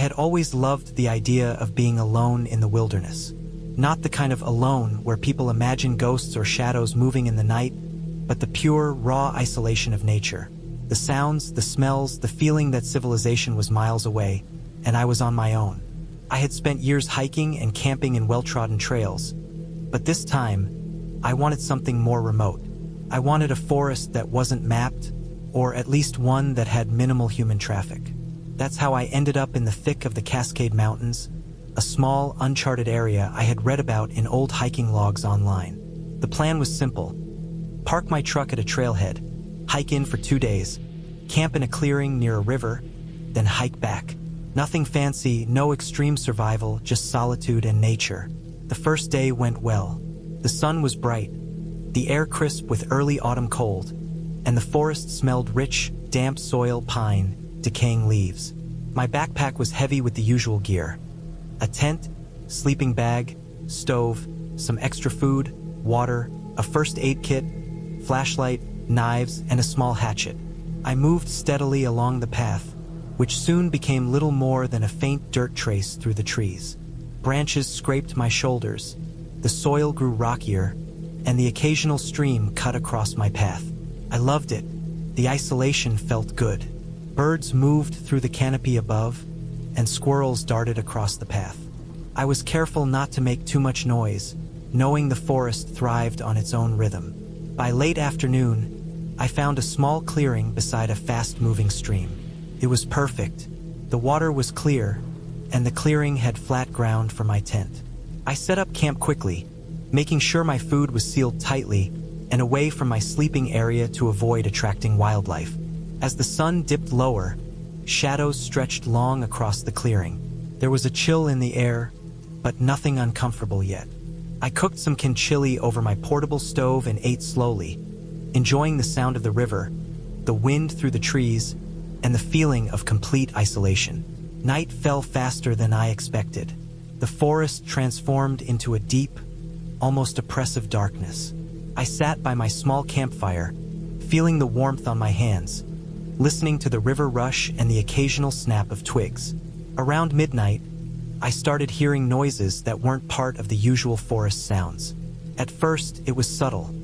had always loved the idea of being alone in the wilderness. Not the kind of alone where people imagine ghosts or shadows moving in the night, but the pure, raw isolation of nature. The sounds, the smells, the feeling that civilization was miles away, and I was on my own. I had spent years hiking and camping in well-trodden trails, but this time, I wanted something more remote. I wanted a forest that wasn't mapped, or at least one that had minimal human traffic. That's how I ended up in the thick of the Cascade Mountains, a small, uncharted area I had read about in old hiking logs online. The plan was simple: park my truck at a trailhead, hike in for 2 days, camp in a clearing near a river, then hike back. Nothing fancy, no extreme survival, just solitude and nature. The first day went well. The sun was bright, the air crisp with early autumn cold, and the forest smelled rich, damp soil, pine, decaying leaves. My backpack was heavy with the usual gear: a tent, sleeping bag, stove, some extra food, water, a first aid kit, flashlight, knives, and a small hatchet. I moved steadily along the path, which soon became little more than a faint dirt trace through the trees. Branches scraped my shoulders, the soil grew rockier, and the occasional stream cut across my path. I loved it. The isolation felt good. Birds moved through the canopy above, and squirrels darted across the path. I was careful not to make too much noise, knowing the forest thrived on its own rhythm. By late afternoon, I found a small clearing beside a fast-moving stream. It was perfect. The water was clear, and the clearing had flat ground for my tent. I set up camp quickly, making sure my food was sealed tightly and away from my sleeping area to avoid attracting wildlife. As the sun dipped lower, shadows stretched long across the clearing. There was a chill in the air, but nothing uncomfortable yet. I cooked some chili over my portable stove and ate slowly, enjoying the sound of the river, the wind through the trees, and the feeling of complete isolation. Night fell faster than I expected. The forest transformed into a deep, almost oppressive darkness. I sat by my small campfire, feeling the warmth on my hands, listening to the river rush and the occasional snap of twigs. Around midnight, I started hearing noises that weren't part of the usual forest sounds. At first, it was subtle,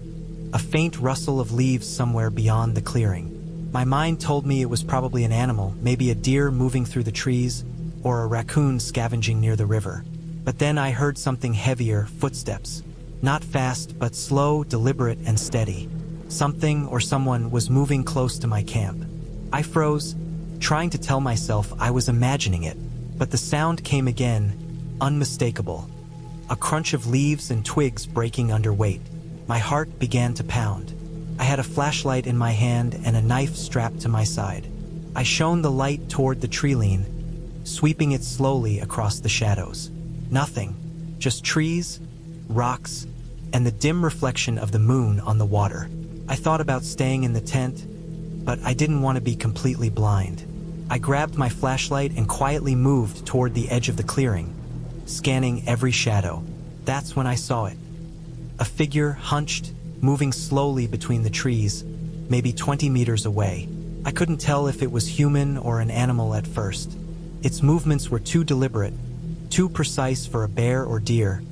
a faint rustle of leaves somewhere beyond the clearing. My mind told me it was probably an animal, maybe a deer moving through the trees, or a raccoon scavenging near the river. But then I heard something heavier, footsteps. Not fast, but slow, deliberate, and steady. Something or someone was moving close to my camp. I froze, trying to tell myself I was imagining it, but the sound came again, unmistakable. A crunch of leaves and twigs breaking under weight. My heart began to pound. I had a flashlight in my hand and a knife strapped to my side. I shone the light toward the tree line, sweeping it slowly across the shadows. Nothing, just trees, rocks, and the dim reflection of the moon on the water. I thought about staying in the tent, but I didn't want to be completely blind. I grabbed my flashlight and quietly moved toward the edge of the clearing, scanning every shadow. That's when I saw it. A figure hunched, moving slowly between the trees, maybe 20 meters away. I couldn't tell if it was human or an animal at first. Its movements were too deliberate, too precise for a bear or deer,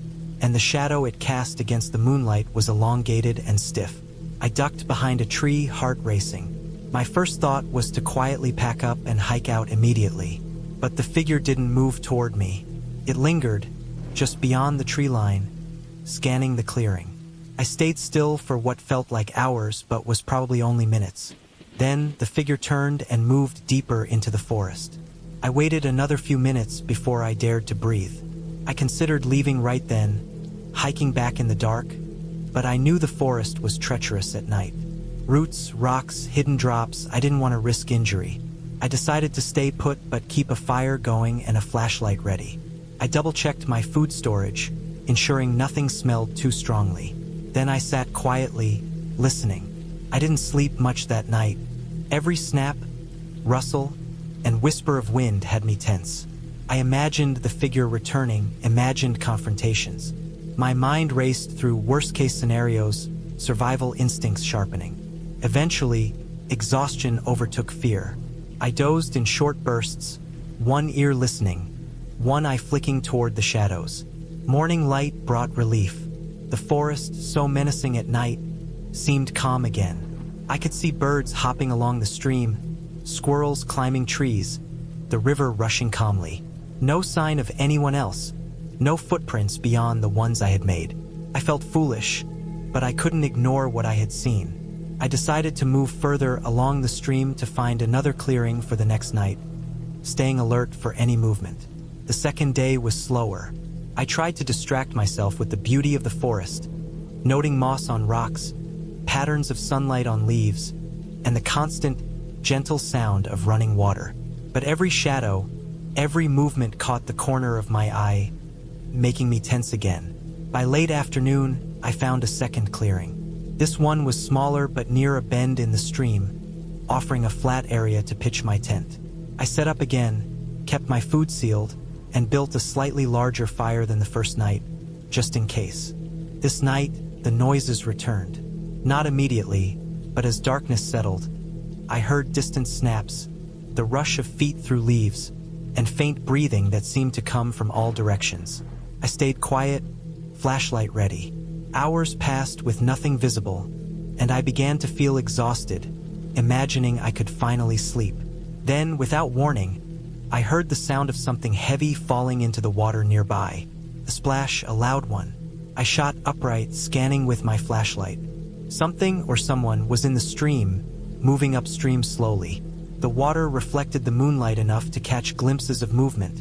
and the shadow it cast against the moonlight was elongated and stiff. I ducked behind a tree, heart racing. My first thought was to quietly pack up and hike out immediately, but the figure didn't move toward me. It lingered, just beyond the tree line, scanning the clearing. I stayed still for what felt like hours, but was probably only minutes. Then the figure turned and moved deeper into the forest. I waited another few minutes before I dared to breathe. I considered leaving right then, hiking back in the dark, but I knew the forest was treacherous at night. Roots, rocks, hidden drops, I didn't want to risk injury. I decided to stay put but keep a fire going and a flashlight ready. I double-checked my food storage, ensuring nothing smelled too strongly. Then I sat quietly, listening. I didn't sleep much that night. Every snap, rustle, and whisper of wind had me tense. I imagined the figure returning, imagined confrontations. My mind raced through worst-case scenarios, survival instincts sharpening. Eventually, exhaustion overtook fear. I dozed in short bursts, one ear listening, one eye flicking toward the shadows. Morning light brought relief. The forest, so menacing at night, seemed calm again. I could see birds hopping along the stream, squirrels climbing trees, the river rushing calmly. No sign of anyone else, no footprints beyond the ones I had made. I felt foolish, but I couldn't ignore what I had seen. I decided to move further along the stream to find another clearing for the next night, staying alert for any movement. The second day was slower. I tried to distract myself with the beauty of the forest, noting moss on rocks, patterns of sunlight on leaves, and the constant, gentle sound of running water. But every shadow, every movement caught the corner of my eye, making me tense again. By late afternoon, I found a second clearing. This one was smaller but near a bend in the stream, offering a flat area to pitch my tent. I set up again, kept my food sealed, and built a slightly larger fire than the first night, just in case. This night, the noises returned. Not immediately, but as darkness settled, I heard distant snaps, the rush of feet through leaves, and faint breathing that seemed to come from all directions. I stayed quiet, flashlight ready. Hours passed with nothing visible, and I began to feel exhausted, imagining I could finally sleep. Then, without warning, I heard the sound of something heavy falling into the water nearby. A splash, a loud one. I shot upright, scanning with my flashlight. Something or someone was in the stream, moving upstream slowly. The water reflected the moonlight enough to catch glimpses of movement,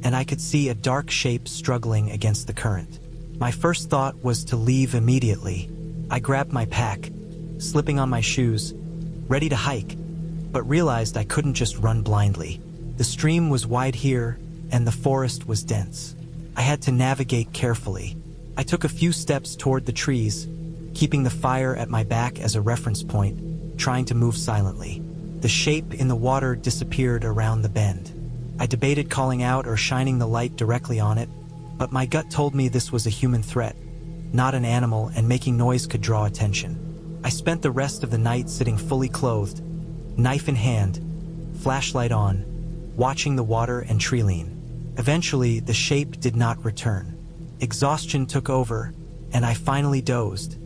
and I could see a dark shape struggling against the current. My first thought was to leave immediately. I grabbed my pack, slipping on my shoes, ready to hike, but realized I couldn't just run blindly. The stream was wide here, and the forest was dense. I had to navigate carefully. I took a few steps toward the trees, keeping the fire at my back as a reference point, trying to move silently. The shape in the water disappeared around the bend. I debated calling out or shining the light directly on it, but my gut told me this was a human threat, not an animal, and making noise could draw attention. I spent the rest of the night sitting fully clothed, knife in hand, flashlight on, watching the water and tree lean. Eventually, the shape did not return. Exhaustion took over, and I finally dozed,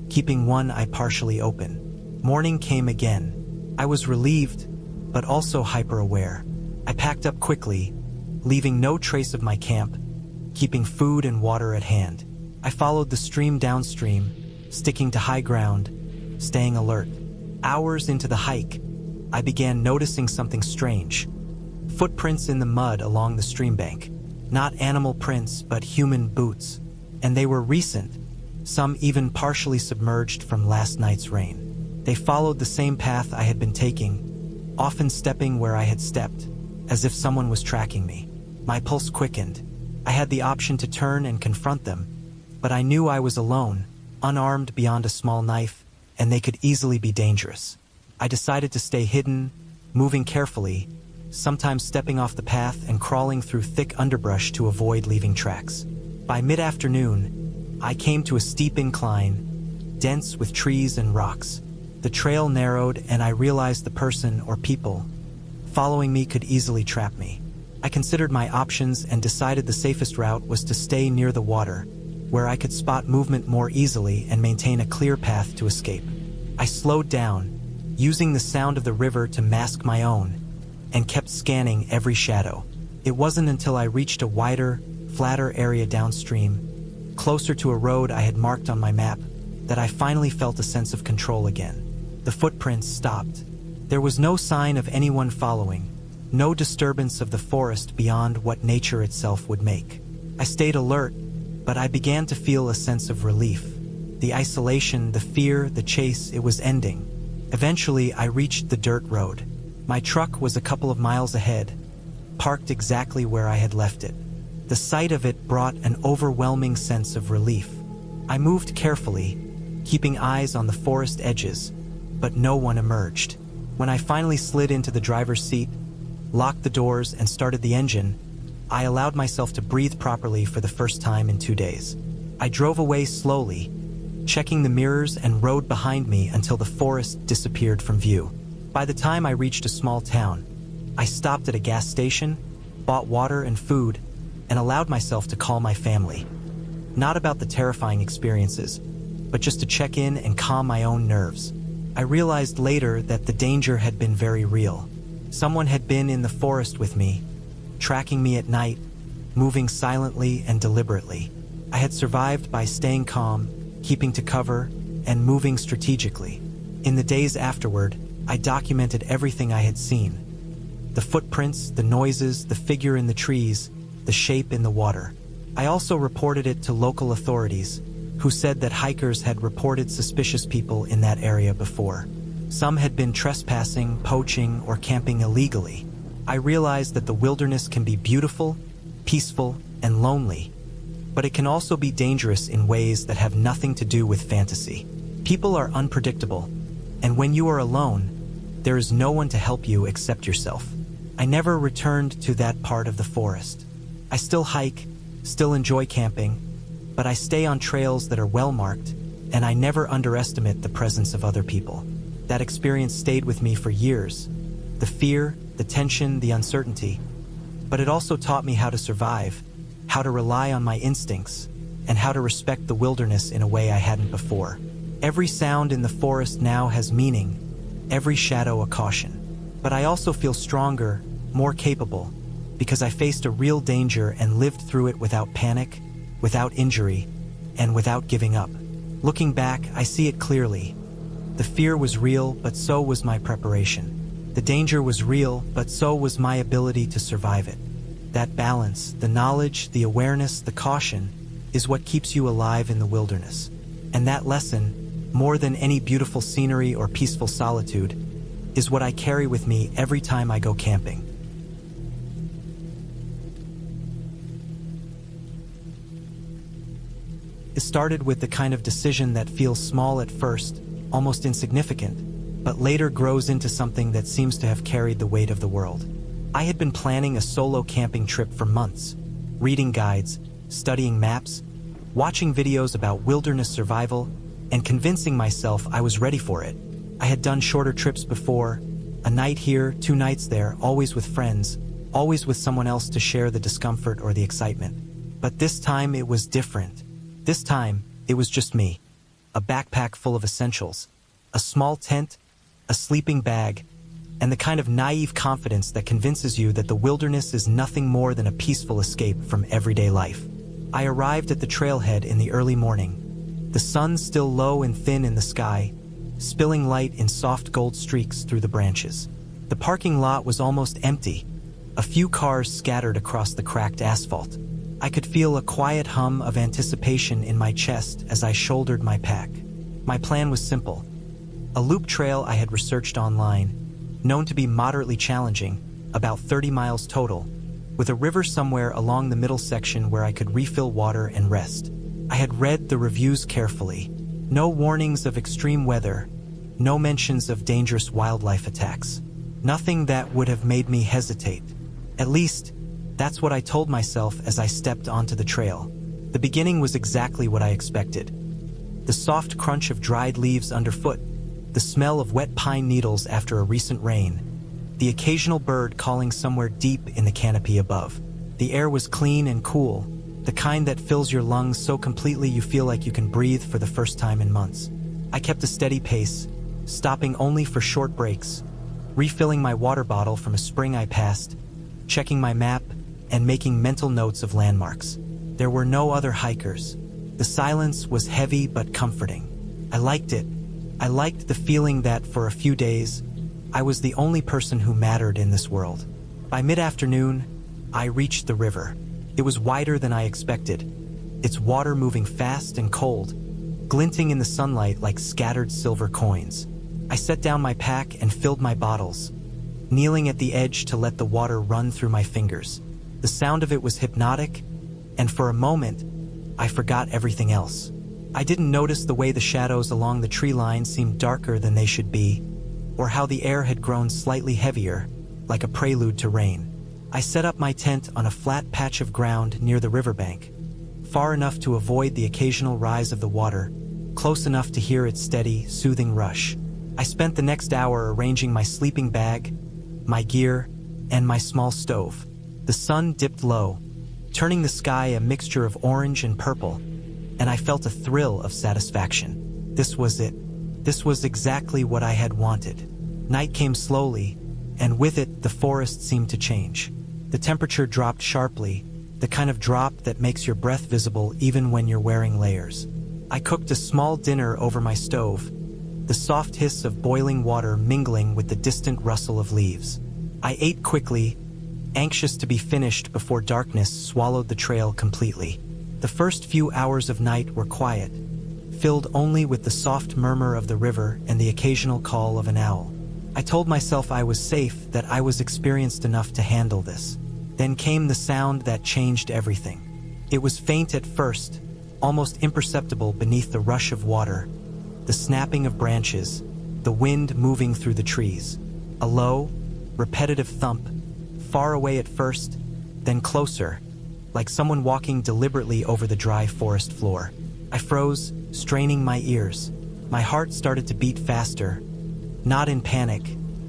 keeping one eye partially open. Morning came again. I was relieved, but also hyper-aware. I packed up quickly, leaving no trace of my camp, keeping food and water at hand. I followed the stream downstream, sticking to high ground, staying alert. Hours into the hike, I began noticing something strange. Footprints in the mud along the stream bank. Not animal prints, but human boots. And they were recent, some even partially submerged from last night's rain. They followed the same path I had been taking, often stepping where I had stepped, as if someone was tracking me. My pulse quickened. I had the option to turn and confront them, but I knew I was alone, unarmed beyond a small knife, and they could easily be dangerous. I decided to stay hidden, moving carefully, sometimes stepping off the path and crawling through thick underbrush to avoid leaving tracks. By mid-afternoon, I came to a steep incline, dense with trees and rocks. The trail narrowed, and I realized the person or people following me could easily trap me. I considered my options and decided the safest route was to stay near the water, where I could spot movement more easily and maintain a clear path to escape. I slowed down, using the sound of the river to mask my own, and kept scanning every shadow. It wasn't until I reached a wider, flatter area downstream, closer to a road I had marked on my map, that I finally felt a sense of control again. The footprints stopped. There was no sign of anyone following, no disturbance of the forest beyond what nature itself would make. I stayed alert, but I began to feel a sense of relief. The isolation, the fear, the chase, it was ending. Eventually, I reached the dirt road. My truck was a couple of miles ahead, parked exactly where I had left it. The sight of it brought an overwhelming sense of relief. I moved carefully, keeping eyes on the forest edges, but no one emerged. When I finally slid into the driver's seat, locked the doors, and started the engine, I allowed myself to breathe properly for the first time in 2 days. I drove away slowly, checking the mirrors and road behind me until the forest disappeared from view. By the time I reached a small town, I stopped at a gas station bought water and food, and allowed myself to call my family. Not about the terrifying experiences, but just to check in and calm my own nerves. I realized later that the danger had been very real. Someone had been in the forest with me, tracking me at night, moving silently and deliberately. I had survived by staying calm, keeping to cover, and moving strategically. In the days afterward, I documented everything I had seen. The footprints, the noises, the figure in the trees, the shape in the water. I also reported it to local authorities, who said that hikers had reported suspicious people in that area before. Some had been trespassing, poaching, or camping illegally. I realized that the wilderness can be beautiful, peaceful, and lonely, but it can also be dangerous in ways that have nothing to do with fantasy. People are unpredictable, and when you are alone, there is no one to help you except yourself. I never returned to that part of the forest. I still hike, still enjoy camping, but I stay on trails that are well marked, and I never underestimate the presence of other people. That experience stayed with me for years. The fear, the tension, the uncertainty. But it also taught me how to survive, how to rely on my instincts, and how to respect the wilderness in a way I hadn't before. Every sound in the forest now has meaning, every shadow a caution. But I also feel stronger, more capable, because I faced a real danger and lived through it without panic, without injury, and without giving up. Looking back, I see it clearly. The fear was real, but so was my preparation. The danger was real, but so was my ability to survive it. That balance, the knowledge, the awareness, the caution, is what keeps you alive in the wilderness. And that lesson, more than any beautiful scenery or peaceful solitude, is what I carry with me every time I go camping. It started with the kind of decision that feels small at first, almost insignificant, but later grows into something that seems to have carried the weight of the world. I had been planning a solo camping trip for months, reading guides, studying maps, watching videos about wilderness survival, and convincing myself I was ready for it. I had done shorter trips before, a night here, 2 nights there, always with friends, always with someone else to share the discomfort or the excitement. But this time it was different. This time, it was just me. A backpack full of essentials, a small tent, a sleeping bag, and the kind of naive confidence that convinces you that the wilderness is nothing more than a peaceful escape from everyday life. I arrived at the trailhead in the early morning, the sun still low and thin in the sky, spilling light in soft gold streaks through the branches. The parking lot was almost empty, a few cars scattered across the cracked asphalt. I could feel a quiet hum of anticipation in my chest as I shouldered my pack. My plan was simple. A loop trail I had researched online, known to be moderately challenging, about 30 miles total, with a river somewhere along the middle section where I could refill water and rest. I had read the reviews carefully. No warnings of extreme weather, no mentions of dangerous wildlife attacks. Nothing that would have made me hesitate. At least, that's what I told myself as I stepped onto the trail. The beginning was exactly what I expected. The soft crunch of dried leaves underfoot, the smell of wet pine needles after a recent rain, the occasional bird calling somewhere deep in the canopy above. The air was clean and cool, the kind that fills your lungs so completely you feel like you can breathe for the first time in months. I kept a steady pace, stopping only for short breaks, refilling my water bottle from a spring I passed, checking my map, and making mental notes of landmarks. There were no other hikers. The silence was heavy but comforting. I liked it. I liked the feeling that for a few days, I was the only person who mattered in this world. By mid-afternoon, I reached the river. It was wider than I expected, its water moving fast and cold, glinting in the sunlight like scattered silver coins. I set down my pack and filled my bottles, kneeling at the edge to let the water run through my fingers. The sound of it was hypnotic, and for a moment, I forgot everything else. I didn't notice the way the shadows along the tree line seemed darker than they should be, or how the air had grown slightly heavier, like a prelude to rain. I set up my tent on a flat patch of ground near the riverbank, far enough to avoid the occasional rise of the water, close enough to hear its steady, soothing rush. I spent the next hour arranging my sleeping bag, my gear, and my small stove. The sun dipped low, turning the sky a mixture of orange and purple, and I felt a thrill of satisfaction. This was it. This was exactly what I had wanted. Night came slowly, and with it, the forest seemed to change. The temperature dropped sharply, the kind of drop that makes your breath visible even when you're wearing layers. I cooked a small dinner over my stove, the soft hiss of boiling water mingling with the distant rustle of leaves. I ate quickly, anxious to be finished before darkness swallowed the trail completely. The first few hours of night were quiet, filled only with the soft murmur of the river and the occasional call of an owl. I told myself I was safe, that I was experienced enough to handle this. Then came the sound that changed everything. It was faint at first, almost imperceptible beneath the rush of water, the snapping of branches, the wind moving through the trees. A low, repetitive thump, far away at first, then closer, like someone walking deliberately over the dry forest floor. I froze, straining my ears. My heart started to beat faster, not in panic,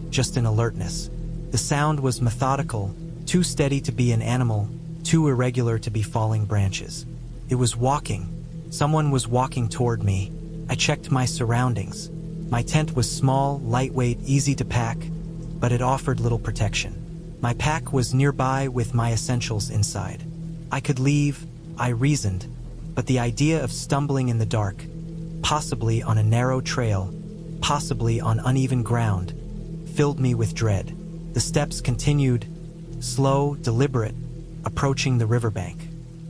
just in alertness. The sound was methodical, too steady to be an animal, too irregular to be falling branches. It was walking. Someone was walking toward me. I checked my surroundings. My tent was small, lightweight, easy to pack, but it offered little protection. My pack was nearby with my essentials inside. I could leave, I reasoned, but the idea of stumbling in the dark, possibly on a narrow trail, possibly on uneven ground, filled me with dread. The steps continued, slow, deliberate, approaching the riverbank.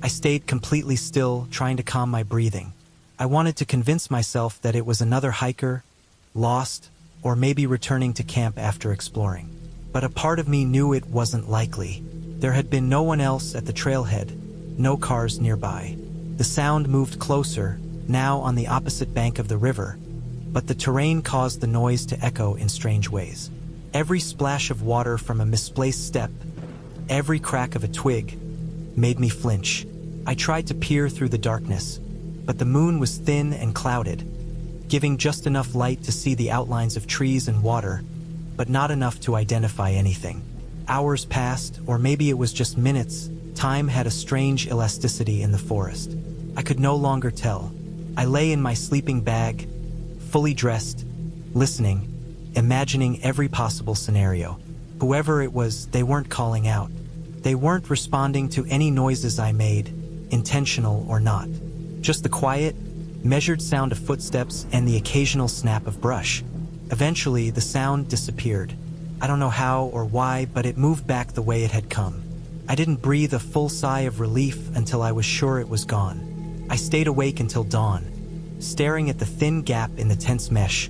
I stayed completely still, trying to calm my breathing. I wanted to convince myself that it was another hiker, lost, or maybe returning to camp after exploring. But a part of me knew it wasn't likely. There had been no one else at the trailhead, no cars nearby. The sound moved closer, now on the opposite bank of the river, but the terrain caused the noise to echo in strange ways. Every splash of water from a misplaced step, every crack of a twig, made me flinch. I tried to peer through the darkness, but the moon was thin and clouded, giving just enough light to see the outlines of trees and water, but not enough to identify anything. Hours passed, or maybe it was just minutes. Time had a strange elasticity in the forest. I could no longer tell. I lay in my sleeping bag, fully dressed, listening, imagining every possible scenario. Whoever it was, they weren't calling out. They weren't responding to any noises I made, intentional or not. Just the quiet, measured sound of footsteps and the occasional snap of brush. Eventually, the sound disappeared. I don't know how or why, but it moved back the way it had come. I didn't breathe a full sigh of relief until I was sure it was gone. I stayed awake until dawn, staring at the thin gap in the tent's mesh,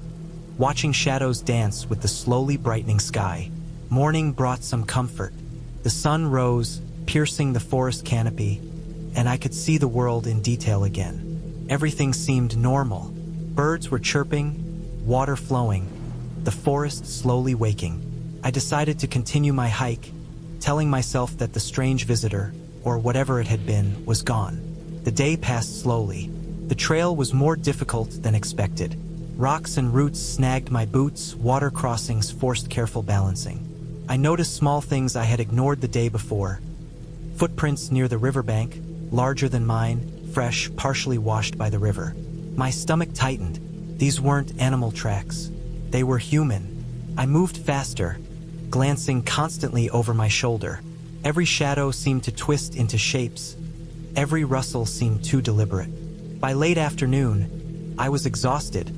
watching shadows dance with the slowly brightening sky. Morning brought some comfort. The sun rose, piercing the forest canopy, and I could see the world in detail again. Everything seemed normal. Birds were chirping, water flowing, the forest slowly waking. I decided to continue my hike, telling myself that the strange visitor, or whatever it had been, was gone. The day passed slowly. The trail was more difficult than expected. Rocks and roots snagged my boots, water crossings forced careful balancing. I noticed small things I had ignored the day before. Footprints near the riverbank, larger than mine, fresh, partially washed by the river. My stomach tightened. These weren't animal tracks. They were human. I moved faster, glancing constantly over my shoulder. Every shadow seemed to twist into shapes. Every rustle seemed too deliberate. By late afternoon, I was exhausted,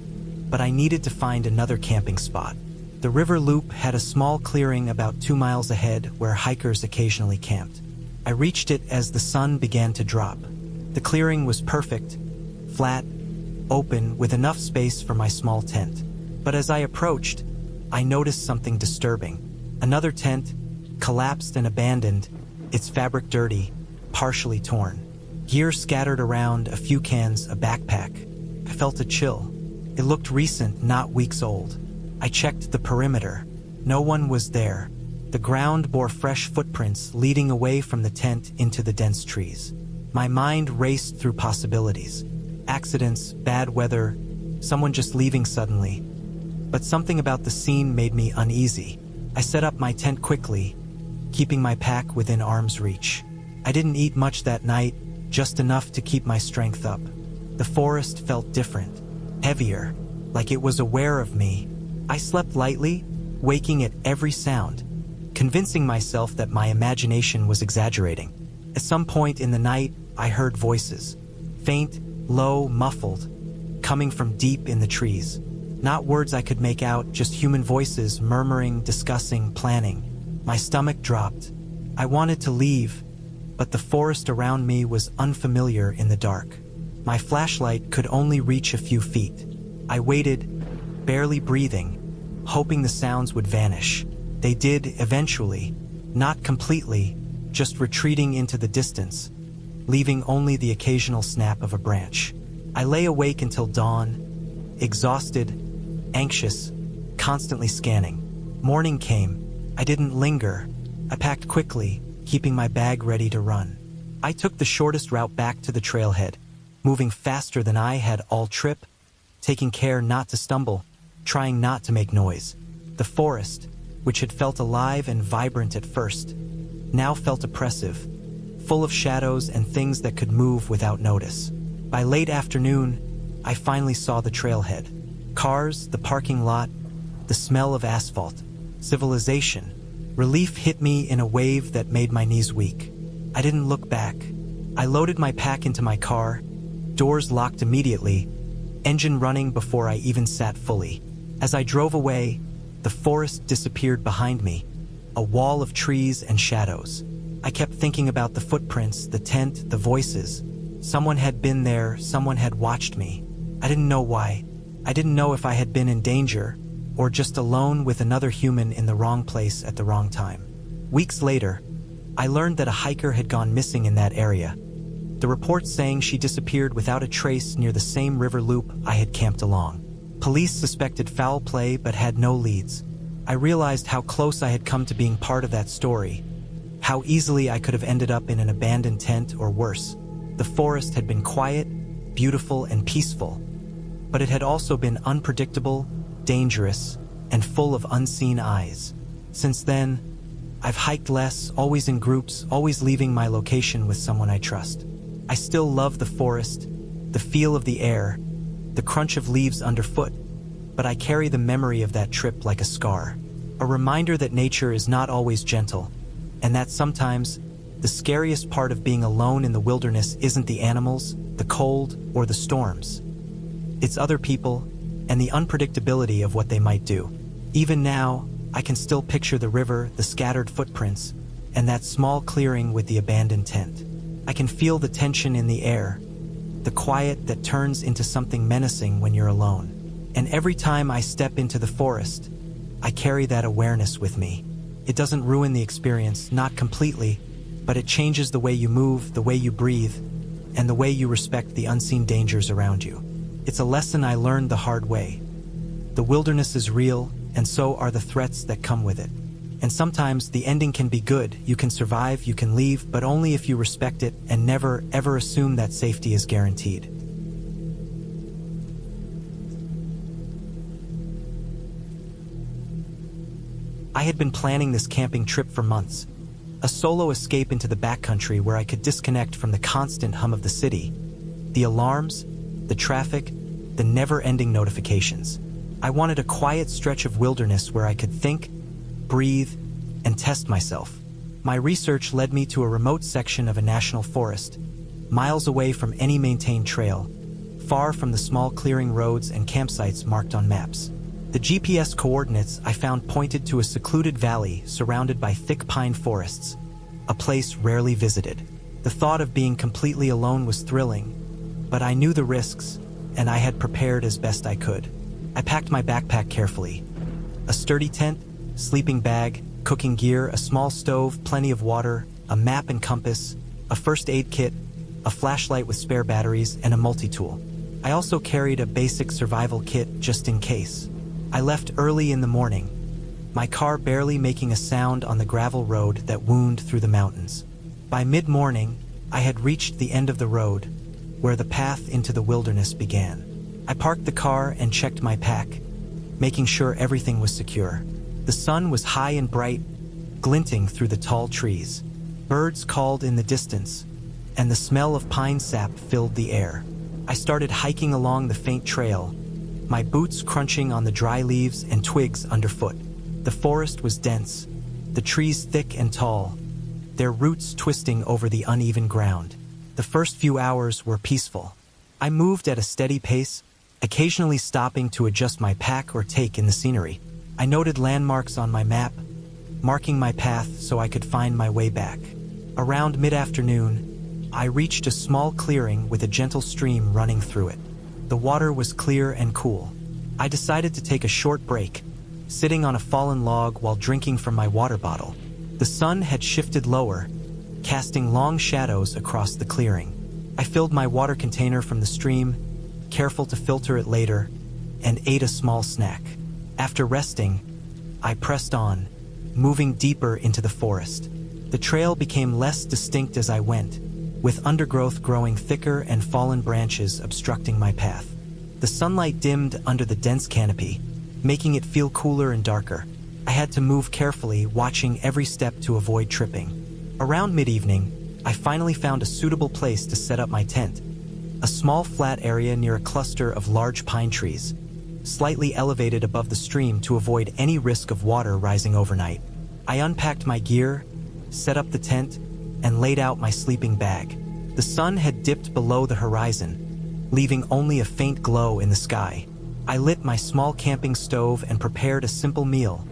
but I needed to find another camping spot. The river loop had a small clearing about 2 miles ahead where hikers occasionally camped. I reached it as the sun began to drop. The clearing was perfect, flat, open, with enough space for my small tent. But as I approached, I noticed something disturbing. Another tent, collapsed and abandoned, its fabric dirty, partially torn. Gear scattered around, a few cans, a backpack. I felt a chill. It looked recent, not weeks old. I checked the perimeter. No one was there. The ground bore fresh footprints leading away from the tent into the dense trees. My mind raced through possibilities. Accidents, bad weather, someone just leaving suddenly. But something about the scene made me uneasy. I set up my tent quickly, keeping my pack within arm's reach. I didn't eat much that night, just enough to keep my strength up. The forest felt different, heavier, like it was aware of me. I slept lightly, waking at every sound, convincing myself that my imagination was exaggerating. At some point in the night, I heard voices, faint, low, muffled, coming from deep in the trees. Not words I could make out, just human voices murmuring, discussing, planning. My stomach dropped. I wanted to leave, but the forest around me was unfamiliar in the dark. My flashlight could only reach a few feet. I waited, barely breathing, hoping the sounds would vanish. They did eventually, not completely, just retreating into the distance, leaving only the occasional snap of a branch. I lay awake until dawn, exhausted, anxious, constantly scanning. Morning came. I didn't linger. I packed quickly, keeping my bag ready to run. I took the shortest route back to the trailhead, moving faster than I had all trip, taking care not to stumble, trying not to make noise. The forest, which had felt alive and vibrant at first, now felt oppressive, full of shadows and things that could move without notice. By late afternoon, I finally saw the trailhead. Cars, the parking lot, the smell of asphalt, civilization. Relief hit me in a wave that made my knees weak. I didn't look back. I loaded my pack into my car, doors locked immediately, engine running before I even sat fully. As I drove away, the forest disappeared behind me, a wall of trees and shadows. I kept thinking about the footprints, the tent, the voices. Someone had been there, someone had watched me. I didn't know why. I didn't know if I had been in danger, or just alone with another human in the wrong place at the wrong time. Weeks later, I learned that a hiker had gone missing in that area. The reports saying she disappeared without a trace near the same river loop I had camped along. Police suspected foul play but had no leads. I realized how close I had come to being part of that story, how easily I could have ended up in an abandoned tent or worse. The forest had been quiet, beautiful, and peaceful, but it had also been unpredictable, dangerous, and full of unseen eyes. Since then, I've hiked less, always in groups, always leaving my location with someone I trust. I still love the forest, the feel of the air, the crunch of leaves underfoot, but I carry the memory of that trip like a scar. A reminder that nature is not always gentle, and that sometimes the scariest part of being alone in the wilderness isn't the animals, the cold, or the storms. It's other people and the unpredictability of what they might do. Even now, I can still picture the river, the scattered footprints, and that small clearing with the abandoned tent. I can feel the tension in the air, the quiet that turns into something menacing when you're alone. And every time I step into the forest, I carry that awareness with me. It doesn't ruin the experience, not completely, but it changes the way you move, the way you breathe, and the way you respect the unseen dangers around you. It's a lesson I learned the hard way. The wilderness is real, and so are the threats that come with it. And sometimes the ending can be good. You can survive, you can leave, but only if you respect it and never, ever assume that safety is guaranteed. I had been planning this camping trip for months, a solo escape into the backcountry where I could disconnect from the constant hum of the city, the alarms, the traffic, the never-ending notifications. I wanted a quiet stretch of wilderness where I could think, breathe, and test myself. My research led me to a remote section of a national forest, miles away from any maintained trail, far from the small clearing roads and campsites marked on maps. The GPS coordinates I found pointed to a secluded valley surrounded by thick pine forests, a place rarely visited. The thought of being completely alone was thrilling, but I knew the risks, and I had prepared as best I could. I packed my backpack carefully. A sturdy tent, sleeping bag, cooking gear, a small stove, plenty of water, a map and compass, a first aid kit, a flashlight with spare batteries, and a multi-tool. I also carried a basic survival kit just in case. I left early in the morning, my car barely making a sound on the gravel road that wound through the mountains. By mid-morning, I had reached the end of the road, where the path into the wilderness began. I parked the car and checked my pack, making sure everything was secure. The sun was high and bright, glinting through the tall trees. Birds called in the distance, and the smell of pine sap filled the air. I started hiking along the faint trail, my boots crunching on the dry leaves and twigs underfoot. The forest was dense, the trees thick and tall, their roots twisting over the uneven ground. The first few hours were peaceful. I moved at a steady pace, occasionally stopping to adjust my pack or take in the scenery. I noted landmarks on my map, marking my path so I could find my way back. Around mid-afternoon, I reached a small clearing with a gentle stream running through it. The water was clear and cool. I decided to take a short break, sitting on a fallen log while drinking from my water bottle. The sun had shifted lower, casting long shadows across the clearing. I filled my water container from the stream, careful to filter it later, and ate a small snack. After resting, I pressed on, moving deeper into the forest. The trail became less distinct as I went, with undergrowth growing thicker and fallen branches obstructing my path. The sunlight dimmed under the dense canopy, making it feel cooler and darker. I had to move carefully, watching every step to avoid tripping. Around mid-evening, I finally found a suitable place to set up my tent, a small flat area near a cluster of large pine trees, slightly elevated above the stream to avoid any risk of water rising overnight. I unpacked my gear, set up the tent, and laid out my sleeping bag. The sun had dipped below the horizon, leaving only a faint glow in the sky. I lit my small camping stove and prepared a simple meal,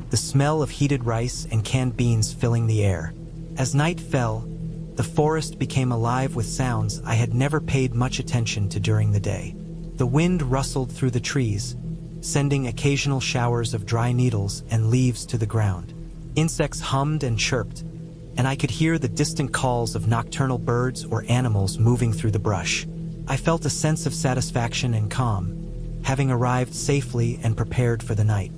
the smell of heated rice and canned beans filling the air. As night fell, the forest became alive with sounds I had never paid much attention to during the day. The wind rustled through the trees, sending occasional showers of dry needles and leaves to the ground. Insects hummed and chirped, and I could hear the distant calls of nocturnal birds or animals moving through the brush. I felt a sense of satisfaction and calm, having arrived safely and prepared for the night.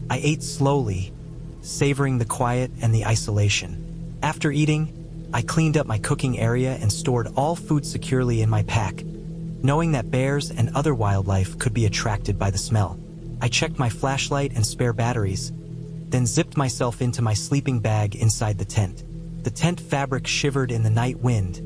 I ate slowly, savoring the quiet and the isolation. After eating, I cleaned up my cooking area and stored all food securely in my pack, knowing that bears and other wildlife could be attracted by the smell. I checked my flashlight and spare batteries, then zipped myself into my sleeping bag inside the tent. The tent fabric shivered in the night wind,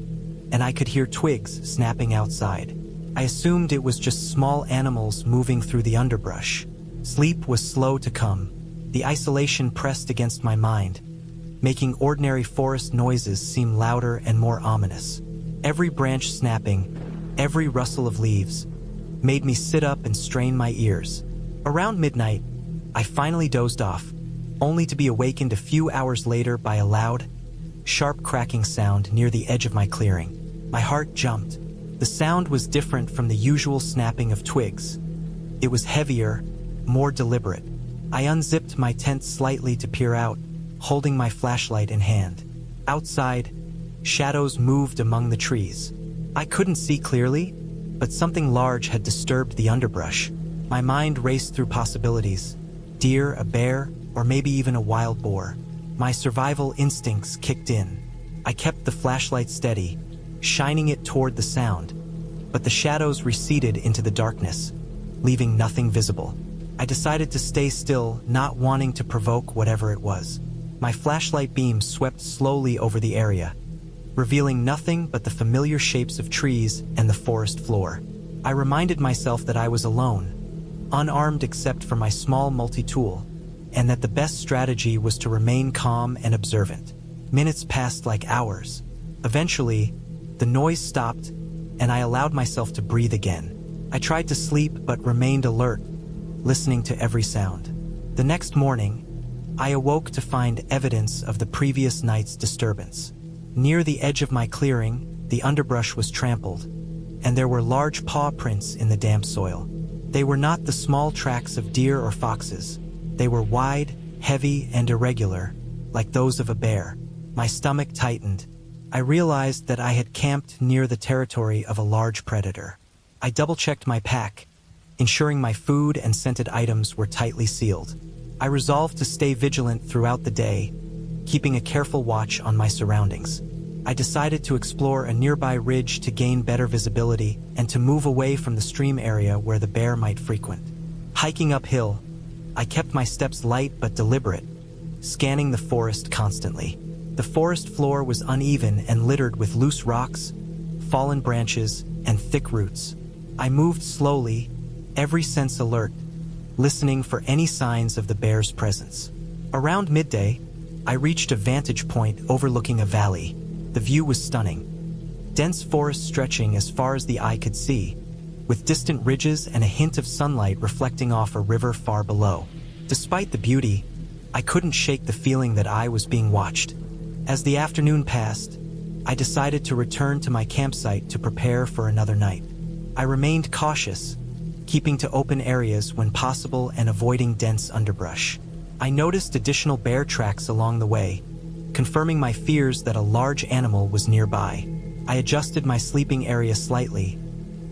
and I could hear twigs snapping outside. I assumed it was just small animals moving through the underbrush. Sleep was slow to come. The isolation pressed against my mind, making ordinary forest noises seem louder and more ominous. Every branch snapping, every rustle of leaves, made me sit up and strain my ears. Around midnight, I finally dozed off, only to be awakened a few hours later by a loud, sharp cracking sound near the edge of my clearing. My heart jumped. The sound was different from the usual snapping of twigs. It was heavier, more deliberate. I unzipped my tent slightly to peer out, holding my flashlight in hand. Outside, shadows moved among the trees. I couldn't see clearly, but something large had disturbed the underbrush. My mind raced through possibilities: deer, a bear, or maybe even a wild boar. My survival instincts kicked in. I kept the flashlight steady, shining it toward the sound, but the shadows receded into the darkness, leaving nothing visible. I decided to stay still, not wanting to provoke whatever it was. My flashlight beam swept slowly over the area, revealing nothing but the familiar shapes of trees and the forest floor. I reminded myself that I was alone, unarmed except for my small multi-tool, and that the best strategy was to remain calm and observant. Minutes passed like hours. Eventually, the noise stopped, and I allowed myself to breathe again. I tried to sleep but remained alert, listening to every sound. The next morning, I awoke to find evidence of the previous night's disturbance. Near the edge of my clearing, the underbrush was trampled, and there were large paw prints in the damp soil. They were not the small tracks of deer or foxes. They were wide, heavy, and irregular, like those of a bear. My stomach tightened. I realized that I had camped near the territory of a large predator. I double-checked my pack, ensuring my food and scented items were tightly sealed. I resolved to stay vigilant throughout the day, keeping a careful watch on my surroundings. I decided to explore a nearby ridge to gain better visibility and to move away from the stream area where the bear might frequent. Hiking uphill, I kept my steps light but deliberate, scanning the forest constantly. The forest floor was uneven and littered with loose rocks, fallen branches, and thick roots. I moved slowly, every sense alert, listening for any signs of the bear's presence. Around midday, I reached a vantage point overlooking a valley. The view was stunning. Dense forest stretching as far as the eye could see, with distant ridges and a hint of sunlight reflecting off a river far below. Despite the beauty, I couldn't shake the feeling that I was being watched. As the afternoon passed, I decided to return to my campsite to prepare for another night. I remained cautious, keeping to open areas when possible and avoiding dense underbrush. I noticed additional bear tracks along the way, confirming my fears that a large animal was nearby. I adjusted my sleeping area slightly,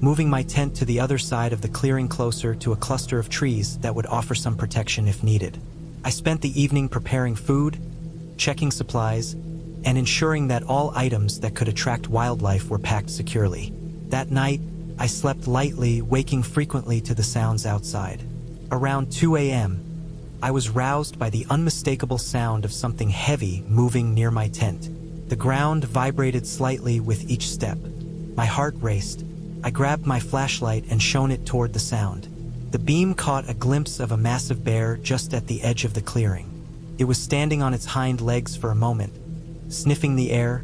moving my tent to the other side of the clearing closer to a cluster of trees that would offer some protection if needed. I spent the evening preparing food, checking supplies, and ensuring that all items that could attract wildlife were packed securely. That night, I slept lightly, waking frequently to the sounds outside. Around 2 a.m., I was roused by the unmistakable sound of something heavy moving near my tent. The ground vibrated slightly with each step. My heart raced. I grabbed my flashlight and shone it toward the sound. The beam caught a glimpse of a massive bear just at the edge of the clearing. It was standing on its hind legs for a moment, sniffing the air,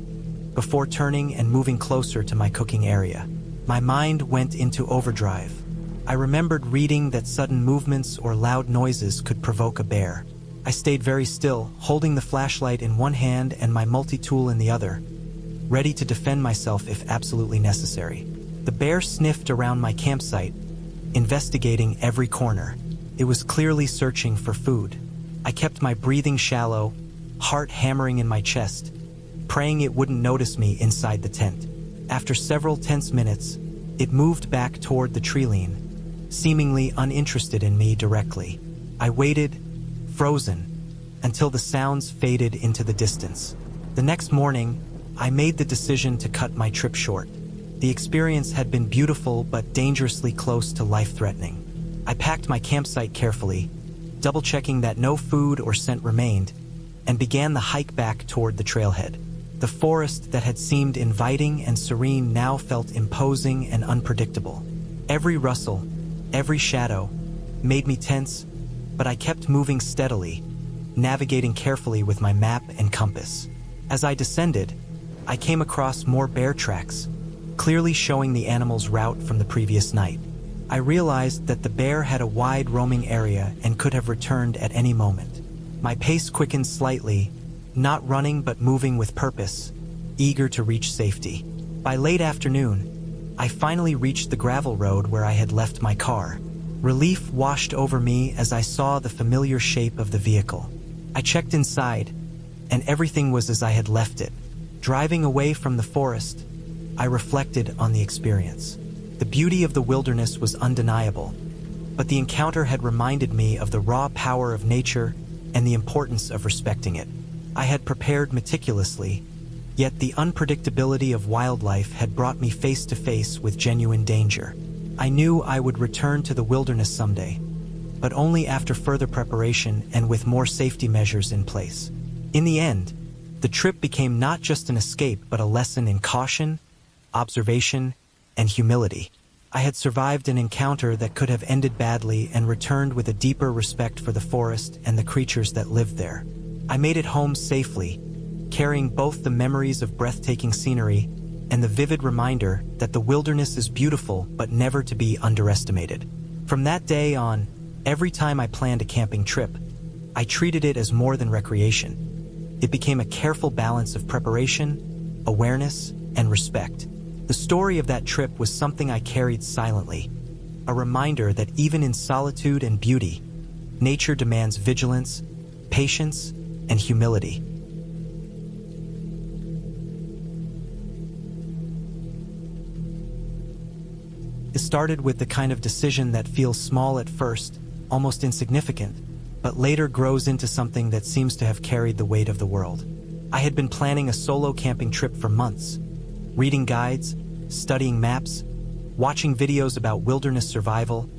before turning and moving closer to my cooking area. My mind went into overdrive. I remembered reading that sudden movements or loud noises could provoke a bear. I stayed very still, holding the flashlight in one hand and my multi-tool in the other, ready to defend myself if absolutely necessary. The bear sniffed around my campsite, investigating every corner. It was clearly searching for food. I kept my breathing shallow, heart hammering in my chest, praying it wouldn't notice me inside the tent. After several tense minutes, it moved back toward the tree-line, seemingly uninterested in me directly. I waited, frozen, until the sounds faded into the distance. The next morning, I made the decision to cut my trip short. The experience had been beautiful but dangerously close to life-threatening. I packed my campsite carefully, double-checking that no food or scent remained, and began the hike back toward the trailhead. The forest that had seemed inviting and serene now felt imposing and unpredictable. Every rustle, every shadow, made me tense, but I kept moving steadily, navigating carefully with my map and compass. As I descended, I came across more bear tracks, clearly showing the animal's route from the previous night. I realized that the bear had a wide roaming area and could have returned at any moment. My pace quickened slightly, not running but moving with purpose, eager to reach safety. By late afternoon, I finally reached the gravel road where I had left my car. Relief washed over me as I saw the familiar shape of the vehicle. I checked inside, and everything was as I had left it. Driving away from the forest, I reflected on the experience. The beauty of the wilderness was undeniable, but the encounter had reminded me of the raw power of nature and the importance of respecting it. I had prepared meticulously, yet the unpredictability of wildlife had brought me face to face with genuine danger. I knew I would return to the wilderness someday, but only after further preparation and with more safety measures in place. In the end, the trip became not just an escape but a lesson in caution, observation, and humility. I had survived an encounter that could have ended badly and returned with a deeper respect for the forest and the creatures that lived there. I made it home safely, carrying both the memories of breathtaking scenery and the vivid reminder that the wilderness is beautiful but never to be underestimated. From that day on, every time I planned a camping trip, I treated it as more than recreation. It became a careful balance of preparation, awareness, and respect. The story of that trip was something I carried silently, a reminder that even in solitude and beauty, nature demands vigilance, patience, and humility. It started with the kind of decision that feels small at first, almost insignificant, but later grows into something that seems to have carried the weight of the world. I had been planning a solo camping trip for months, reading guides, studying maps, watching videos about wilderness survival,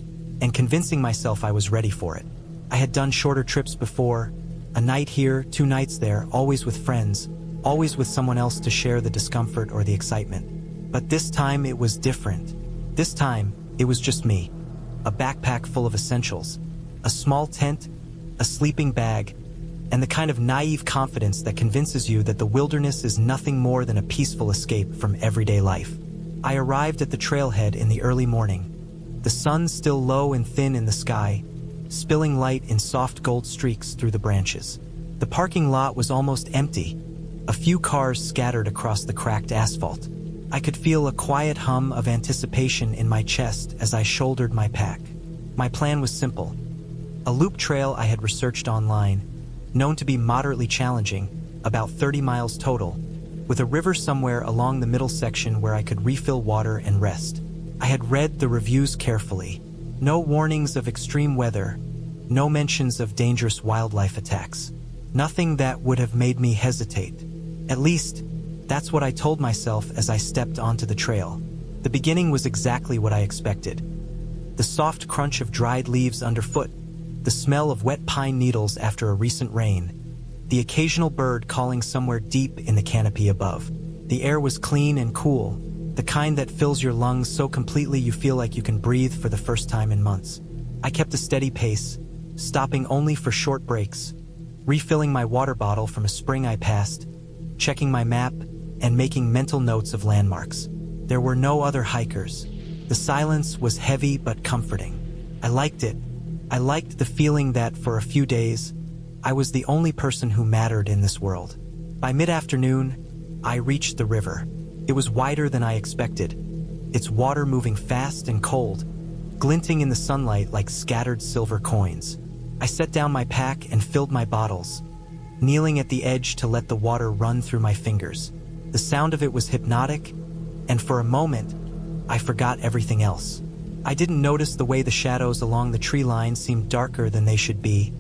and convincing myself I was ready for it. I had done shorter trips before, A night here, 2 nights there, always with friends, always with someone else to share the discomfort or the excitement. But this time it was different. This time, it was just me. A backpack full of essentials, a small tent, a sleeping bag, and the kind of naive confidence that convinces you that the wilderness is nothing more than a peaceful escape from everyday life. I arrived at the trailhead in the early morning, the sun still low and thin in the sky, spilling light in soft gold streaks through the branches. The parking lot was almost empty, a few cars scattered across the cracked asphalt. I could feel a quiet hum of anticipation in my chest as I shouldered my pack. My plan was simple. A loop trail I had researched online, known to be moderately challenging, about 30 miles total, with a river somewhere along the middle section where I could refill water and rest. I had read the reviews carefully. No warnings of extreme weather, no mentions of dangerous wildlife attacks. Nothing that would have made me hesitate. At least, that's what I told myself as I stepped onto the trail. The beginning was exactly what I expected. The soft crunch of dried leaves underfoot, the smell of wet pine needles after a recent rain, the occasional bird calling somewhere deep in the canopy above. The air was clean and cool, the kind that fills your lungs so completely you feel like you can breathe for the first time in months. I kept a steady pace, stopping only for short breaks, refilling my water bottle from a spring I passed, checking my map, and making mental notes of landmarks. There were no other hikers. The silence was heavy but comforting. I liked it. I liked the feeling that, for a few days, I was the only person who mattered in this world. By mid-afternoon, I reached the river. It was wider than I expected, its water moving fast and cold, glinting in the sunlight like scattered silver coins. I set down my pack and filled my bottles, kneeling at the edge to let the water run through my fingers. The sound of it was hypnotic, and for a moment, I forgot everything else. I didn't notice the way the shadows along the tree line seemed darker than they should be,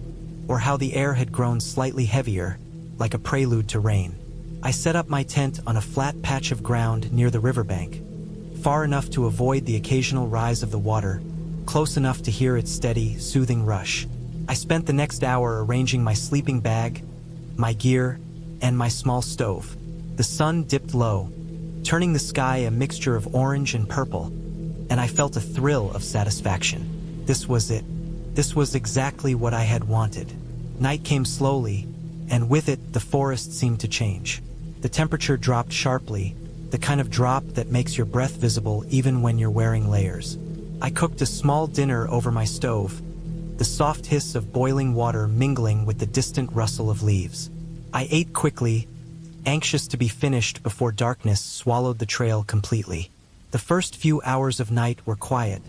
or how the air had grown slightly heavier, like a prelude to rain. I set up my tent on a flat patch of ground near the riverbank, far enough to avoid the occasional rise of the water, close enough to hear its steady, soothing rush. I spent the next hour arranging my sleeping bag, my gear, and my small stove. The sun dipped low, turning the sky a mixture of orange and purple, and I felt a thrill of satisfaction. This was it. This was exactly what I had wanted. Night came slowly, and with it, the forest seemed to change. The temperature dropped sharply, the kind of drop that makes your breath visible even when you're wearing layers. I cooked a small dinner over my stove, the soft hiss of boiling water mingling with the distant rustle of leaves. I ate quickly, anxious to be finished before darkness swallowed the trail completely. The first few hours of night were quiet,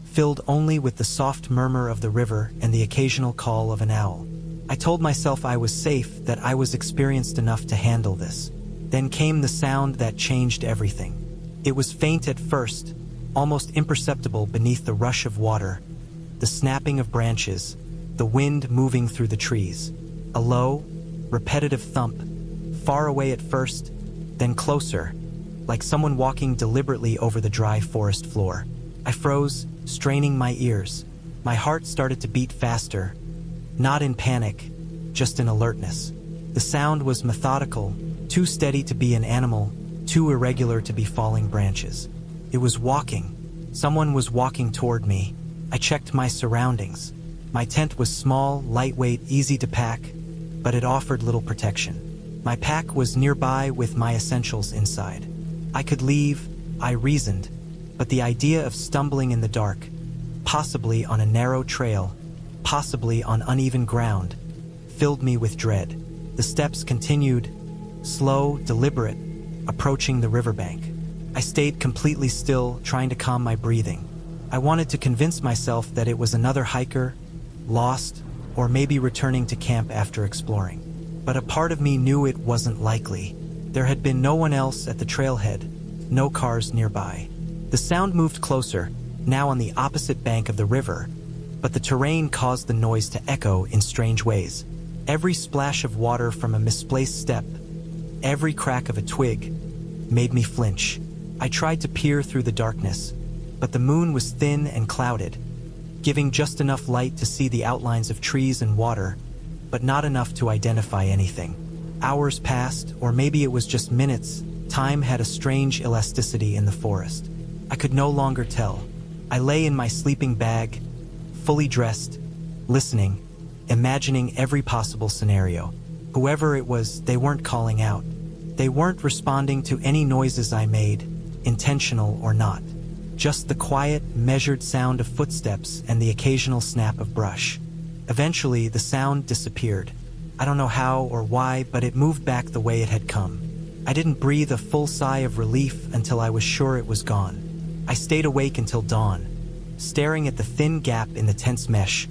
filled only with the soft murmur of the river and the occasional call of an owl. I told myself I was safe, that I was experienced enough to handle this. Then came the sound that changed everything. It was faint at first, almost imperceptible beneath the rush of water, the snapping of branches, the wind moving through the trees. A low, repetitive thump, far away at first, then closer, like someone walking deliberately over the dry forest floor. I froze, straining my ears. My heart started to beat faster, not in panic, just in alertness. The sound was methodical, too steady to be an animal, too irregular to be falling branches. It was walking. Someone was walking toward me. I checked my surroundings. My tent was small, lightweight, easy to pack, but it offered little protection. My pack was nearby with my essentials inside. I could leave, I reasoned, but the idea of stumbling in the dark, possibly on a narrow trail, possibly on uneven ground, filled me with dread. The steps continued, slow, deliberate, approaching the riverbank. I stayed completely still, trying to calm my breathing. I wanted to convince myself that it was another hiker, lost, or maybe returning to camp after exploring. But a part of me knew it wasn't likely. There had been no one else at the trailhead, no cars nearby. The sound moved closer, now on the opposite bank of the river, but the terrain caused the noise to echo in strange ways. Every splash of water from a misplaced step, every crack of a twig, made me flinch. I tried to peer through the darkness, but the moon was thin and clouded, giving just enough light to see the outlines of trees and water, but not enough to identify anything. Hours passed, or maybe it was just minutes. Time had a strange elasticity in the forest. I could no longer tell. I lay in my sleeping bag, fully dressed, listening, imagining every possible scenario. Whoever it was, they weren't calling out. They weren't responding to any noises I made, intentional or not. Just the quiet, measured sound of footsteps and the occasional snap of brush. Eventually, the sound disappeared. I don't know how or why, but it moved back the way it had come. I didn't breathe a full sigh of relief until I was sure it was gone. I stayed awake until dawn, staring at the thin gap in the tent's mesh,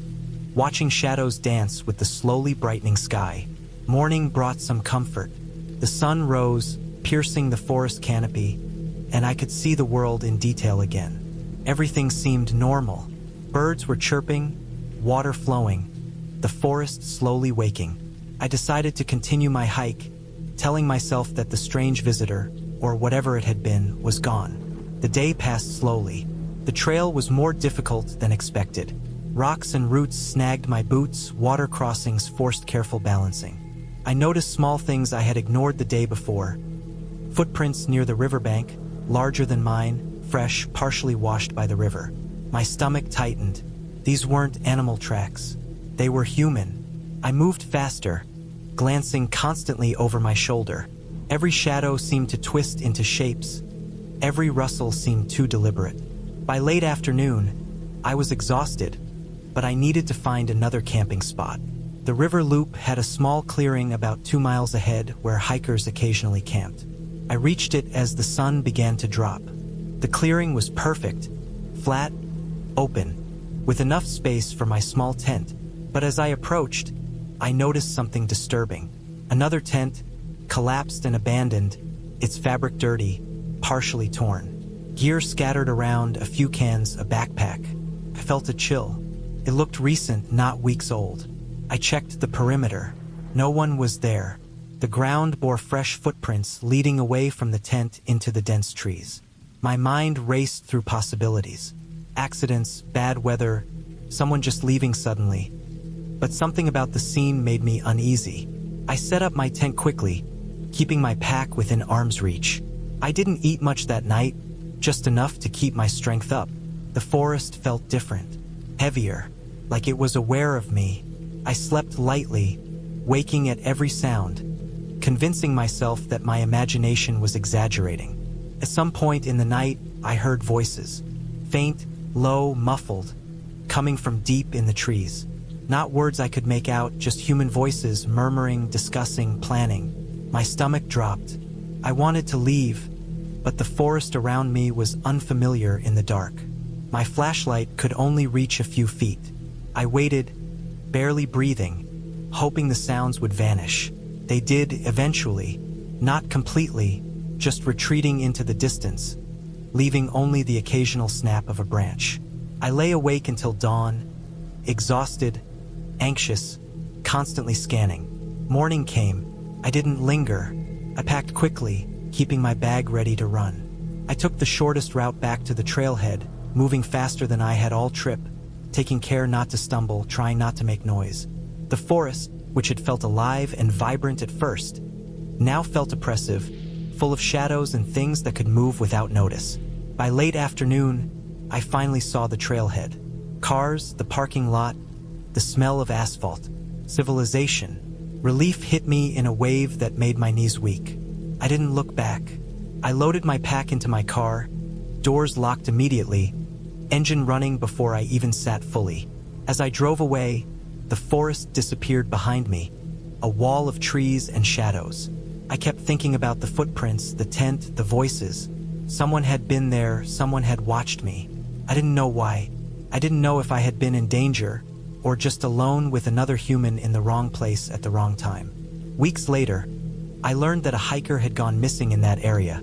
watching shadows dance with the slowly brightening sky. Morning brought some comfort. The sun rose, piercing the forest canopy, and I could see the world in detail again. Everything seemed normal. Birds were chirping, water flowing, the forest slowly waking. I decided to continue my hike, telling myself that the strange visitor, or whatever it had been, was gone. The day passed slowly. The trail was more difficult than expected. Rocks and roots snagged my boots, water crossings forced careful balancing. I noticed small things I had ignored the day before. Footprints near the riverbank, larger than mine, fresh, partially washed by the river. My stomach tightened. These weren't animal tracks. They were human. I moved faster, glancing constantly over my shoulder. Every shadow seemed to twist into shapes. Every rustle seemed too deliberate. By late afternoon, I was exhausted, but I needed to find another camping spot. The river loop had a small clearing about 2 miles ahead where hikers occasionally camped. I reached it as the sun began to drop. The clearing was perfect, flat, open, with enough space for my small tent. But as I approached, I noticed something disturbing. Another tent, collapsed and abandoned, its fabric dirty, partially torn. Gear scattered around, a few cans, a backpack. I felt a chill. It looked recent, not weeks old. I checked the perimeter. No one was there. The ground bore fresh footprints leading away from the tent into the dense trees. My mind raced through possibilities. Accidents, bad weather, someone just leaving suddenly. But something about the scene made me uneasy. I set up my tent quickly, keeping my pack within arm's reach. I didn't eat much that night, just enough to keep my strength up. The forest felt different, heavier, like it was aware of me. I slept lightly, waking at every sound, convincing myself that my imagination was exaggerating. At some point in the night, I heard voices, faint, low, muffled, coming from deep in the trees. Not words I could make out, just human voices murmuring, discussing, planning. My stomach dropped. I wanted to leave, but the forest around me was unfamiliar in the dark. My flashlight could only reach a few feet. I waited, barely breathing, hoping the sounds would vanish. They did eventually, not completely, just retreating into the distance, leaving only the occasional snap of a branch. I lay awake until dawn, exhausted, anxious, constantly scanning. Morning came. I didn't linger. I packed quickly, keeping my bag ready to run. I took the shortest route back to the trailhead, moving faster than I had all trip, taking care not to stumble, trying not to make noise. The forest, which had felt alive and vibrant at first, now felt oppressive, full of shadows and things that could move without notice. By late afternoon, I finally saw the trailhead. Cars, the parking lot, the smell of asphalt, civilization. Relief hit me in a wave that made my knees weak. I didn't look back. I loaded my pack into my car, doors locked immediately, engine running before I even sat fully. As I drove away, the forest disappeared behind me, a wall of trees and shadows. I kept thinking about the footprints, the tent, the voices. Someone had been there, someone had watched me. I didn't know why. I didn't know if I had been in danger, or just alone with another human in the wrong place at the wrong time. Weeks later, I learned that a hiker had gone missing in that area.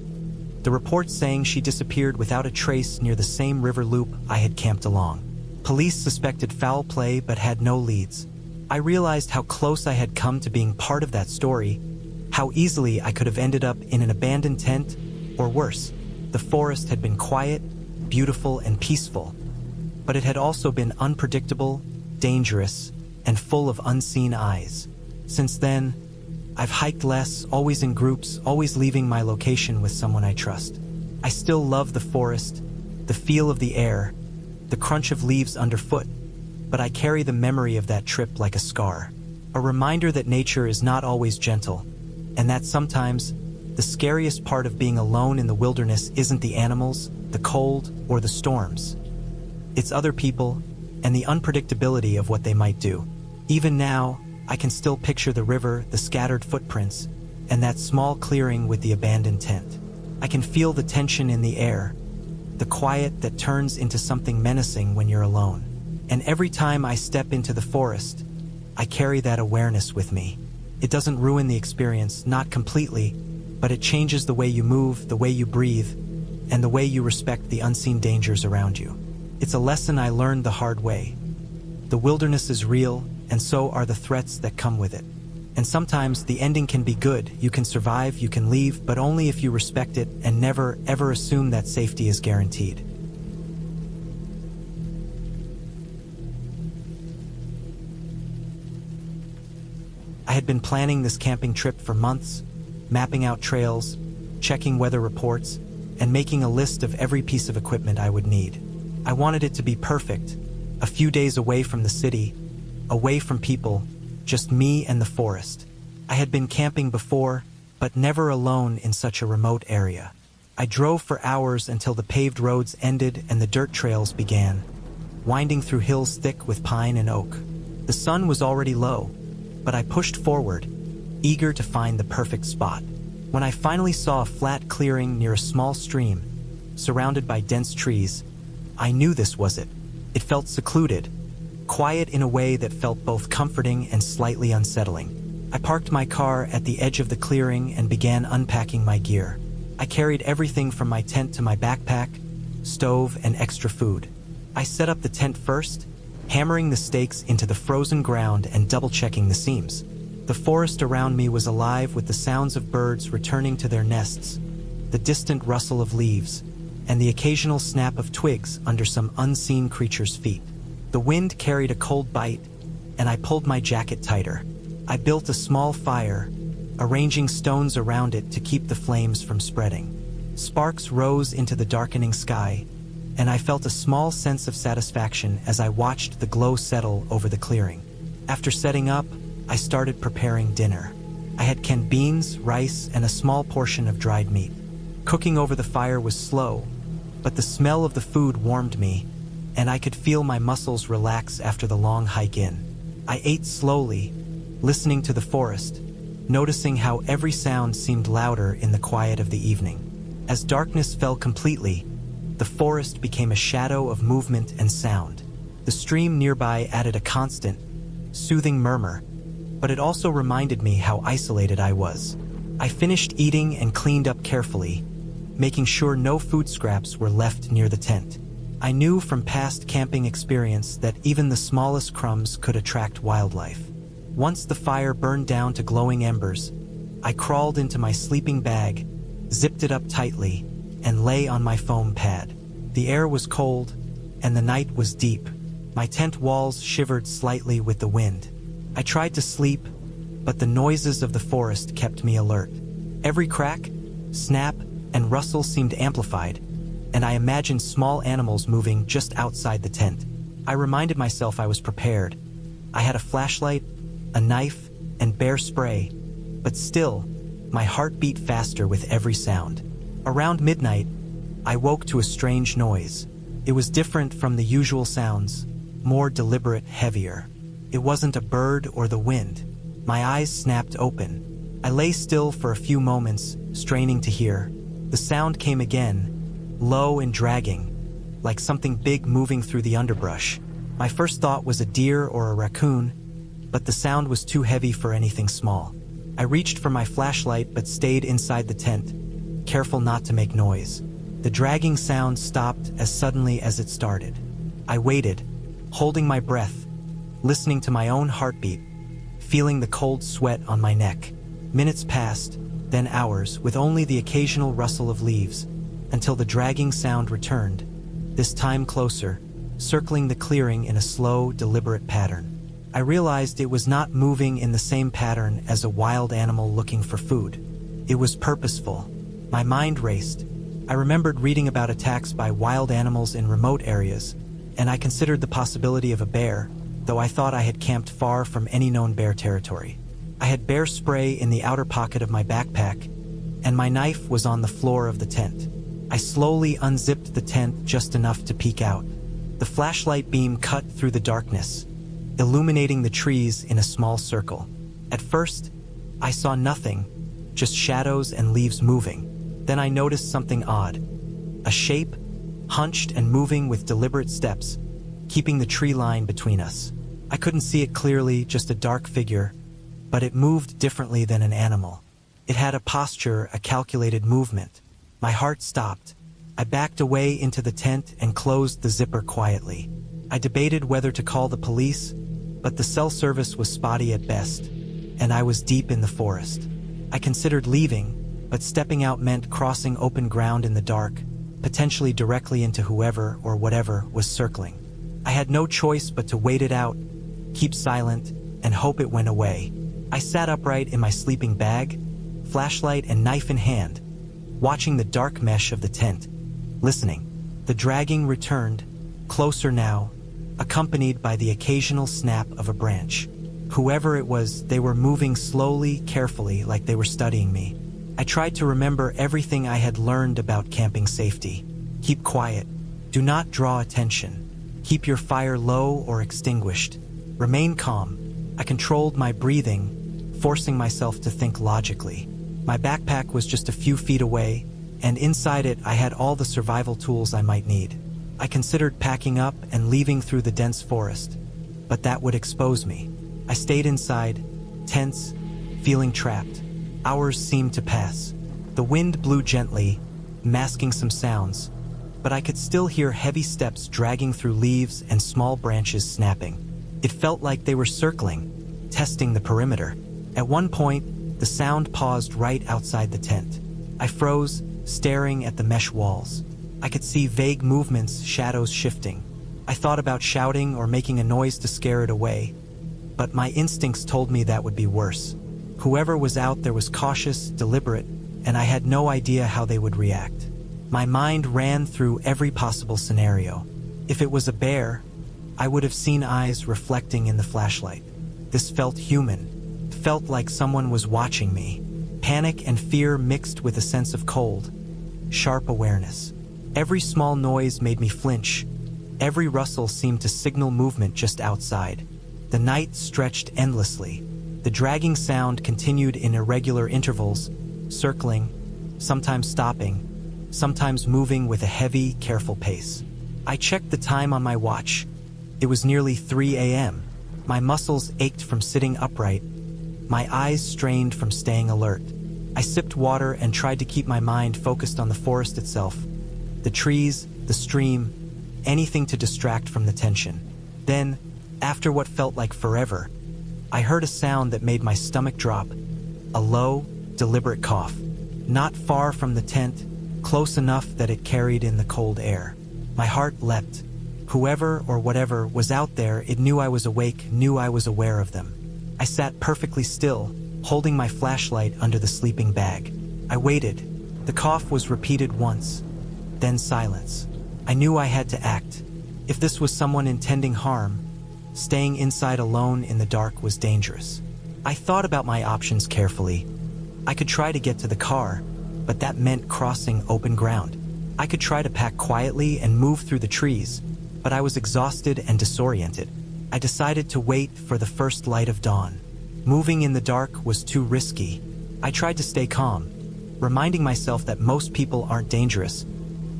The reports saying she disappeared without a trace near the same river loop I had camped along. Police suspected foul play but had no leads. I realized how close I had come to being part of that story, how easily I could have ended up in an abandoned tent, or worse. The forest had been quiet, beautiful, and peaceful, but it had also been unpredictable, dangerous, and full of unseen eyes. Since then, I've hiked less, always in groups, always leaving my location with someone I trust. I still love the forest, the feel of the air, the crunch of leaves underfoot, but I carry the memory of that trip like a scar. A reminder that nature is not always gentle, and that sometimes the scariest part of being alone in the wilderness isn't the animals, the cold, or the storms. It's other people and the unpredictability of what they might do. Even now, I can still picture the river, the scattered footprints, and that small clearing with the abandoned tent. I can feel the tension in the air, the quiet that turns into something menacing when you're alone. And every time I step into the forest, I carry that awareness with me. It doesn't ruin the experience, not completely, but it changes the way you move, the way you breathe, and the way you respect the unseen dangers around you. It's a lesson I learned the hard way. The wilderness is real, and so are the threats that come with it. And sometimes the ending can be good. You can survive, you can leave, but only if you respect it and never, ever assume that safety is guaranteed. I had been planning this camping trip for months, mapping out trails, checking weather reports, and making a list of every piece of equipment I would need. I wanted it to be perfect, a few days away from the city, away from people, just me and the forest. I had been camping before, but never alone in such a remote area. I drove for hours until the paved roads ended and the dirt trails began, winding through hills thick with pine and oak. The sun was already low, but I pushed forward, eager to find the perfect spot. When I finally saw a flat clearing near a small stream, surrounded by dense trees, I knew this was it. It felt secluded, quiet in a way that felt both comforting and slightly unsettling. I parked my car at the edge of the clearing and began unpacking my gear. I carried everything from my tent to my backpack, stove, and extra food. I set up the tent first, hammering the stakes into the frozen ground and double-checking the seams. The forest around me was alive with the sounds of birds returning to their nests, the distant rustle of leaves, and the occasional snap of twigs under some unseen creature's feet. The wind carried a cold bite, and I pulled my jacket tighter. I built a small fire, arranging stones around it to keep the flames from spreading. Sparks rose into the darkening sky, and I felt a small sense of satisfaction as I watched the glow settle over the clearing. After setting up, I started preparing dinner. I had canned beans, rice, and a small portion of dried meat. Cooking over the fire was slow, but the smell of the food warmed me, and I could feel my muscles relax after the long hike in. I ate slowly, listening to the forest, noticing how every sound seemed louder in the quiet of the evening. As darkness fell completely, the forest became a shadow of movement and sound. The stream nearby added a constant, soothing murmur, but it also reminded me how isolated I was. I finished eating and cleaned up carefully, making sure no food scraps were left near the tent. I knew from past camping experience that even the smallest crumbs could attract wildlife. Once the fire burned down to glowing embers, I crawled into my sleeping bag, zipped it up tightly, and lay on my foam pad. The air was cold, and the night was deep. My tent walls shivered slightly with the wind. I tried to sleep, but the noises of the forest kept me alert. Every crack, snap, and rustle seemed amplified, and I imagined small animals moving just outside the tent. I reminded myself I was prepared. I had a flashlight, a knife, and bear spray, but still, my heart beat faster with every sound. Around midnight, I woke to a strange noise. It was different from the usual sounds, more deliberate, heavier. It wasn't a bird or the wind. My eyes snapped open. I lay still for a few moments, straining to hear. The sound came again, low and dragging, like something big moving through the underbrush. My first thought was a deer or a raccoon, but the sound was too heavy for anything small. I reached for my flashlight but stayed inside the tent, careful not to make noise. The dragging sound stopped as suddenly as it started. I waited, holding my breath, listening to my own heartbeat, feeling the cold sweat on my neck. Minutes passed, then hours, with only the occasional rustle of leaves, until the dragging sound returned, this time closer, circling the clearing in a slow, deliberate pattern. I realized it was not moving in the same pattern as a wild animal looking for food. It was purposeful. My mind raced. I remembered reading about attacks by wild animals in remote areas, and I considered the possibility of a bear, though I thought I had camped far from any known bear territory. I had bear spray in the outer pocket of my backpack, and my knife was on the floor of the tent. I slowly unzipped the tent just enough to peek out. The flashlight beam cut through the darkness, illuminating the trees in a small circle. At first, I saw nothing, just shadows and leaves moving. Then I noticed something odd. A shape, hunched and moving with deliberate steps, keeping the tree line between us. I couldn't see it clearly, just a dark figure, but it moved differently than an animal. It had a posture, a calculated movement. My heart stopped. I backed away into the tent and closed the zipper quietly. I debated whether to call the police, but the cell service was spotty at best, and I was deep in the forest. I considered leaving, but stepping out meant crossing open ground in the dark, potentially directly into whoever or whatever was circling. I had no choice but to wait it out, keep silent, and hope it went away. I sat upright in my sleeping bag, flashlight and knife in hand, watching the dark mesh of the tent, listening. The dragging returned, closer now, accompanied by the occasional snap of a branch. Whoever it was, they were moving slowly, carefully, like they were studying me. I tried to remember everything I had learned about camping safety. Keep quiet. Do not draw attention. Keep your fire low or extinguished. Remain calm. I controlled my breathing, forcing myself to think logically. My backpack was just a few feet away, and inside it I had all the survival tools I might need. I considered packing up and leaving through the dense forest, but that would expose me. I stayed inside, tense, feeling trapped. Hours seemed to pass. The wind blew gently, masking some sounds, but I could still hear heavy steps dragging through leaves and small branches snapping. It felt like they were circling, testing the perimeter. At one point, the sound paused right outside the tent. I froze, staring at the mesh walls. I could see vague movements, shadows shifting. I thought about shouting or making a noise to scare it away, but my instincts told me that would be worse. Whoever was out there was cautious, deliberate, and I had no idea how they would react. My mind ran through every possible scenario. If it was a bear, I would have seen eyes reflecting in the flashlight. This felt human, felt like someone was watching me. Panic and fear mixed with a sense of cold, sharp awareness. Every small noise made me flinch. Every rustle seemed to signal movement just outside. The night stretched endlessly. The dragging sound continued in irregular intervals, circling, sometimes stopping, sometimes moving with a heavy, careful pace. I checked the time on my watch. It was nearly 3 a.m. My muscles ached from sitting upright, my eyes strained from staying alert. I sipped water and tried to keep my mind focused on the forest itself, the trees, the stream, anything to distract from the tension. Then, after what felt like forever, I heard a sound that made my stomach drop, a low, deliberate cough. Not far from the tent, close enough that it carried in the cold air. My heart leapt. Whoever or whatever was out there, it knew I was awake, knew I was aware of them. I sat perfectly still, holding my flashlight under the sleeping bag. I waited. The cough was repeated once, then silence. I knew I had to act. If this was someone intending harm, staying inside alone in the dark was dangerous. I thought about my options carefully. I could try to get to the car, but that meant crossing open ground. I could try to pack quietly and move through the trees, but I was exhausted and disoriented. I decided to wait for the first light of dawn. Moving in the dark was too risky. I tried to stay calm, reminding myself that most people aren't dangerous,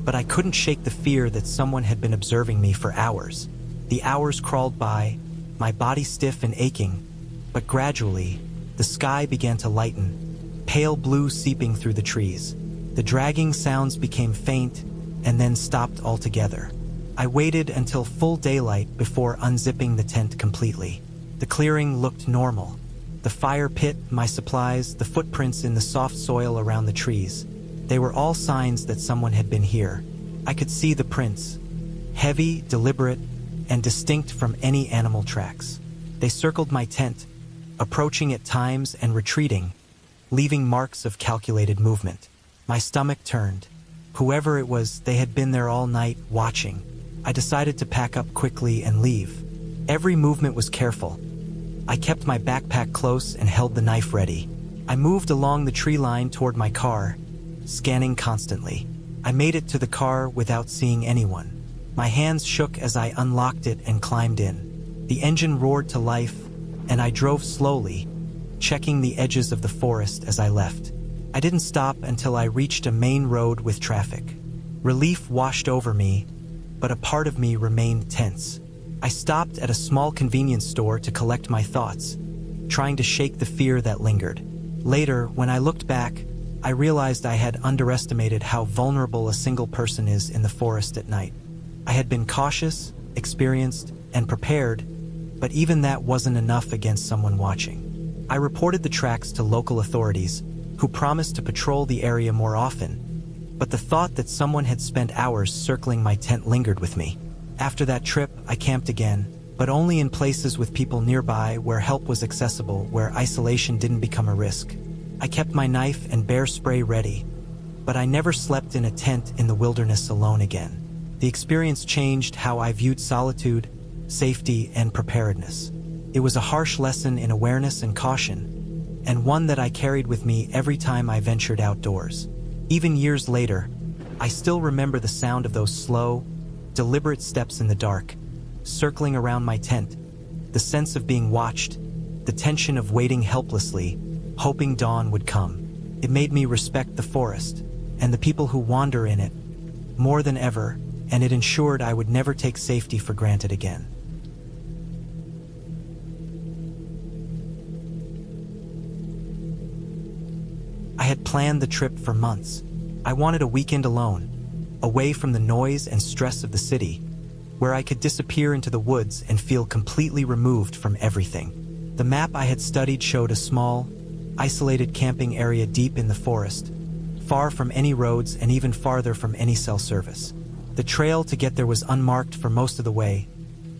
but I couldn't shake the fear that someone had been observing me for hours. The hours crawled by, my body stiff and aching, but gradually, the sky began to lighten, pale blue seeping through the trees. The dragging sounds became faint and then stopped altogether. I waited until full daylight before unzipping the tent completely. The clearing looked normal. The fire pit, my supplies, the footprints in the soft soil around the trees. They were all signs that someone had been here. I could see the prints, heavy, deliberate, and distinct from any animal tracks. They circled my tent, approaching at times and retreating, leaving marks of calculated movement. My stomach turned. Whoever it was, they had been there all night, watching. I decided to pack up quickly and leave. Every movement was careful. I kept my backpack close and held the knife ready. I moved along the tree line toward my car, scanning constantly. I made it to the car without seeing anyone. My hands shook as I unlocked it and climbed in. The engine roared to life, and I drove slowly, checking the edges of the forest as I left. I didn't stop until I reached a main road with traffic. Relief washed over me, but a part of me remained tense. I stopped at a small convenience store to collect my thoughts, trying to shake the fear that lingered. Later, when I looked back, I realized I had underestimated how vulnerable a single person is in the forest at night. I had been cautious, experienced, and prepared, but even that wasn't enough against someone watching. I reported the tracks to local authorities, who promised to patrol the area more often, but the thought that someone had spent hours circling my tent lingered with me. After that trip, I camped again, but only in places with people nearby where help was accessible, where isolation didn't become a risk. I kept my knife and bear spray ready, but I never slept in a tent in the wilderness alone again. The experience changed how I viewed solitude, safety, and preparedness. It was a harsh lesson in awareness and caution, and one that I carried with me every time I ventured outdoors. Even years later, I still remember the sound of those slow, deliberate steps in the dark, circling around my tent, the sense of being watched, the tension of waiting helplessly, hoping dawn would come. It made me respect the forest and the people who wander in it more than ever, and it ensured I would never take safety for granted again. I had planned the trip for months. I wanted a weekend alone, away from the noise and stress of the city, where I could disappear into the woods and feel completely removed from everything. The map I had studied showed a small, isolated camping area deep in the forest, far from any roads and even farther from any cell service. The trail to get there was unmarked for most of the way,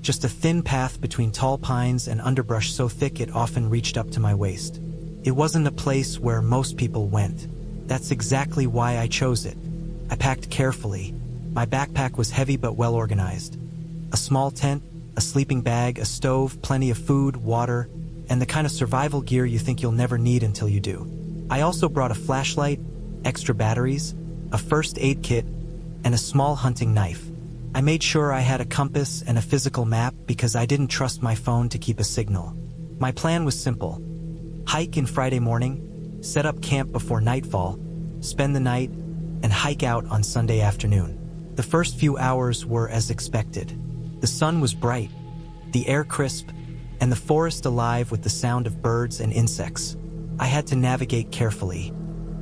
just a thin path between tall pines and underbrush so thick it often reached up to my waist. It wasn't a place where most people went. That's exactly why I chose it. I packed carefully. My backpack was heavy but well organized. A small tent, a sleeping bag, a stove, plenty of food, water, and the kind of survival gear you think you'll never need until you do. I also brought a flashlight, extra batteries, a first aid kit, and a small hunting knife. I made sure I had a compass and a physical map because I didn't trust my phone to keep a signal. My plan was simple. Hike in Friday morning, set up camp before nightfall, spend the night, and hike out on Sunday afternoon. The first few hours were as expected. The sun was bright, the air crisp, and the forest alive with the sound of birds and insects. I had to navigate carefully.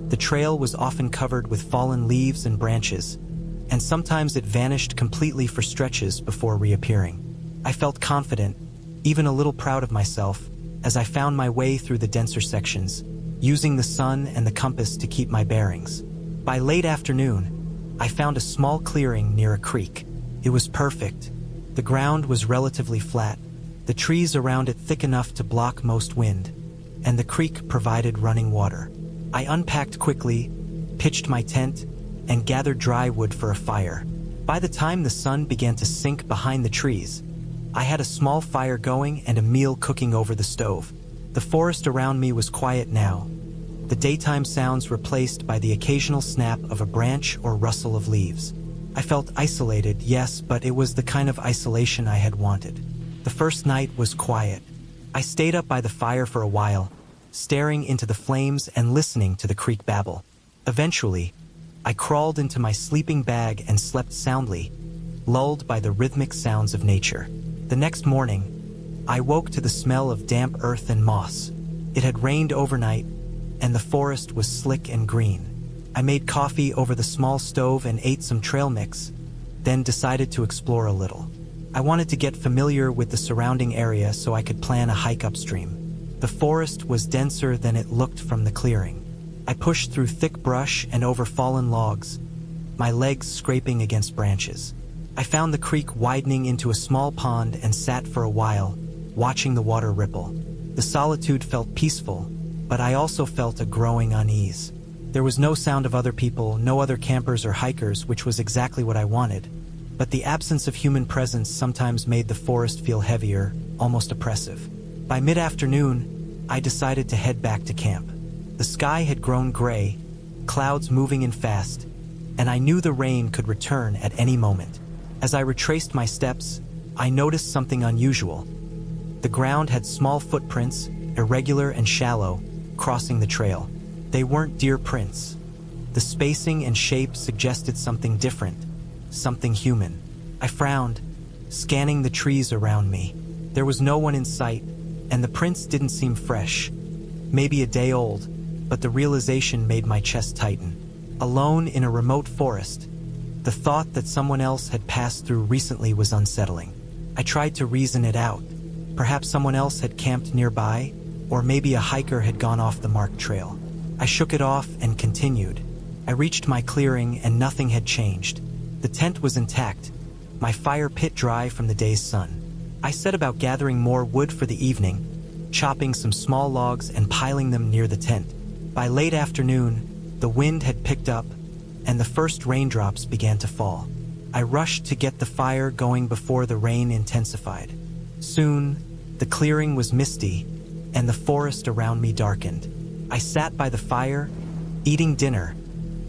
The trail was often covered with fallen leaves and branches, and sometimes it vanished completely for stretches before reappearing. I felt confident, even a little proud of myself, as I found my way through the denser sections, using the sun and the compass to keep my bearings. By late afternoon, I found a small clearing near a creek. It was perfect. The ground was relatively flat, the trees around it thick enough to block most wind, and the creek provided running water. I unpacked quickly, pitched my tent, and gathered dry wood for a fire. By the time the sun began to sink behind the trees, I had a small fire going and a meal cooking over the stove. The forest around me was quiet now, the daytime sounds replaced by the occasional snap of a branch or rustle of leaves. I felt isolated, yes, but it was the kind of isolation I had wanted. The first night was quiet. I stayed up by the fire for a while, staring into the flames and listening to the creek babble. Eventually, I crawled into my sleeping bag and slept soundly, lulled by the rhythmic sounds of nature. The next morning, I woke to the smell of damp earth and moss. It had rained overnight, and the forest was slick and green. I made coffee over the small stove and ate some trail mix, then decided to explore a little. I wanted to get familiar with the surrounding area so I could plan a hike upstream. The forest was denser than it looked from the clearing. I pushed through thick brush and over fallen logs, my legs scraping against branches. I found the creek widening into a small pond and sat for a while, watching the water ripple. The solitude felt peaceful, but I also felt a growing unease. There was no sound of other people, no other campers or hikers, which was exactly what I wanted. But the absence of human presence sometimes made the forest feel heavier, almost oppressive. By mid-afternoon, I decided to head back to camp. The sky had grown gray, clouds moving in fast, and I knew the rain could return at any moment. As I retraced my steps, I noticed something unusual. The ground had small footprints, irregular and shallow, crossing the trail. They weren't deer prints. The spacing and shape suggested something different, something human. I frowned, scanning the trees around me. There was no one in sight, and the prints didn't seem fresh. Maybe a day old, but the realization made my chest tighten. Alone in a remote forest, the thought that someone else had passed through recently was unsettling. I tried to reason it out. Perhaps someone else had camped nearby, or maybe a hiker had gone off the marked trail. I shook it off and continued. I reached my clearing and nothing had changed. The tent was intact, my fire pit dry from the day's sun. I set about gathering more wood for the evening, chopping some small logs and piling them near the tent. By late afternoon, the wind had picked up, and the first raindrops began to fall. I rushed to get the fire going before the rain intensified. Soon, the clearing was misty, and the forest around me darkened. I sat by the fire, eating dinner,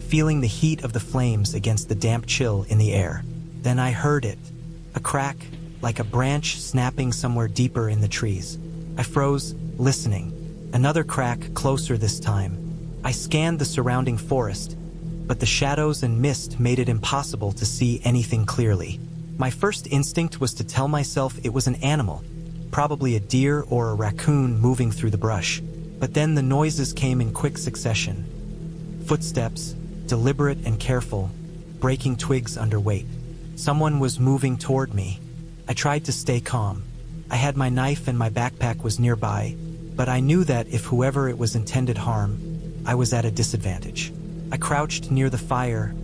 feeling the heat of the flames against the damp chill in the air. Then I heard it, a crack, like a branch snapping somewhere deeper in the trees. I froze, listening. Another crack, closer this time. I scanned the surrounding forest, but the shadows and mist made it impossible to see anything clearly. My first instinct was to tell myself it was an animal, probably a deer or a raccoon moving through the brush. But then the noises came in quick succession. Footsteps, deliberate and careful, breaking twigs under weight. Someone was moving toward me. I tried to stay calm. I had my knife and my backpack was nearby, but I knew that if whoever it was intended harm, I was at a disadvantage. I crouched near the fire,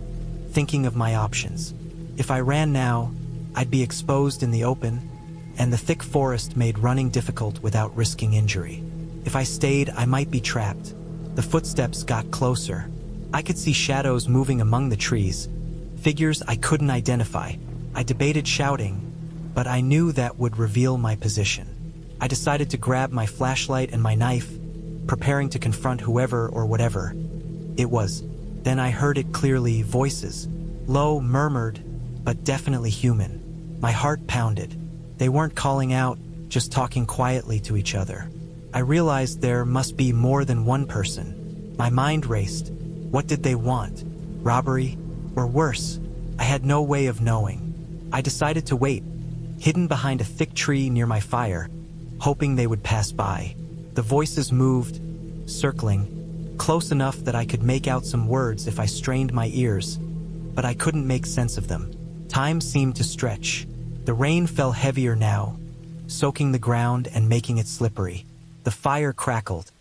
thinking of my options. If I ran now, I'd be exposed in the open, and the thick forest made running difficult without risking injury. If I stayed, I might be trapped. The footsteps got closer. I could see shadows moving among the trees, figures I couldn't identify. I debated shouting, but I knew that would reveal my position. I decided to grab my flashlight and my knife, preparing to confront whoever or whatever it was. Then I heard it clearly, voices, low, murmured, but definitely human. My heart pounded. They weren't calling out, just talking quietly to each other. I realized there must be more than one person. My mind raced. What did they want? Robbery? Or worse? I had no way of knowing. I decided to wait, hidden behind a thick tree near my fire, hoping they would pass by. The voices moved, circling, close enough that I could make out some words if I strained my ears, but I couldn't make sense of them. Time seemed to stretch. The rain fell heavier now, soaking the ground and making it slippery. The fire crackled,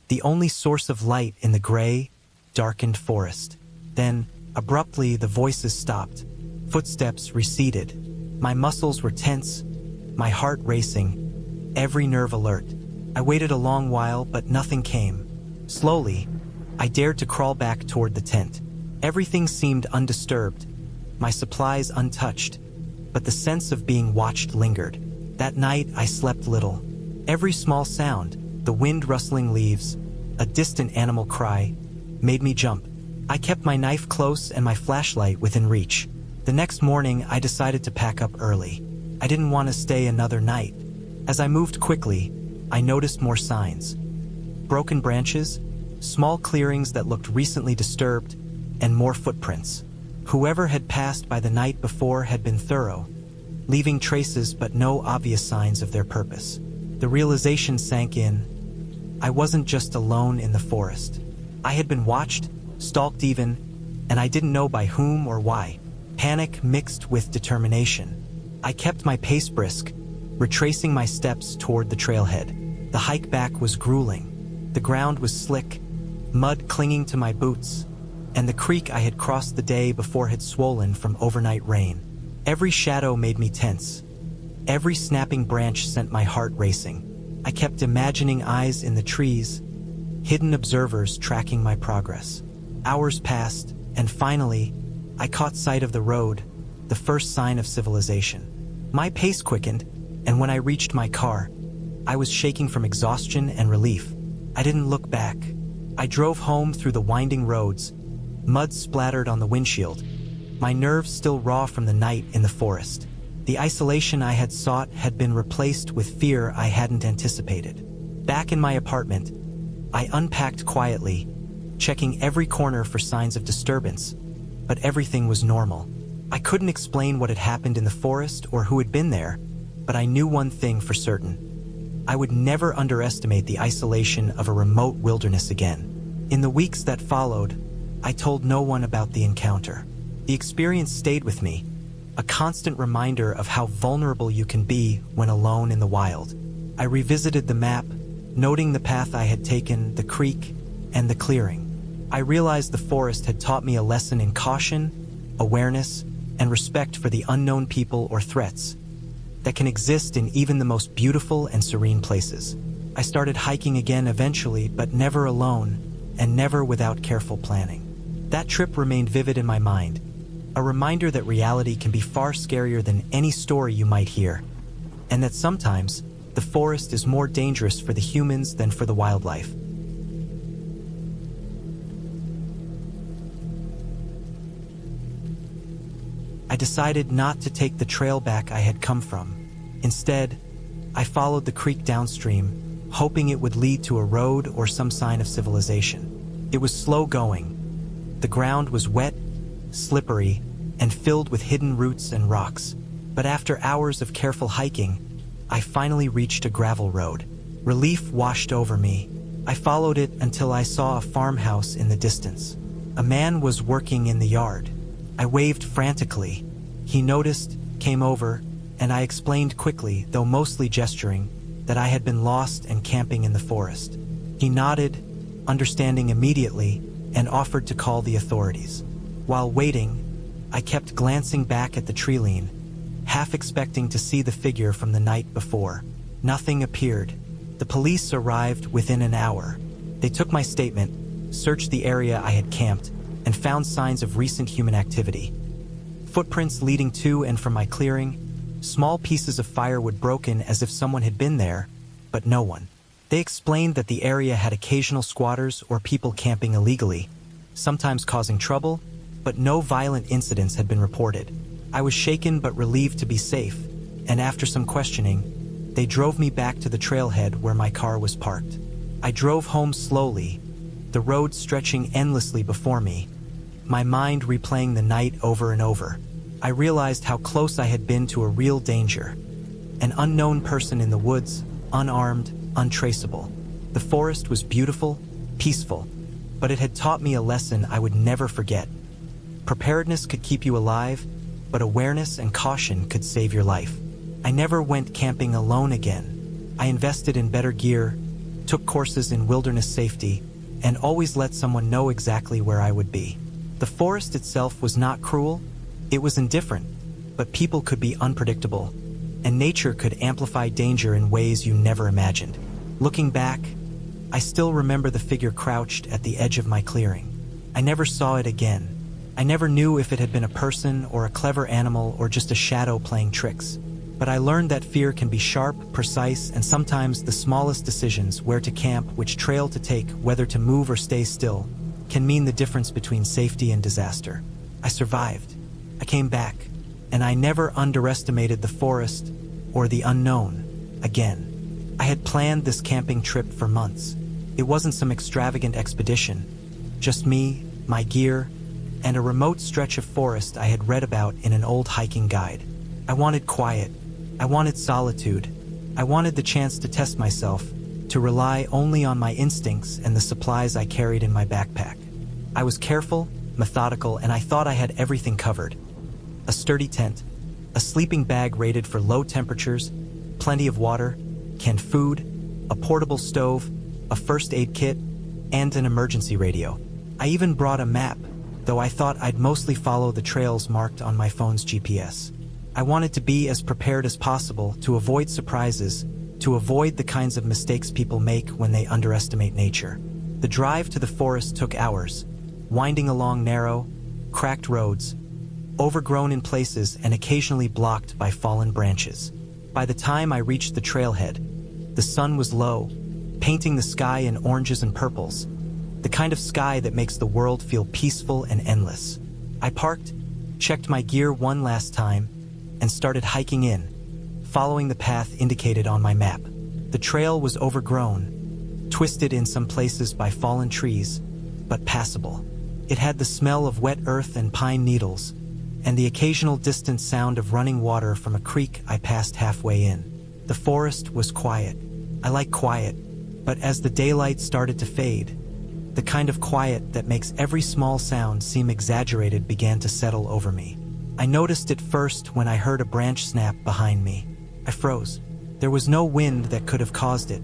the only source of light in the gray, darkened forest. Then, abruptly, the voices stopped. Footsteps receded. My muscles were tense, my heart racing, every nerve alert. I waited a long while, but nothing came. Slowly, I dared to crawl back toward the tent. Everything seemed undisturbed, my supplies untouched, but the sense of being watched lingered. That night, I slept little. Every small sound, the wind rustling leaves, a distant animal cry, made me jump. I kept my knife close and my flashlight within reach. The next morning, I decided to pack up early. I didn't want to stay another night. As I moved quickly, I noticed more signs. Broken branches, small clearings that looked recently disturbed, and more footprints. Whoever had passed by the night before had been thorough, leaving traces but no obvious signs of their purpose. The realization sank in. I wasn't just alone in the forest. I had been watched, stalked even, and I didn't know by whom or why. Panic mixed with determination. I kept my pace brisk, retracing my steps toward the trailhead. The hike back was grueling. The ground was slick, mud clinging to my boots, and the creek I had crossed the day before had swollen from overnight rain. Every shadow made me tense. Every snapping branch sent my heart racing. I kept imagining eyes in the trees, hidden observers tracking my progress. Hours passed, and finally, I caught sight of the road, the first sign of civilization. My pace quickened, and when I reached my car, I was shaking from exhaustion and relief. I didn't look back. I drove home through the winding roads, mud splattered on the windshield, my nerves still raw from the night in the forest. The isolation I had sought had been replaced with fear I hadn't anticipated. Back in my apartment, I unpacked quietly, checking every corner for signs of disturbance, but everything was normal. I couldn't explain what had happened in the forest or who had been there, but I knew one thing for certain. I would never underestimate the isolation of a remote wilderness again. In the weeks that followed, I told no one about the encounter. The experience stayed with me, a constant reminder of how vulnerable you can be when alone in the wild. I revisited the map, noting the path I had taken, the creek, and the clearing. I realized the forest had taught me a lesson in caution, awareness, and respect for the unknown people or threats that can exist in even the most beautiful and serene places. I started hiking again eventually, but never alone, and never without careful planning. That trip remained vivid in my mind, a reminder that reality can be far scarier than any story you might hear, and that sometimes the forest is more dangerous for the humans than for the wildlife. I decided not to take the trail back I had come from. Instead, I followed the creek downstream, hoping it would lead to a road or some sign of civilization. It was slow going. The ground was wet, slippery, and filled with hidden roots and rocks. But after hours of careful hiking, I finally reached a gravel road. Relief washed over me. I followed it until I saw a farmhouse in the distance. A man was working in the yard. I waved frantically. He noticed, came over, and I explained quickly, though mostly gesturing, that I had been lost and camping in the forest. He nodded, understanding immediately, and offered to call the authorities. While waiting, I kept glancing back at the tree-line, half expecting to see the figure from the night before. Nothing appeared. The police arrived within an hour. They took my statement, searched the area I had camped, and found signs of recent human activity. Footprints leading to and from my clearing, small pieces of firewood broken as if someone had been there, but no one. They explained that the area had occasional squatters or people camping illegally, sometimes causing trouble, but no violent incidents had been reported. I was shaken but relieved to be safe, and after some questioning, they drove me back to the trailhead where my car was parked. I drove home slowly, the road stretching endlessly before me, my mind replaying the night over and over. I realized how close I had been to a real danger. An unknown person in the woods, unarmed, untraceable. The forest was beautiful, peaceful, but it had taught me a lesson I would never forget. Preparedness could keep you alive, but awareness and caution could save your life. I never went camping alone again. I invested in better gear, took courses in wilderness safety, and always let someone know exactly where I would be. The forest itself was not cruel, it was indifferent, but people could be unpredictable, and nature could amplify danger in ways you never imagined. Looking back, I still remember the figure crouched at the edge of my clearing. I never saw it again. I never knew if it had been a person or a clever animal or just a shadow playing tricks. But I learned that fear can be sharp, precise, and sometimes the smallest decisions, where to camp, which trail to take, whether to move or stay still, can mean the difference between safety and disaster. I survived. I came back, and I never underestimated the forest or the unknown again. I had planned this camping trip for months. It wasn't some extravagant expedition, just me, my gear, and a remote stretch of forest I had read about in an old hiking guide. I wanted quiet. I wanted solitude. I wanted the chance to test myself, to rely only on my instincts and the supplies I carried in my backpack. I was careful, methodical, and I thought I had everything covered. A sturdy tent, a sleeping bag rated for low temperatures, plenty of water, canned food, a portable stove, a first aid kit, and an emergency radio. I even brought a map, though I thought I'd mostly follow the trails marked on my phone's GPS. I wanted to be as prepared as possible to avoid surprises, to avoid the kinds of mistakes people make when they underestimate nature. The drive to the forest took hours, winding along narrow, cracked roads, overgrown in places and occasionally blocked by fallen branches. By the time I reached the trailhead, the sun was low, painting the sky in oranges and purples, the kind of sky that makes the world feel peaceful and endless. I parked, checked my gear one last time, and started hiking in, following the path indicated on my map. The trail was overgrown, twisted in some places by fallen trees, but passable. It had the smell of wet earth and pine needles, and the occasional distant sound of running water from a creek I passed halfway in. The forest was quiet. I like quiet, but as the daylight started to fade, the kind of quiet that makes every small sound seem exaggerated began to settle over me. I noticed it first when I heard a branch snap behind me. I froze. There was no wind that could have caused it,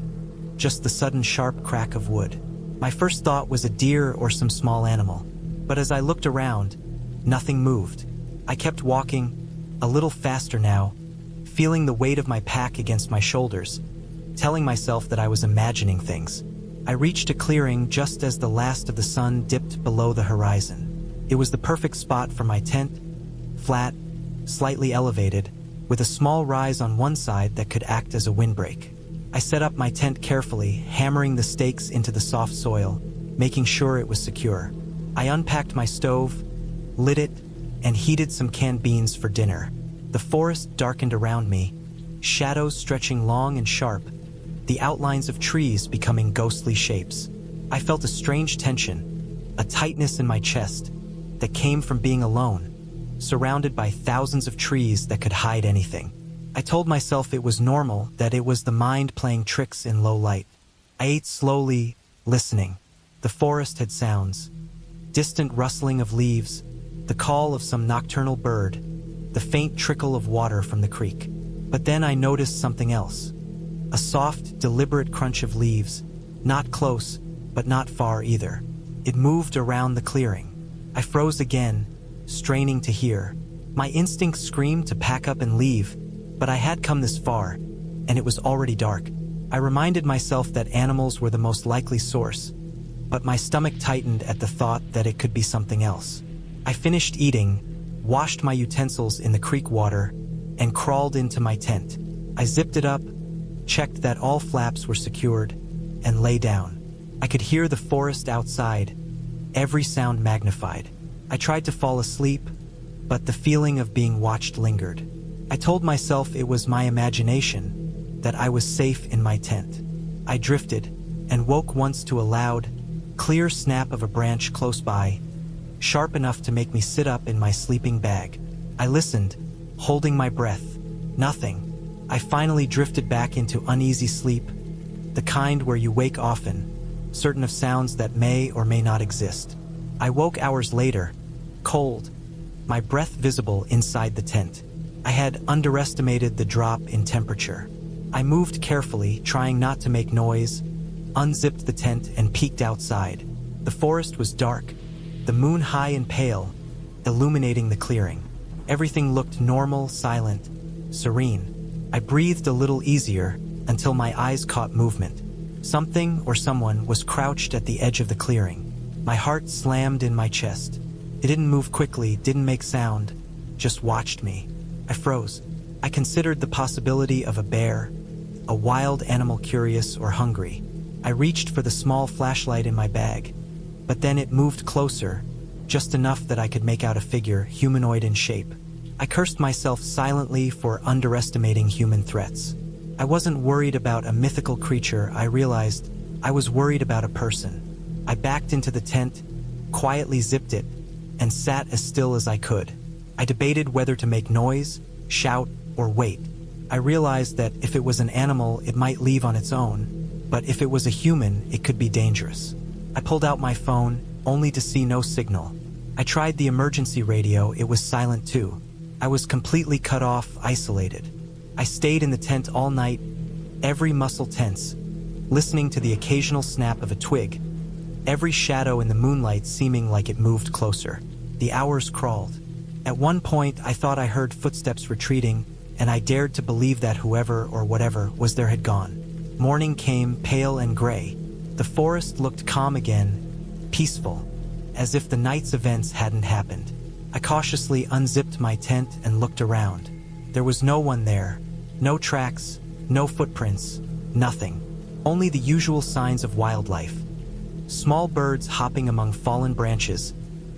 just the sudden sharp crack of wood. My first thought was a deer or some small animal, but as I looked around, nothing moved. I kept walking, a little faster now, feeling the weight of my pack against my shoulders, telling myself that I was imagining things. I reached a clearing just as the last of the sun dipped below the horizon. It was the perfect spot for my tent, flat, slightly elevated, with a small rise on one side that could act as a windbreak. I set up my tent carefully, hammering the stakes into the soft soil, making sure it was secure. I unpacked my stove, lit it, and heated some canned beans for dinner. The forest darkened around me, shadows stretching long and sharp, the outlines of trees becoming ghostly shapes. I felt a strange tension, a tightness in my chest, that came from being alone, surrounded by thousands of trees that could hide anything. I told myself it was normal, that it was the mind playing tricks in low light. I ate slowly, listening. The forest had sounds, distant rustling of leaves, the call of some nocturnal bird, the faint trickle of water from the creek. But then I noticed something else. A soft, deliberate crunch of leaves, not close, but not far either. It moved around the clearing. I froze again, straining to hear. My instincts screamed to pack up and leave, but I had come this far, and it was already dark. I reminded myself that animals were the most likely source, but my stomach tightened at the thought that it could be something else. I finished eating, washed my utensils in the creek water, and crawled into my tent. I zipped it up, checked that all flaps were secured, and lay down. I could hear the forest outside, every sound magnified. I tried to fall asleep, but the feeling of being watched lingered. I told myself it was my imagination, that I was safe in my tent. I drifted, and woke once to a loud, clear snap of a branch close by, sharp enough to make me sit up in my sleeping bag. I listened, holding my breath. Nothing. I finally drifted back into uneasy sleep, the kind where you wake often, certain of sounds that may or may not exist. I woke hours later, cold, my breath visible inside the tent. I had underestimated the drop in temperature. I moved carefully, trying not to make noise, unzipped the tent and peeked outside. The forest was dark, the moon high and pale, illuminating the clearing. Everything looked normal, silent, serene. I breathed a little easier until my eyes caught movement. Something or someone was crouched at the edge of the clearing. My heart slammed in my chest. It didn't move quickly, didn't make sound, just watched me. I froze. I considered the possibility of a bear, a wild animal curious or hungry. I reached for the small flashlight in my bag, but then it moved closer, just enough that I could make out a figure, humanoid in shape. I cursed myself silently for underestimating human threats. I wasn't worried about a mythical creature, I realized I was worried about a person. I backed into the tent, quietly zipped it, and sat as still as I could. I debated whether to make noise, shout, or wait. I realized that if it was an animal, it might leave on its own, but if it was a human, it could be dangerous. I pulled out my phone, only to see no signal. I tried the emergency radio, it was silent too. I was completely cut off, isolated. I stayed in the tent all night, every muscle tense, listening to the occasional snap of a twig, every shadow in the moonlight seeming like it moved closer. The hours crawled. At one point, I thought I heard footsteps retreating, and I dared to believe that whoever or whatever was there had gone. Morning came, pale and gray. The forest looked calm again, peaceful, as if the night's events hadn't happened. I cautiously unzipped my tent and looked around. There was no one there. No tracks, no footprints, nothing. Only the usual signs of wildlife. Small birds hopping among fallen branches,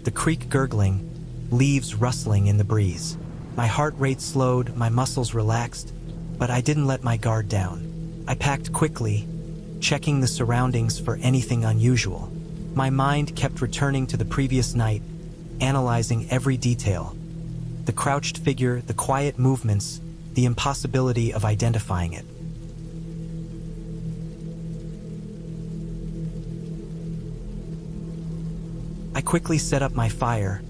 the creek gurgling, leaves rustling in the breeze. My heart rate slowed, my muscles relaxed, but I didn't let my guard down. I packed quickly, checking the surroundings for anything unusual. My mind kept returning to the previous night, analyzing every detail. The crouched figure, the quiet movements, the impossibility of identifying it. I quickly set up my fire,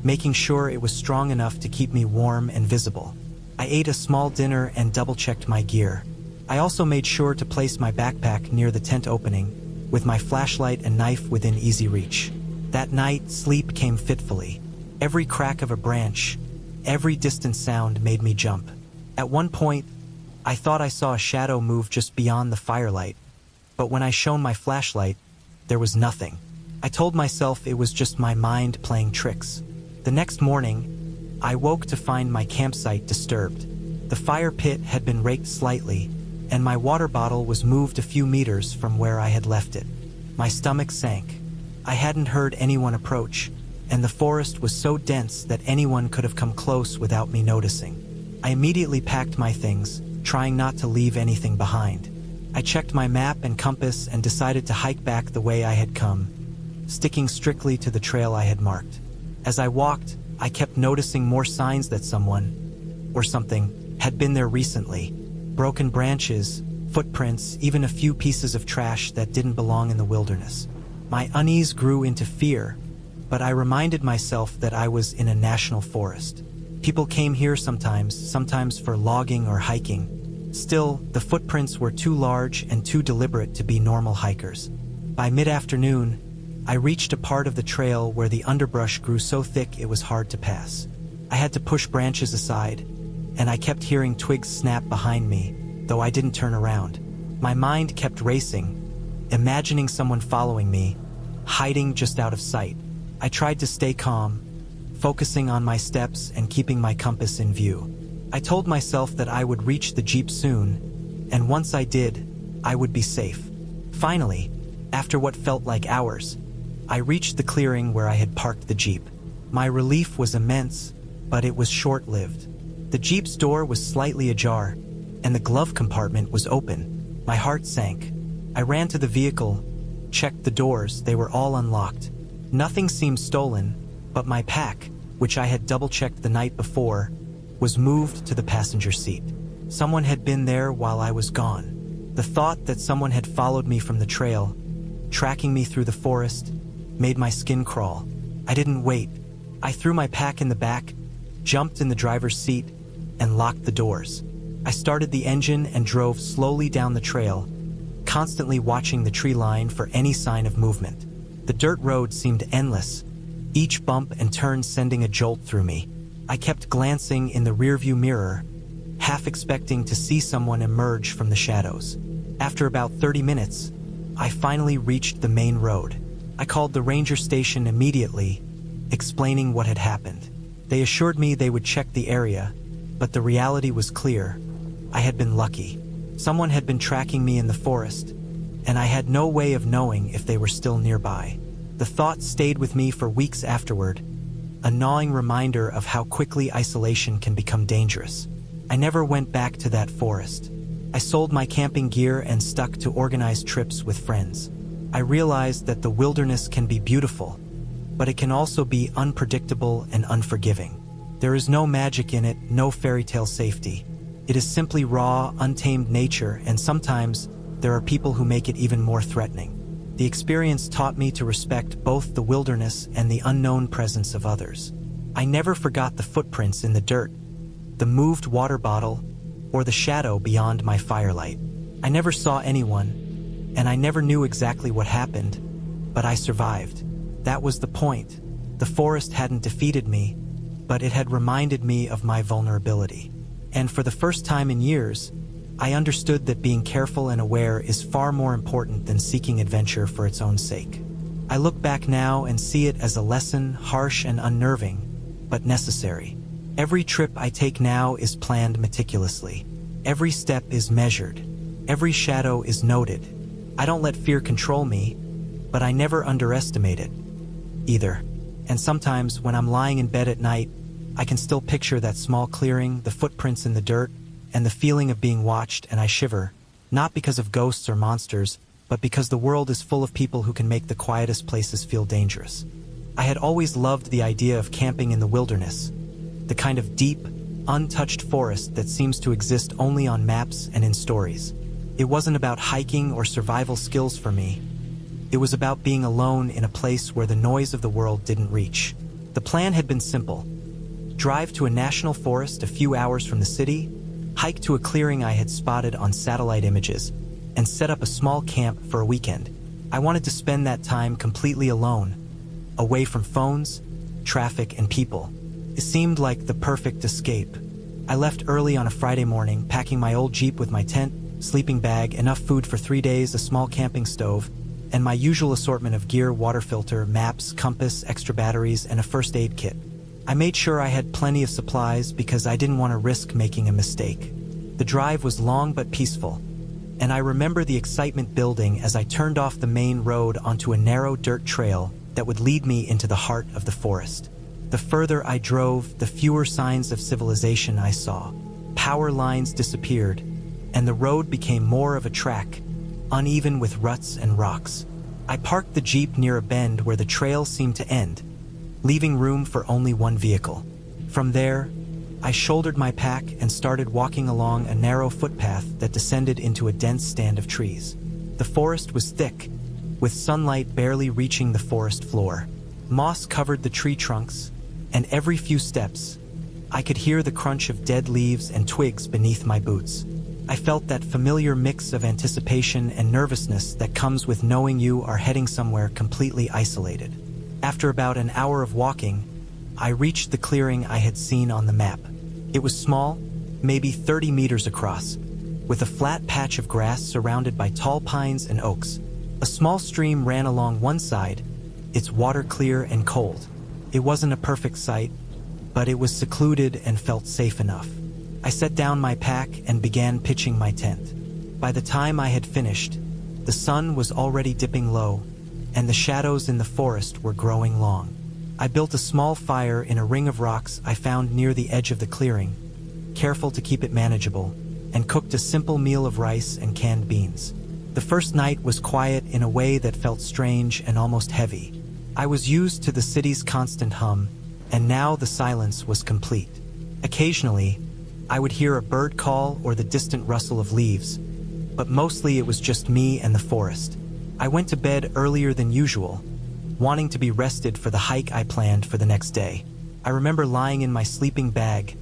making sure it was strong enough to keep me warm and visible. I ate a small dinner and double-checked my gear. I also made sure to place my backpack near the tent opening, with my flashlight and knife within easy reach. That night, sleep came fitfully. Every crack of a branch, every distant sound made me jump. At one point, I thought I saw a shadow move just beyond the firelight, but when I shone my flashlight, there was nothing. I told myself it was just my mind playing tricks. The next morning, I woke to find my campsite disturbed. The fire pit had been raked slightly, and my water bottle was moved a few meters from where I had left it. My stomach sank. I hadn't heard anyone approach, and the forest was so dense that anyone could have come close without me noticing. I immediately packed my things, trying not to leave anything behind. I checked my map and compass and decided to hike back the way I had come, sticking strictly to the trail I had marked. As I walked, I kept noticing more signs that someone, or something, had been there recently. Broken branches, footprints, even a few pieces of trash that didn't belong in the wilderness. My unease grew into fear, but I reminded myself that I was in a national forest. People came here sometimes for logging or hiking. Still, the footprints were too large and too deliberate to be normal hikers. By mid-afternoon, I reached a part of the trail where the underbrush grew so thick it was hard to pass. I had to push branches aside, and I kept hearing twigs snap behind me, though I didn't turn around. My mind kept racing, imagining someone following me, hiding just out of sight. I tried to stay calm, focusing on my steps and keeping my compass in view. I told myself that I would reach the jeep soon, and once I did, I would be safe. Finally, after what felt like hours, I reached the clearing where I had parked the jeep. My relief was immense, but it was short-lived. The jeep's door was slightly ajar, and the glove compartment was open. My heart sank. I ran to the vehicle, checked the doors, they were all unlocked. Nothing seemed stolen, but my pack, which I had double-checked the night before, was moved to the passenger seat. Someone had been there while I was gone. The thought that someone had followed me from the trail, tracking me through the forest, made my skin crawl. I didn't wait. I threw my pack in the back, jumped in the driver's seat, and locked the doors. I started the engine and drove slowly down the trail, constantly watching the tree line for any sign of movement. The dirt road seemed endless, each bump and turn sending a jolt through me. I kept glancing in the rearview mirror, half expecting to see someone emerge from the shadows. After about 30 minutes, I finally reached the main road. I called the ranger station immediately, explaining what had happened. They assured me they would check the area, but the reality was clear. I had been lucky. Someone had been tracking me in the forest, and I had no way of knowing if they were still nearby. The thought stayed with me for weeks afterward, a gnawing reminder of how quickly isolation can become dangerous. I never went back to that forest. I sold my camping gear and stuck to organized trips with friends. I realized that the wilderness can be beautiful, but it can also be unpredictable and unforgiving. There is no magic in it, no fairy tale safety. It is simply raw, untamed nature, and sometimes there are people who make it even more threatening. The experience taught me to respect both the wilderness and the unknown presence of others. I never forgot the footprints in the dirt, the moved water bottle, or the shadow beyond my firelight. I never saw anyone, and I never knew exactly what happened, but I survived. That was the point. The forest hadn't defeated me, but it had reminded me of my vulnerability. And for the first time in years, I understood that being careful and aware is far more important than seeking adventure for its own sake. I look back now and see it as a lesson, harsh and unnerving, but necessary. Every trip I take now is planned meticulously. Every step is measured. Every shadow is noted. I don't let fear control me, but I never underestimate it either. And sometimes, when I'm lying in bed at night, I can still picture that small clearing, the footprints in the dirt, and the feeling of being watched, and I shiver, not because of ghosts or monsters, but because the world is full of people who can make the quietest places feel dangerous. I had always loved the idea of camping in the wilderness, the kind of deep, untouched forest that seems to exist only on maps and in stories. It wasn't about hiking or survival skills for me. It was about being alone in a place where the noise of the world didn't reach. The plan had been simple. Drive to a national forest a few hours from the city, hike to a clearing I had spotted on satellite images, and set up a small camp for a weekend. I wanted to spend that time completely alone, away from phones, traffic, and people. It seemed like the perfect escape. I left early on a Friday morning, packing my old Jeep with my tent, sleeping bag, enough food for 3 days, a small camping stove, and my usual assortment of gear: water filter, maps, compass, extra batteries, and a first aid kit. I made sure I had plenty of supplies because I didn't want to risk making a mistake. The drive was long but peaceful, and I remember the excitement building as I turned off the main road onto a narrow dirt trail that would lead me into the heart of the forest. The further I drove, the fewer signs of civilization I saw. Power lines disappeared, and the road became more of a track, uneven with ruts and rocks. I parked the Jeep near a bend where the trail seemed to end, leaving room for only one vehicle. From there, I shouldered my pack and started walking along a narrow footpath that descended into a dense stand of trees. The forest was thick, with sunlight barely reaching the forest floor. Moss covered the tree trunks, and every few steps, I could hear the crunch of dead leaves and twigs beneath my boots. I felt that familiar mix of anticipation and nervousness that comes with knowing you are heading somewhere completely isolated. After about an hour of walking, I reached the clearing I had seen on the map. It was small, maybe 30 meters across, with a flat patch of grass surrounded by tall pines and oaks. A small stream ran along one side, its water clear and cold. It wasn't a perfect sight, but it was secluded and felt safe enough. I set down my pack and began pitching my tent. By the time I had finished, the sun was already dipping low, and the shadows in the forest were growing long. I built a small fire in a ring of rocks I found near the edge of the clearing, careful to keep it manageable, and cooked a simple meal of rice and canned beans. The first night was quiet in a way that felt strange and almost heavy. I was used to the city's constant hum, and now the silence was complete. Occasionally, I would hear a bird call or the distant rustle of leaves, but mostly it was just me and the forest. I went to bed earlier than usual, wanting to be rested for the hike I planned for the next day. I remember lying in my sleeping bag,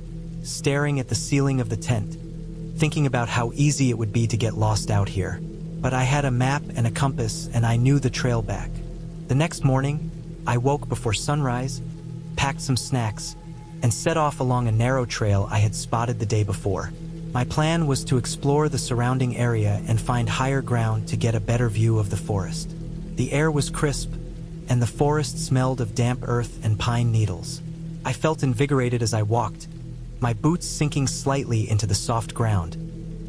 staring at the ceiling of the tent, thinking about how easy it would be to get lost out here. But I had a map and a compass, and I knew the trail back. The next morning, I woke before sunrise, packed some snacks, and set off along a narrow trail I had spotted the day before. My plan was to explore the surrounding area and find higher ground to get a better view of the forest. The air was crisp, and the forest smelled of damp earth and pine needles. I felt invigorated as I walked, my boots sinking slightly into the soft ground,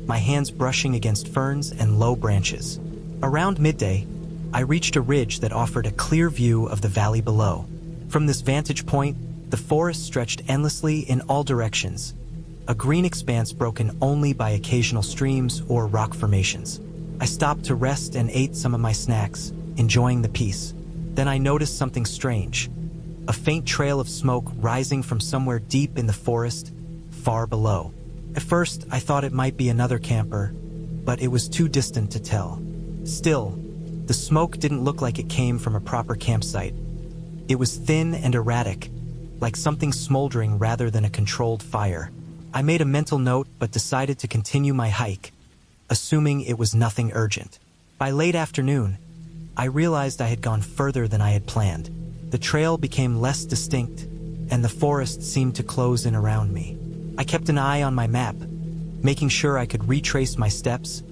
my hands brushing against ferns and low branches. Around midday, I reached a ridge that offered a clear view of the valley below. From this vantage point, the forest stretched endlessly in all directions, a green expanse broken only by occasional streams or rock formations. I stopped to rest and ate some of my snacks, enjoying the peace. Then I noticed something strange, a faint trail of smoke rising from somewhere deep in the forest, far below. At first, I thought it might be another camper, but it was too distant to tell. Still, the smoke didn't look like it came from a proper campsite. It was thin and erratic, like something smoldering rather than a controlled fire. I made a mental note but decided to continue my hike, assuming it was nothing urgent. By late afternoon, I realized I had gone further than I had planned. The trail became less distinct, and the forest seemed to close in around me. I kept an eye on my map, making sure I could retrace my steps,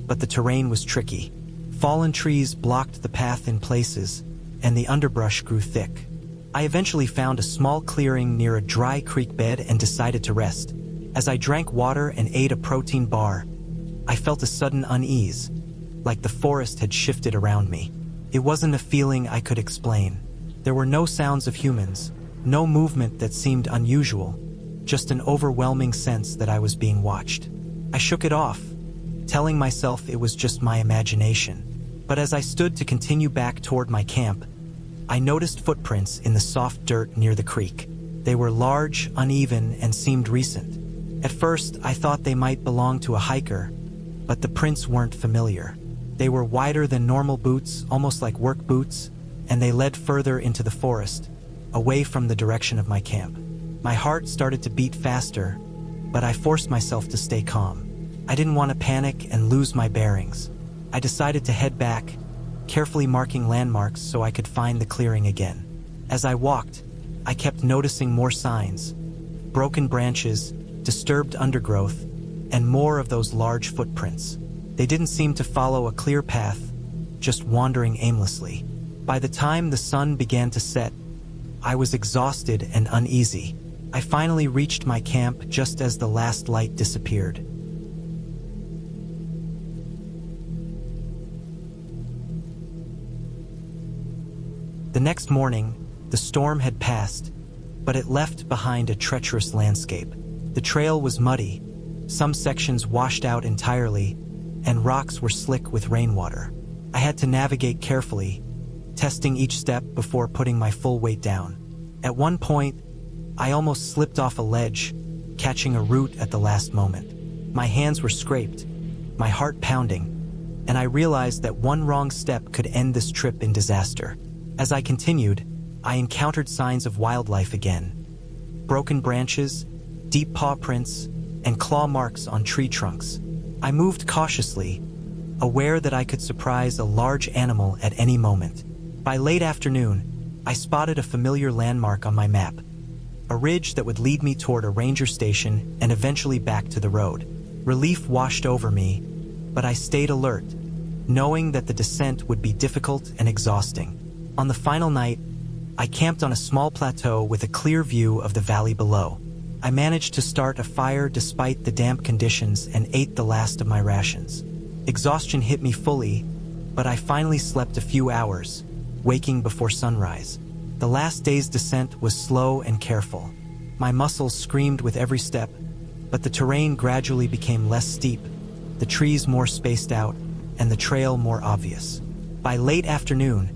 but the terrain was tricky. Fallen trees blocked the path in places, and the underbrush grew thick. I eventually found a small clearing near a dry creek bed and decided to rest. As I drank water and ate a protein bar, I felt a sudden unease, like the forest had shifted around me. It wasn't a feeling I could explain. There were no sounds of humans, no movement that seemed unusual, just an overwhelming sense that I was being watched. I shook it off, telling myself it was just my imagination. But as I stood to continue back toward my camp, I noticed footprints in the soft dirt near the creek. They were large, uneven, and seemed recent. At first, I thought they might belong to a hiker, but the prints weren't familiar. They were wider than normal boots, almost like work boots, and they led further into the forest, away from the direction of my camp. My heart started to beat faster, but I forced myself to stay calm. I didn't want to panic and lose my bearings. I decided to head back, carefully marking landmarks so I could find the clearing again. As I walked, I kept noticing more signs: broken branches, disturbed undergrowth, and more of those large footprints. They didn't seem to follow a clear path, just wandering aimlessly. By the time the sun began to set, I was exhausted and uneasy. I finally reached my camp just as the last light disappeared. The next morning, the storm had passed, but it left behind a treacherous landscape. The trail was muddy, some sections washed out entirely, and rocks were slick with rainwater. I had to navigate carefully, testing each step before putting my full weight down. At one point, I almost slipped off a ledge, catching a root at the last moment. My hands were scraped, my heart pounding, and I realized that one wrong step could end this trip in disaster. As I continued, I encountered signs of wildlife again: broken branches, deep paw prints, and claw marks on tree trunks. I moved cautiously, aware that I could surprise a large animal at any moment. By late afternoon, I spotted a familiar landmark on my map, a ridge that would lead me toward a ranger station and eventually back to the road. Relief washed over me, but I stayed alert, knowing that the descent would be difficult and exhausting. On the final night, I camped on a small plateau with a clear view of the valley below. I managed to start a fire despite the damp conditions and ate the last of my rations. Exhaustion hit me fully, but I finally slept a few hours, waking before sunrise. The last day's descent was slow and careful. My muscles screamed with every step, but the terrain gradually became less steep, the trees more spaced out, and the trail more obvious. By late afternoon,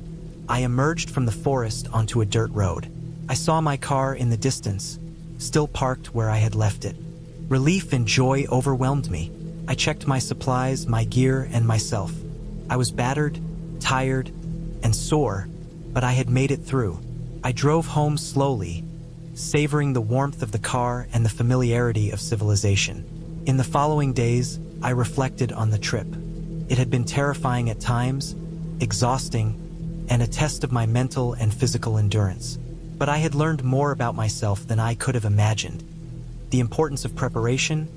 I emerged from the forest onto a dirt road. I saw my car in the distance, still parked where I had left it. Relief and joy overwhelmed me. I checked my supplies, my gear, and myself. I was battered, tired, and sore, but I had made it through. I drove home slowly, savoring the warmth of the car and the familiarity of civilization. In the following days, I reflected on the trip. It had been terrifying at times, exhausting, and a test of my mental and physical endurance. But I had learned more about myself than I could have imagined. The importance of preparation,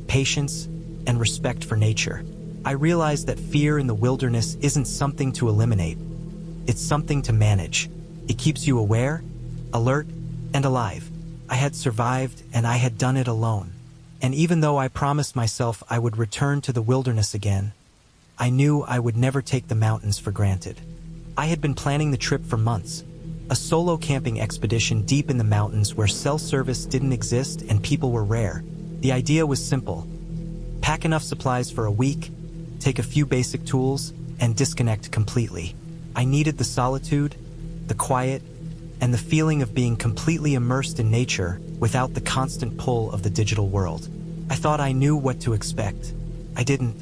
patience, and respect for nature. I realized that fear in the wilderness isn't something to eliminate. It's something to manage. It keeps you aware, alert, and alive. I had survived, and I had done it alone. And even though I promised myself I would return to the wilderness again, I knew I would never take the mountains for granted. I had been planning the trip for months, a solo camping expedition deep in the mountains where cell service didn't exist and people were rare. The idea was simple: pack enough supplies for a week, take a few basic tools, and disconnect completely. I needed the solitude, the quiet, and the feeling of being completely immersed in nature without the constant pull of the digital world. I thought I knew what to expect. I didn't.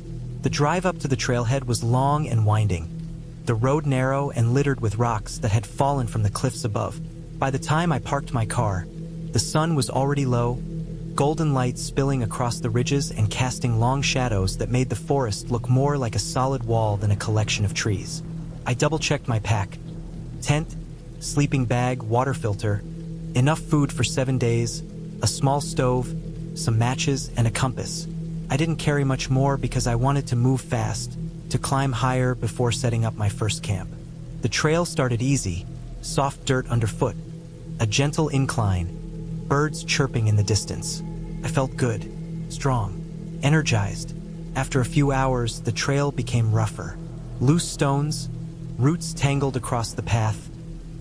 The drive up to the trailhead was long and winding, the road narrow and littered with rocks that had fallen from the cliffs above. By the time I parked my car, the sun was already low, golden light spilling across the ridges and casting long shadows that made the forest look more like a solid wall than a collection of trees. I double-checked my pack: tent, sleeping bag, water filter, Enough food for 7 days, a small stove, some matches, and a compass. I didn't carry much more because I wanted to move fast, to climb higher before setting up my first camp. The trail started easy, soft dirt underfoot, a gentle incline, birds chirping in the distance. I felt good, strong, energized. After a few hours, the trail became rougher. Loose stones, roots tangled across the path,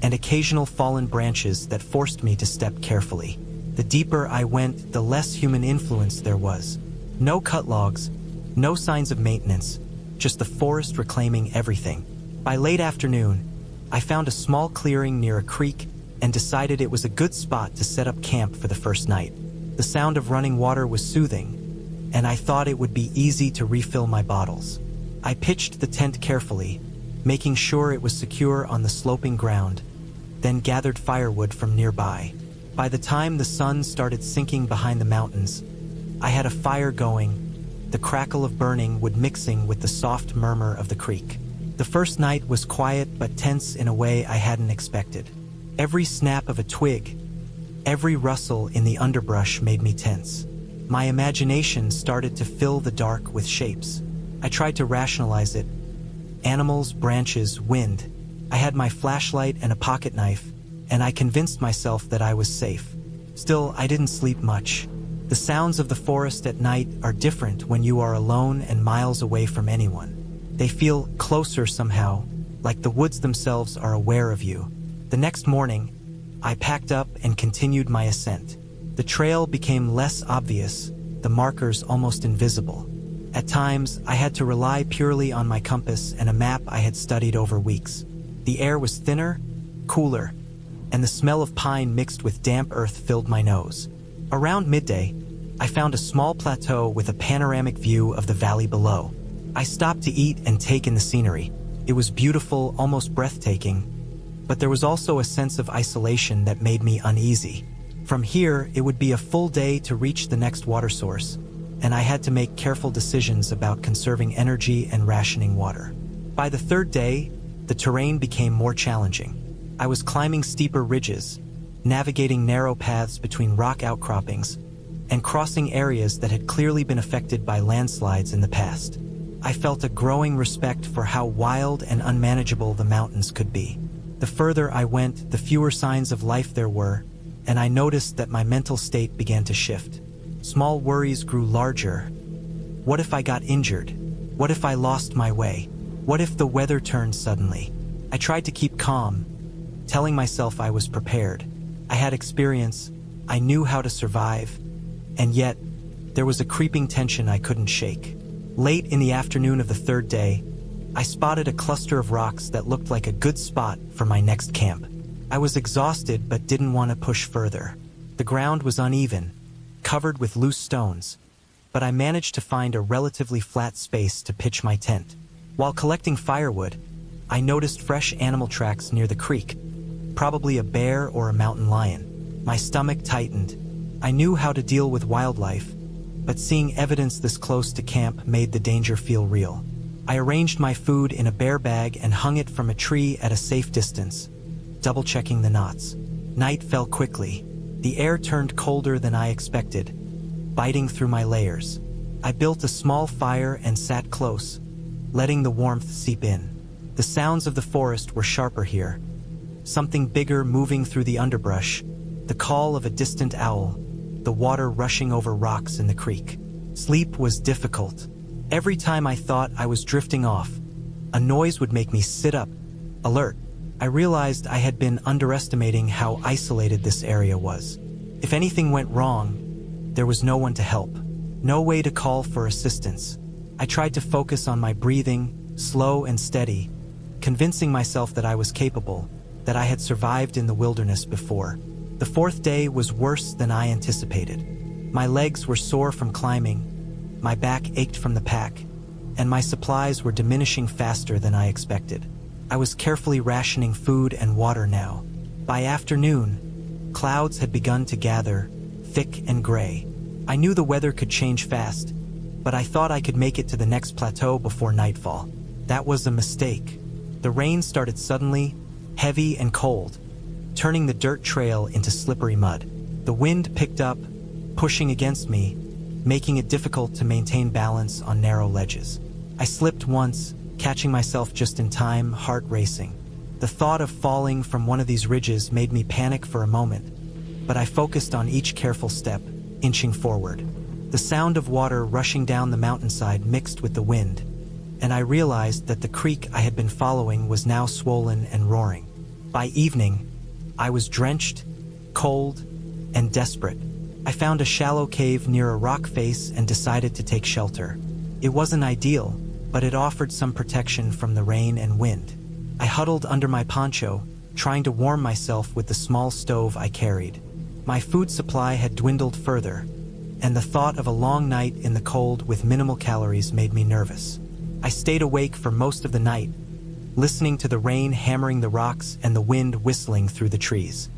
and occasional fallen branches that forced me to step carefully. The deeper I went, the less human influence there was. No cut logs, no signs of maintenance, just the forest reclaiming everything. By late afternoon, I found a small clearing near a creek and decided it was a good spot to set up camp for the first night. The sound of running water was soothing, and I thought it would be easy to refill my bottles. I pitched the tent carefully, making sure it was secure on the sloping ground, then gathered firewood from nearby. By the time the sun started sinking behind the mountains, I had a fire going, the crackle of burning wood mixing with the soft murmur of the creek. The first night was quiet but tense in a way I hadn't expected. Every snap of a twig, every rustle in the underbrush made me tense. My imagination started to fill the dark with shapes. I tried to rationalize it. Animals, branches, wind. I had my flashlight and a pocket knife, and I convinced myself that I was safe. Still, I didn't sleep much. The sounds of the forest at night are different when you are alone and miles away from anyone. They feel closer somehow, like the woods themselves are aware of you. The next morning, I packed up and continued my ascent. The trail became less obvious, the markers almost invisible. At times, I had to rely purely on my compass and a map I had studied over weeks. The air was thinner, cooler, and the smell of pine mixed with damp earth filled my nose. Around midday, I found a small plateau with a panoramic view of the valley below. I stopped to eat and take in the scenery. It was beautiful, almost breathtaking, but there was also a sense of isolation that made me uneasy. From here, it would be a full day to reach the next water source, and I had to make careful decisions about conserving energy and rationing water. By the third day, the terrain became more challenging. I was climbing steeper ridges, navigating narrow paths between rock outcroppings, and crossing areas that had clearly been affected by landslides in the past. I felt a growing respect for how wild and unmanageable the mountains could be. The further I went, the fewer signs of life there were, and I noticed that my mental state began to shift. Small worries grew larger. What if I got injured? What if I lost my way? What if the weather turned suddenly? I tried to keep calm, telling myself I was prepared. I had experience, I knew how to survive, and yet, there was a creeping tension I couldn't shake. Late in the afternoon of the third day, I spotted a cluster of rocks that looked like a good spot for my next camp. I was exhausted but didn't want to push further. The ground was uneven, covered with loose stones, but I managed to find a relatively flat space to pitch my tent. While collecting firewood, I noticed fresh animal tracks near the creek, probably a bear or a mountain lion. My stomach tightened. I knew how to deal with wildlife, but seeing evidence this close to camp made the danger feel real. I arranged my food in a bear bag and hung it from a tree at a safe distance, double-checking the knots. Night fell quickly. The air turned colder than I expected, biting through my layers. I built a small fire and sat close, letting the warmth seep in. The sounds of the forest were sharper here. Something bigger moving through the underbrush, the call of a distant owl, the water rushing over rocks in the creek. Sleep was difficult. Every time I thought I was drifting off, a noise would make me sit up, alert. I realized I had been underestimating how isolated this area was. If anything went wrong, there was no one to help, no way to call for assistance. I tried to focus on my breathing, slow and steady, convincing myself that I was capable, that I had survived in the wilderness before. The fourth day was worse than I anticipated. My legs were sore from climbing, my back ached from the pack, and my supplies were diminishing faster than I expected. I was carefully rationing food and water now. By afternoon, clouds had begun to gather, thick and gray. I knew the weather could change fast, but I thought I could make it to the next plateau before nightfall. That was a mistake. The rain started suddenly, heavy and cold, turning the dirt trail into slippery mud. The wind picked up, pushing against me, making it difficult to maintain balance on narrow ledges. I slipped once, catching myself just in time, heart racing. The thought of falling from one of these ridges made me panic for a moment, but I focused on each careful step, inching forward. The sound of water rushing down the mountainside mixed with the wind, and I realized that the creek I had been following was now swollen and roaring. By evening, I was drenched, cold, and desperate. I found a shallow cave near a rock face and decided to take shelter. It wasn't ideal, but it offered some protection from the rain and wind. I huddled under my poncho, trying to warm myself with the small stove I carried. My food supply had dwindled further, and the thought of a long night in the cold with minimal calories made me nervous. I stayed awake for most of the night, listening to the rain hammering the rocks and the wind whistling through the trees.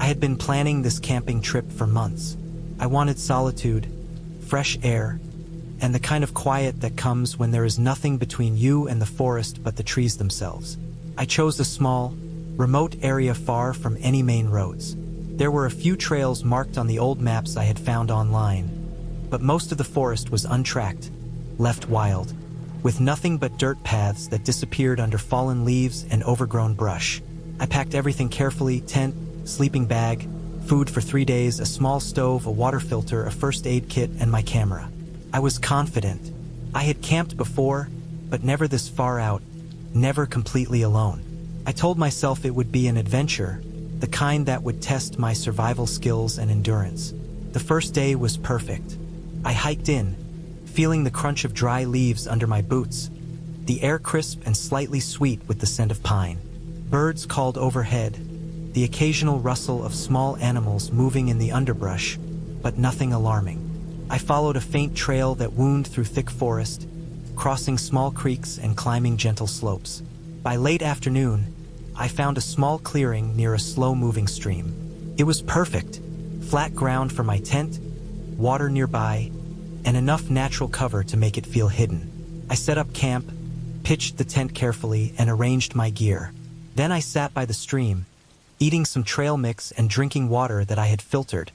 I had been planning this camping trip for months. I wanted solitude, fresh air, and the kind of quiet that comes when there is nothing between you and the forest but the trees themselves. I chose a small, remote area far from any main roads. There were a few trails marked on the old maps I had found online, but most of the forest was untracked, left wild, with nothing but dirt paths that disappeared under fallen leaves and overgrown brush. I packed everything carefully: tent, sleeping bag, food for 3 days, a small stove, a water filter, a first aid kit, and my camera. I was confident. I had camped before, but never this far out, never completely alone. I told myself it would be an adventure, the kind that would test my survival skills and endurance. The first day was perfect. I hiked in, feeling the crunch of dry leaves under my boots, the air crisp and slightly sweet with the scent of pine. Birds called overhead, the occasional rustle of small animals moving in the underbrush, but nothing alarming. I followed a faint trail that wound through thick forest, crossing small creeks and climbing gentle slopes. By late afternoon, I found a small clearing near a slow-moving stream. It was perfect: flat ground for my tent, water nearby, and enough natural cover to make it feel hidden. I set up camp, pitched the tent carefully, and arranged my gear. Then I sat by the stream, eating some trail mix and drinking water that I had filtered,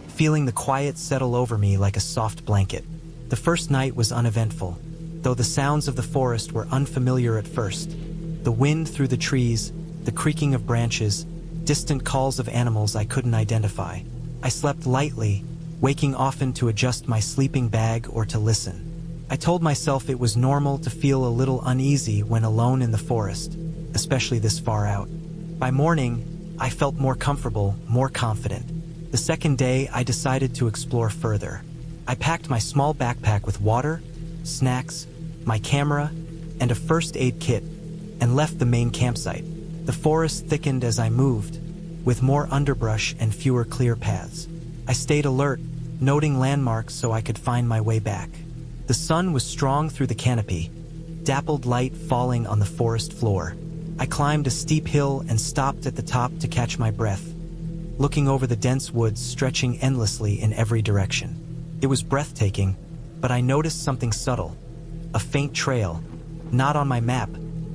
feeling the quiet settle over me like a soft blanket. The first night was uneventful, though the sounds of the forest were unfamiliar at first. The wind through the trees, the creaking of branches, distant calls of animals I couldn't identify. I slept lightly, waking often to adjust my sleeping bag or to listen. I told myself it was normal to feel a little uneasy when alone in the forest, especially this far out. By morning, I felt more comfortable, more confident. The second day, I decided to explore further. I packed my small backpack with water, snacks, my camera, and a first aid kit, and left the main campsite. The forest thickened as I moved, with more underbrush and fewer clear paths. I stayed alert, noting landmarks so I could find my way back. The sun was strong through the canopy, dappled light falling on the forest floor. I climbed a steep hill and stopped at the top to catch my breath, looking over the dense woods stretching endlessly in every direction. It was breathtaking, but I noticed something subtle: a faint trail, not on my map,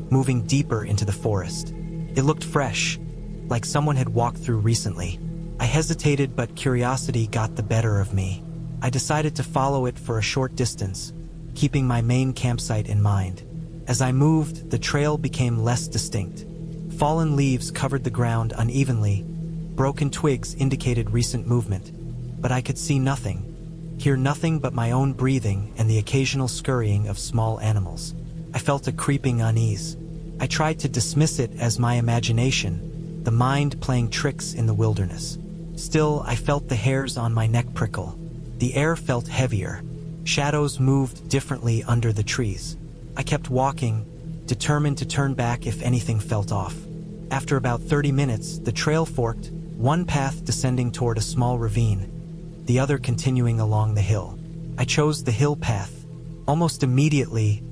moving deeper into the forest. It looked fresh, like someone had walked through recently. I hesitated, but curiosity got the better of me. I decided to follow it for a short distance, keeping my main campsite in mind. As I moved, the trail became less distinct. Fallen leaves covered the ground unevenly, broken twigs indicated recent movement, but I could see nothing, hear nothing but my own breathing and the occasional scurrying of small animals. I felt a creeping unease. I tried to dismiss it as my imagination, the mind playing tricks in the wilderness. Still, I felt the hairs on my neck prickle. The air felt heavier. Shadows moved differently under the trees. I kept walking, determined to turn back if anything felt off. After about 30 minutes, the trail forked, one path descending toward a small ravine, the other continuing along the hill. I chose the hill path. Almost immediately,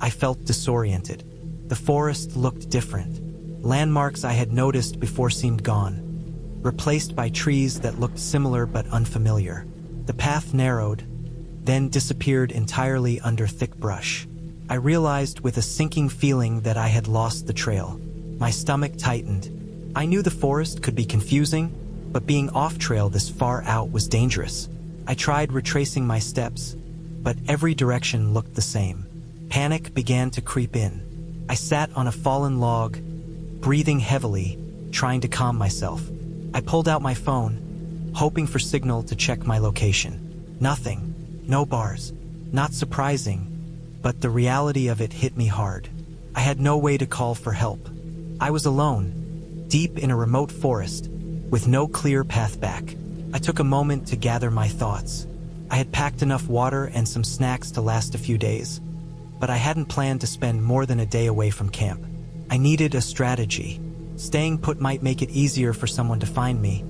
I felt disoriented. The forest looked different. Landmarks I had noticed before seemed gone, replaced by trees that looked similar but unfamiliar. The path narrowed, then disappeared entirely under thick brush. I realized with a sinking feeling that I had lost the trail. My stomach tightened. I knew the forest could be confusing, but being off-trail this far out was dangerous. I tried retracing my steps, but every direction looked the same. Panic began to creep in. I sat on a fallen log, breathing heavily, trying to calm myself. I pulled out my phone, hoping for signal to check my location. Nothing. No bars. Not surprising, but the reality of it hit me hard. I had no way to call for help. I was alone, deep in a remote forest, with no clear path back. I took a moment to gather my thoughts. I had packed enough water and some snacks to last a few days, but I hadn't planned to spend more than a day away from camp. I needed a strategy. Staying put might make it easier for someone to find me,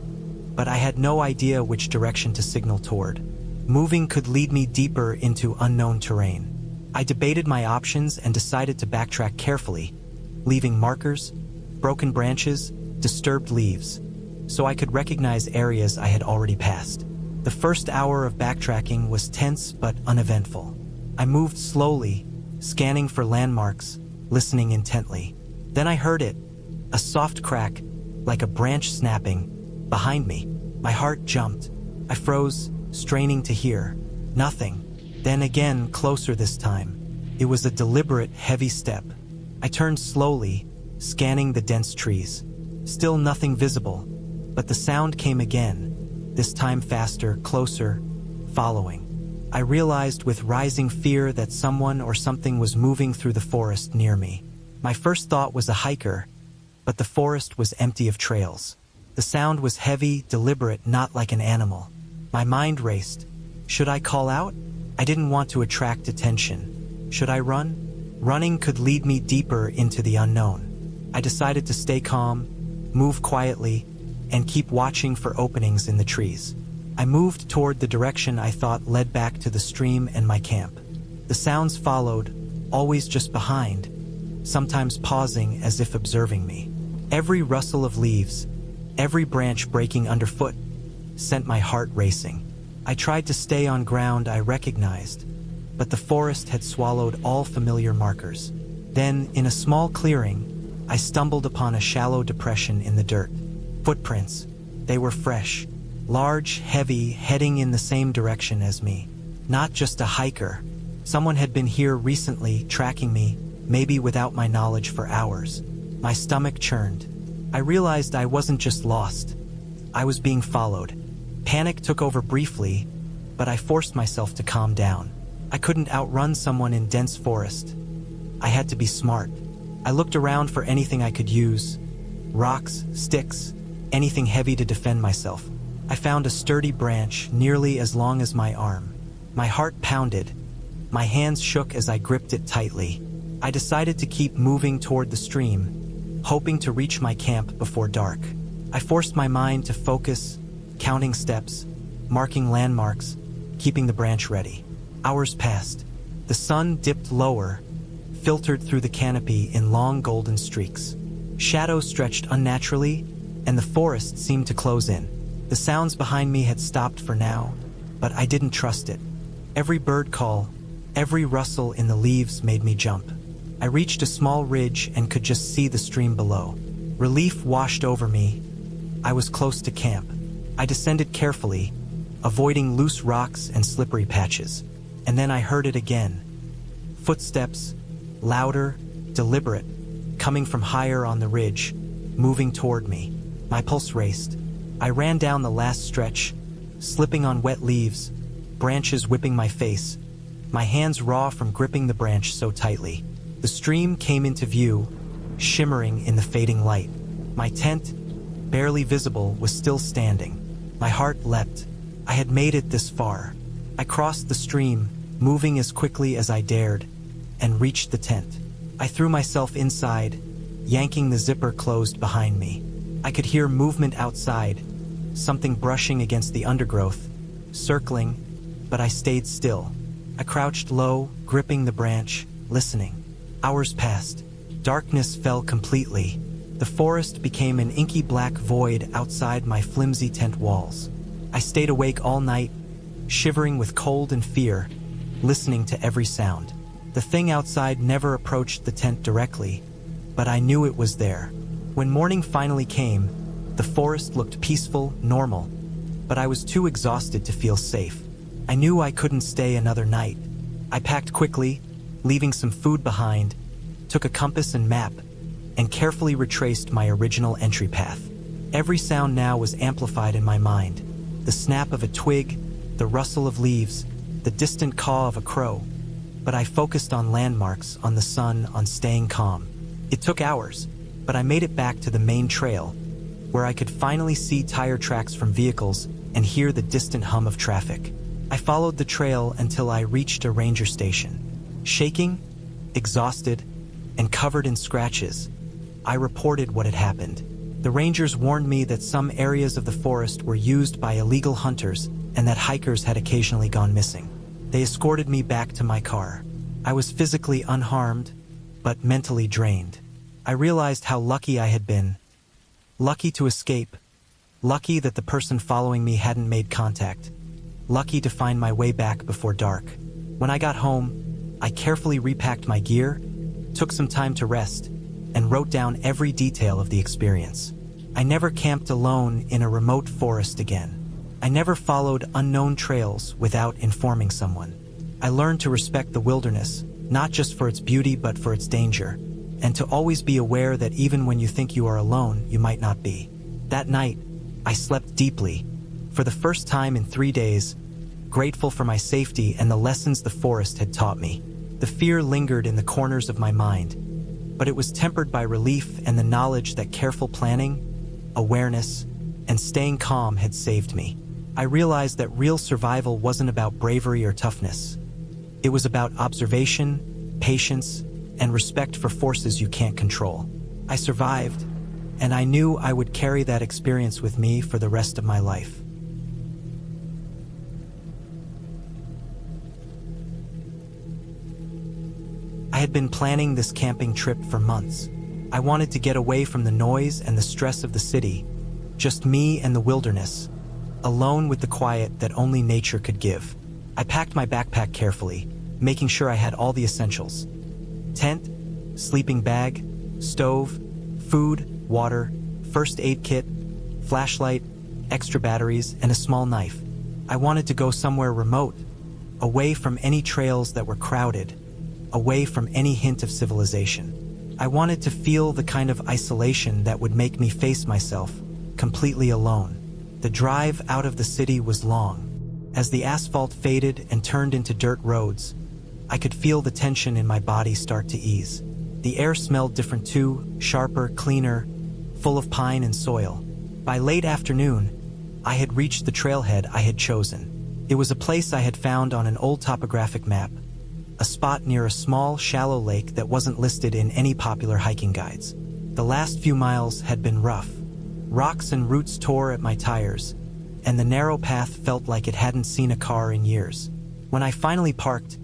but I had no idea which direction to signal toward. Moving could lead me deeper into unknown terrain. I debated my options and decided to backtrack carefully, leaving markers, broken branches, disturbed leaves, so I could recognize areas I had already passed. The first hour of backtracking was tense but uneventful. I moved slowly, scanning for landmarks, listening intently. Then I heard it, a soft crack, like a branch snapping, behind me. My heart jumped. I froze, straining to hear. Nothing. Then again, closer this time. It was a deliberate, heavy step. I turned slowly, scanning the dense trees. Still nothing visible, but the sound came again, this time faster, closer, following. I realized with rising fear that someone or something was moving through the forest near me. My first thought was a hiker, but the forest was empty of trails. The sound was heavy, deliberate, not like an animal. My mind raced. Should I call out? I didn't want to attract attention. Should I run? Running could lead me deeper into the unknown. I decided to stay calm, move quietly, and keep watching for openings in the trees. I moved toward the direction I thought led back to the stream and my camp. The sounds followed, always just behind, sometimes pausing as if observing me. Every rustle of leaves, every branch breaking underfoot, sent my heart racing. I tried to stay on ground I recognized, but the forest had swallowed all familiar markers. Then, in a small clearing, I stumbled upon a shallow depression in the dirt. Footprints. They were fresh, large, heavy, heading in the same direction as me. Not just a hiker. Someone had been here recently, tracking me, maybe without my knowledge, for hours. My stomach churned. I realized I wasn't just lost. I was being followed. Panic took over briefly, but I forced myself to calm down. I couldn't outrun someone in dense forest. I had to be smart. I looked around for anything I could use. Rocks, sticks, anything heavy to defend myself. I found a sturdy branch nearly as long as my arm. My heart pounded. My hands shook as I gripped it tightly. I decided to keep moving toward the stream, hoping to reach my camp before dark. I forced my mind to focus, counting steps, marking landmarks, keeping the branch ready. Hours passed. The sun dipped lower, filtered through the canopy in long golden streaks. Shadows stretched unnaturally, and the forest seemed to close in. The sounds behind me had stopped for now, but I didn't trust it. Every bird call, every rustle in the leaves made me jump. I reached a small ridge and could just see the stream below. Relief washed over me. I was close to camp. I descended carefully, avoiding loose rocks and slippery patches. And then I heard it again. Footsteps, louder, deliberate, coming from higher on the ridge, moving toward me. My pulse raced. I ran down the last stretch, slipping on wet leaves, branches whipping my face, my hands raw from gripping the branch so tightly. The stream came into view, shimmering in the fading light. My tent, barely visible, was still standing. My heart leapt. I had made it this far. I crossed the stream, moving as quickly as I dared, and reached the tent. I threw myself inside, yanking the zipper closed behind me. I could hear movement outside, something brushing against the undergrowth, circling, but I stayed still. I crouched low, gripping the branch, listening. Hours passed. Darkness fell completely. The forest became an inky black void outside my flimsy tent walls. I stayed awake all night, shivering with cold and fear, listening to every sound. The thing outside never approached the tent directly, but I knew it was there. When morning finally came, the forest looked peaceful, normal, but I was too exhausted to feel safe. I knew I couldn't stay another night. I packed quickly, leaving some food behind, took a compass and map, and carefully retraced my original entry path. Every sound now was amplified in my mind. The snap of a twig, the rustle of leaves, the distant caw of a crow. But I focused on landmarks, on the sun, on staying calm. It took hours, but I made it back to the main trail, where I could finally see tire tracks from vehicles and hear the distant hum of traffic. I followed the trail until I reached a ranger station. Shaking, exhausted, and covered in scratches, I reported what had happened. The rangers warned me that some areas of the forest were used by illegal hunters and that hikers had occasionally gone missing. They escorted me back to my car. I was physically unharmed, but mentally drained. I realized how lucky I had been. Lucky to escape. Lucky that the person following me hadn't made contact. Lucky to find my way back before dark. When I got home, I carefully repacked my gear, took some time to rest, and wrote down every detail of the experience. I never camped alone in a remote forest again. I never followed unknown trails without informing someone. I learned to respect the wilderness, not just for its beauty but for its danger, and to always be aware that even when you think you are alone, you might not be. That night, I slept deeply, for the first time in 3 days, grateful for my safety and the lessons the forest had taught me. The fear lingered in the corners of my mind, but it was tempered by relief and the knowledge that careful planning, awareness, and staying calm had saved me. I realized that real survival wasn't about bravery or toughness. It was about observation, patience, and respect for forces you can't control. I survived, and I knew I would carry that experience with me for the rest of my life. I had been planning this camping trip for months. I wanted to get away from the noise and the stress of the city, just me and the wilderness, alone with the quiet that only nature could give. I packed my backpack carefully, making sure I had all the essentials: tent, sleeping bag, stove, food, water, first aid kit, flashlight, extra batteries, and a small knife. I wanted to go somewhere remote, away from any trails that were crowded, away from any hint of civilization. I wanted to feel the kind of isolation that would make me face myself, completely alone. The drive out of the city was long. As the asphalt faded and turned into dirt roads, I could feel the tension in my body start to ease. The air smelled different too, sharper, cleaner, full of pine and soil. By late afternoon, I had reached the trailhead I had chosen. It was a place I had found on an old topographic map, a spot near a small, shallow lake that wasn't listed in any popular hiking guides. The last few miles had been rough. Rocks and roots tore at my tires, and the narrow path felt like it hadn't seen a car in years. When I finally parked,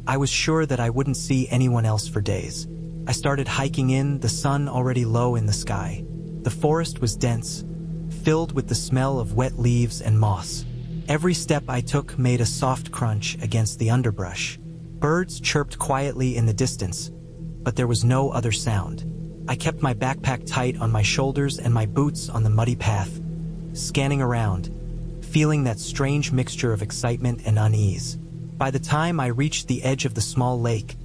I was sure that I wouldn't see anyone else for days. I started hiking in, the sun already low in the sky. The forest was dense, filled with the smell of wet leaves and moss. Every step I took made a soft crunch against the underbrush. Birds chirped quietly in the distance, but there was no other sound. I kept my backpack tight on my shoulders and my boots on the muddy path, scanning around, feeling that strange mixture of excitement and unease. By the time I reached the edge of the small lake,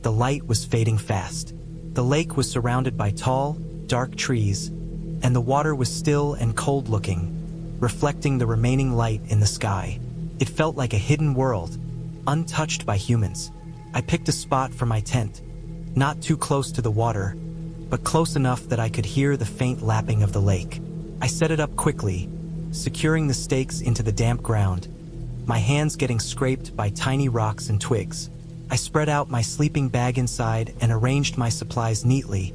the light was fading fast. The lake was surrounded by tall, dark trees, and the water was still and cold-looking, reflecting the remaining light in the sky. It felt like a hidden world, untouched by humans. I picked a spot for my tent, not too close to the water, but close enough that I could hear the faint lapping of the lake. I set it up quickly, securing the stakes into the damp ground, my hands getting scraped by tiny rocks and twigs. I spread out my sleeping bag inside and arranged my supplies neatly,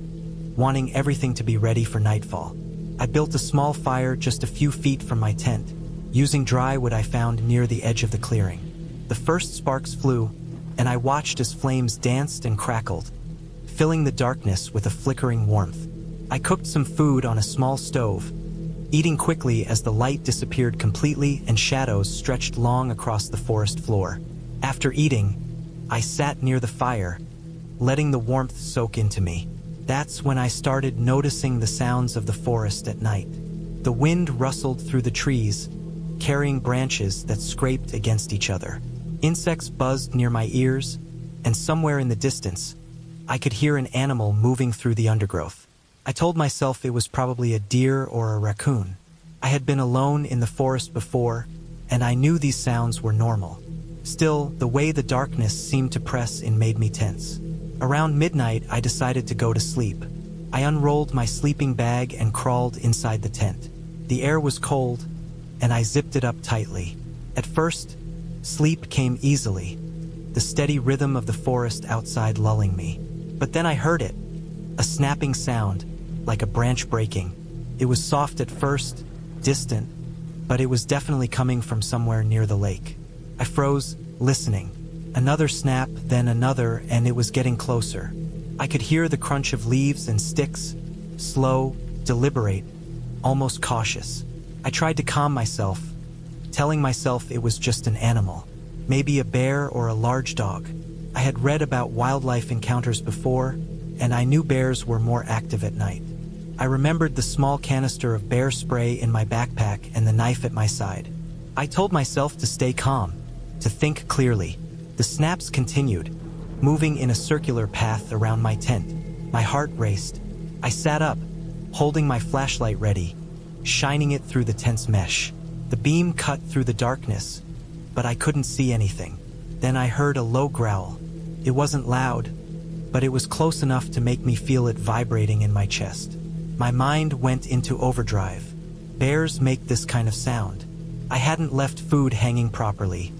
wanting everything to be ready for nightfall. I built a small fire just a few feet from my tent, using dry wood I found near the edge of the clearing. The first sparks flew, and I watched as flames danced and crackled, filling the darkness with a flickering warmth. I cooked some food on a small stove, eating quickly as the light disappeared completely and shadows stretched long across the forest floor. After eating, I sat near the fire, letting the warmth soak into me. That's when I started noticing the sounds of the forest at night. The wind rustled through the trees, carrying branches that scraped against each other. Insects buzzed near my ears, and somewhere in the distance, I could hear an animal moving through the undergrowth. I told myself it was probably a deer or a raccoon. I had been alone in the forest before, and I knew these sounds were normal. Still, the way the darkness seemed to press in made me tense. Around midnight, I decided to go to sleep. I unrolled my sleeping bag and crawled inside the tent. The air was cold, and I zipped it up tightly. At first, sleep came easily, the steady rhythm of the forest outside lulling me. But then I heard it, a snapping sound, like a branch breaking. It was soft at first, distant, but it was definitely coming from somewhere near the lake. I froze, listening. Another snap, then another, and it was getting closer. I could hear the crunch of leaves and sticks, slow, deliberate, almost cautious. I tried to calm myself, telling myself it was just an animal, maybe a bear or a large dog. I had read about wildlife encounters before, and I knew bears were more active at night. I remembered the small canister of bear spray in my backpack and the knife at my side. I told myself to stay calm, to think clearly. The snaps continued, moving in a circular path around my tent. My heart raced. I sat up, holding my flashlight ready, shining it through the tent's mesh. The beam cut through the darkness, but I couldn't see anything. Then I heard a low growl. It wasn't loud, but it was close enough to make me feel it vibrating in my chest. My mind went into overdrive. Bears make this kind of sound. I hadn't left food hanging properly.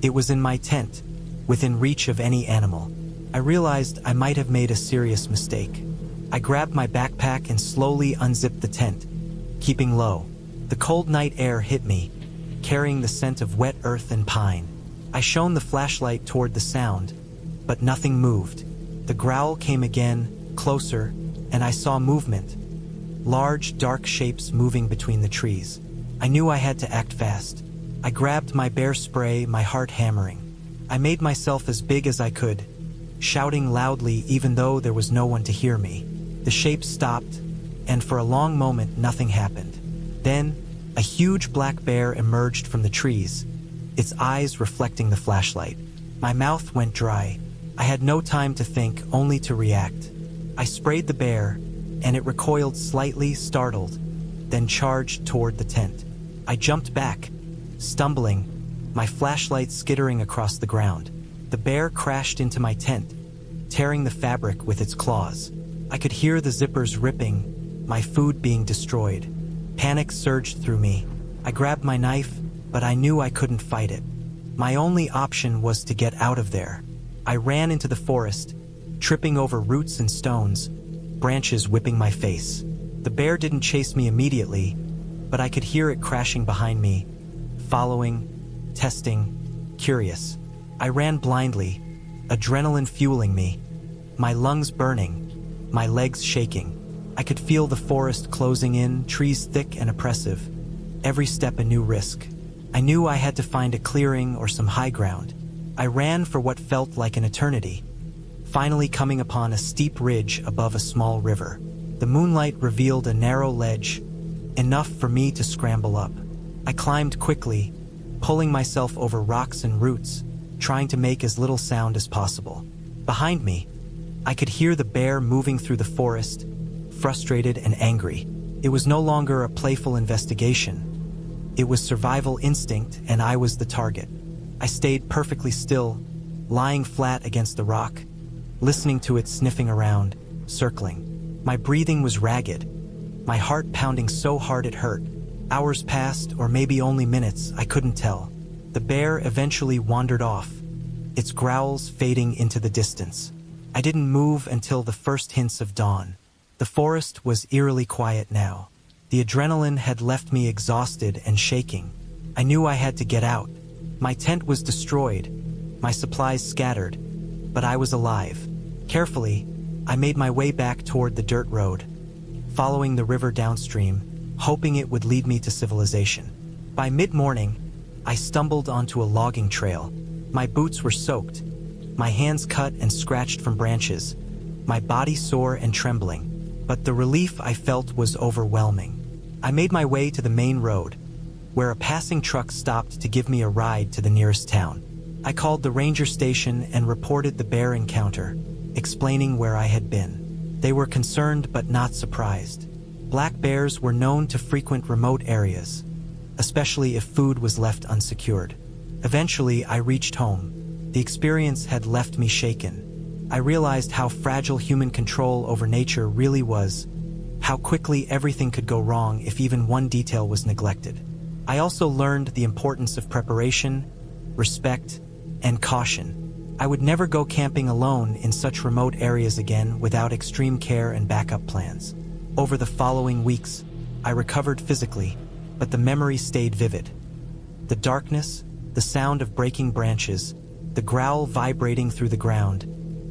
It was in my tent, within reach of any animal. I realized I might have made a serious mistake. I grabbed my backpack and slowly unzipped the tent, keeping low. The cold night air hit me, carrying the scent of wet earth and pine. I shone the flashlight toward the sound, but nothing moved. The growl came again, closer, and I saw movement. Large, dark shapes moving between the trees. I knew I had to act fast. I grabbed my bear spray, my heart hammering. I made myself as big as I could, shouting loudly even though there was no one to hear me. The shapes stopped, and for a long moment nothing happened. Then, a huge black bear emerged from the trees, its eyes reflecting the flashlight. My mouth went dry. I had no time to think, only to react. I sprayed the bear, and it recoiled slightly, startled, then charged toward the tent. I jumped back, stumbling, my flashlight skittering across the ground. The bear crashed into my tent, tearing the fabric with its claws. I could hear the zippers ripping, my food being destroyed. Panic surged through me. I grabbed my knife, but I knew I couldn't fight it. My only option was to get out of there. I ran into the forest, tripping over roots and stones, branches whipping my face. The bear didn't chase me immediately, but I could hear it crashing behind me, following, testing, curious. I ran blindly, adrenaline fueling me, my lungs burning, my legs shaking. I could feel the forest closing in, trees thick and oppressive, every step a new risk. I knew I had to find a clearing or some high ground. I ran for what felt like an eternity, finally coming upon a steep ridge above a small river. The moonlight revealed a narrow ledge, enough for me to scramble up. I climbed quickly, pulling myself over rocks and roots, trying to make as little sound as possible. Behind me, I could hear the bear moving through the forest, frustrated and angry. It was no longer a playful investigation. It was survival instinct, and I was the target. I stayed perfectly still, lying flat against the rock, listening to it sniffing around, circling. My breathing was ragged, my heart pounding so hard it hurt. Hours passed, or maybe only minutes, I couldn't tell. The bear eventually wandered off, its growls fading into the distance. I didn't move until the first hints of dawn. The forest was eerily quiet now. The adrenaline had left me exhausted and shaking. I knew I had to get out. My tent was destroyed, my supplies scattered, but I was alive. Carefully, I made my way back toward the dirt road, following the river downstream, hoping it would lead me to civilization. By mid-morning, I stumbled onto a logging trail. My boots were soaked, my hands cut and scratched from branches, my body sore and trembling, but the relief I felt was overwhelming. I made my way to the main road, where a passing truck stopped to give me a ride to the nearest town. I called the ranger station and reported the bear encounter, explaining where I had been. They were concerned but not surprised. Black bears were known to frequent remote areas, especially if food was left unsecured. Eventually, I reached home. The experience had left me shaken. I realized how fragile human control over nature really was, how quickly everything could go wrong if even one detail was neglected. I also learned the importance of preparation, respect, and caution. I would never go camping alone in such remote areas again without extreme care and backup plans. Over the following weeks, I recovered physically, but the memory stayed vivid. The darkness, the sound of breaking branches, the growl vibrating through the ground,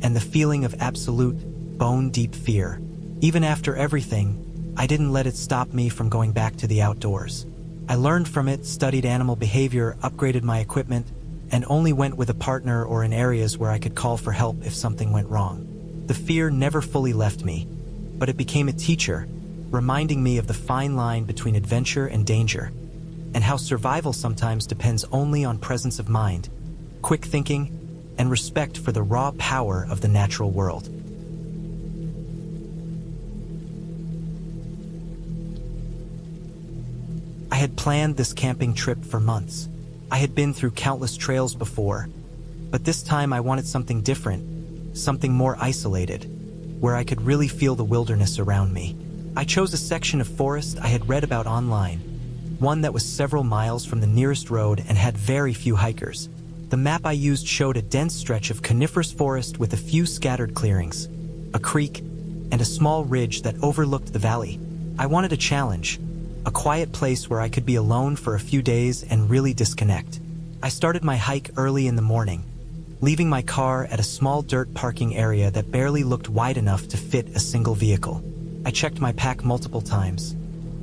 and the feeling of absolute, bone-deep fear. Even after everything, I didn't let it stop me from going back to the outdoors. I learned from it, studied animal behavior, upgraded my equipment, and only went with a partner or in areas where I could call for help if something went wrong. The fear never fully left me, but it became a teacher, reminding me of the fine line between adventure and danger, and how survival sometimes depends only on presence of mind, quick thinking, and respect for the raw power of the natural world. I had planned this camping trip for months. I had been through countless trails before, but this time I wanted something different, something more isolated, where I could really feel the wilderness around me. I chose a section of forest I had read about online, one that was several miles from the nearest road and had very few hikers. The map I used showed a dense stretch of coniferous forest with a few scattered clearings, a creek, and a small ridge that overlooked the valley. I wanted a challenge, a quiet place where I could be alone for a few days and really disconnect. I started my hike early in the morning, leaving my car at a small dirt parking area that barely looked wide enough to fit a single vehicle. I checked my pack multiple times.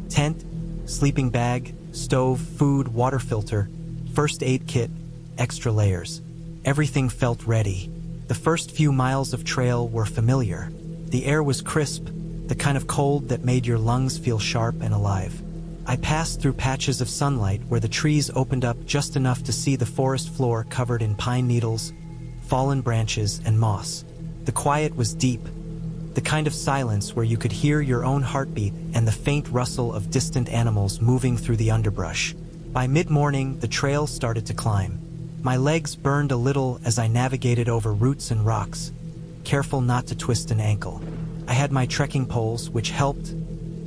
Tent, sleeping bag, stove, food, water filter, first aid kit, extra layers. Everything felt ready. The first few miles of trail were familiar. The air was crisp, the kind of cold that made your lungs feel sharp and alive. I passed through patches of sunlight where the trees opened up just enough to see the forest floor covered in pine needles, fallen branches, and moss. The quiet was deep, the kind of silence where you could hear your own heartbeat and the faint rustle of distant animals moving through the underbrush. By mid-morning, the trail started to climb. My legs burned a little as I navigated over roots and rocks, careful not to twist an ankle. I had my trekking poles, which helped,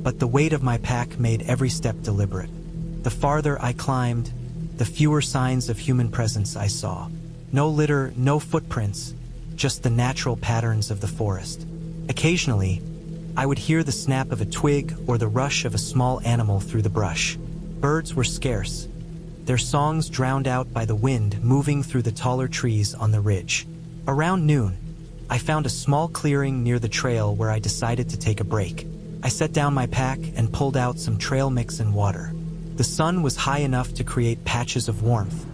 but the weight of my pack made every step deliberate. The farther I climbed, the fewer signs of human presence I saw. No litter, no footprints, just the natural patterns of the forest. Occasionally, I would hear the snap of a twig or the rush of a small animal through the brush. Birds were scarce, their songs drowned out by the wind moving through the taller trees on the ridge. Around noon, I found a small clearing near the trail where I decided to take a break. I set down my pack and pulled out some trail mix and water. The sun was high enough to create patches of warmth,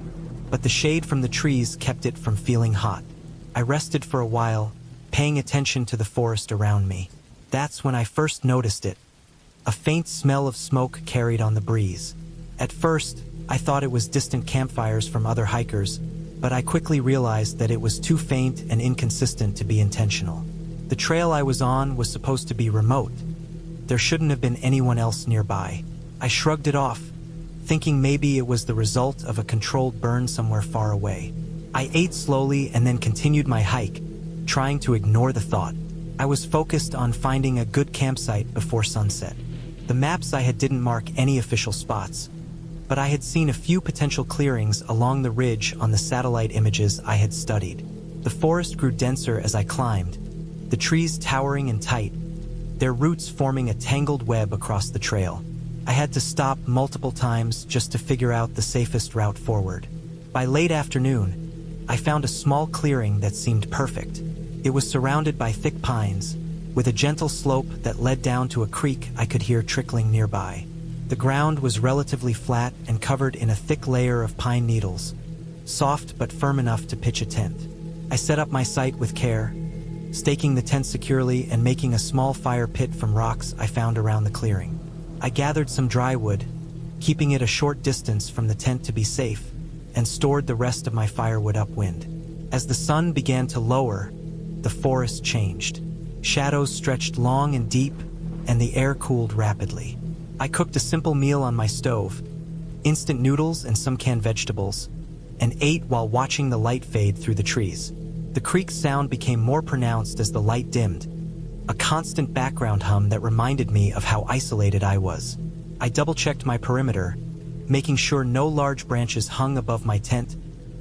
but the shade from the trees kept it from feeling hot. I rested for a while, paying attention to the forest around me. That's when I first noticed it. A faint smell of smoke carried on the breeze. At first, I thought it was distant campfires from other hikers, but I quickly realized that it was too faint and inconsistent to be intentional. The trail I was on was supposed to be remote. There shouldn't have been anyone else nearby. I shrugged it off, thinking maybe it was the result of a controlled burn somewhere far away. I ate slowly and then continued my hike, trying to ignore the thought. I was focused on finding a good campsite before sunset. The maps I had didn't mark any official spots, but I had seen a few potential clearings along the ridge on the satellite images I had studied. The forest grew denser as I climbed, the trees towering and tight, their roots forming a tangled web across the trail. I had to stop multiple times just to figure out the safest route forward. By late afternoon, I found a small clearing that seemed perfect. It was surrounded by thick pines, with a gentle slope that led down to a creek I could hear trickling nearby. The ground was relatively flat and covered in a thick layer of pine needles, soft but firm enough to pitch a tent. I set up my site with care, staking the tent securely and making a small fire pit from rocks I found around the clearing. I gathered some dry wood, keeping it a short distance from the tent to be safe, and stored the rest of my firewood upwind. As the sun began to lower, the forest changed. Shadows stretched long and deep, and the air cooled rapidly. I cooked a simple meal on my stove, instant noodles and some canned vegetables, and ate while watching the light fade through the trees. The creek's sound became more pronounced as the light dimmed, a constant background hum that reminded me of how isolated I was. I double-checked my perimeter, making sure no large branches hung above my tent,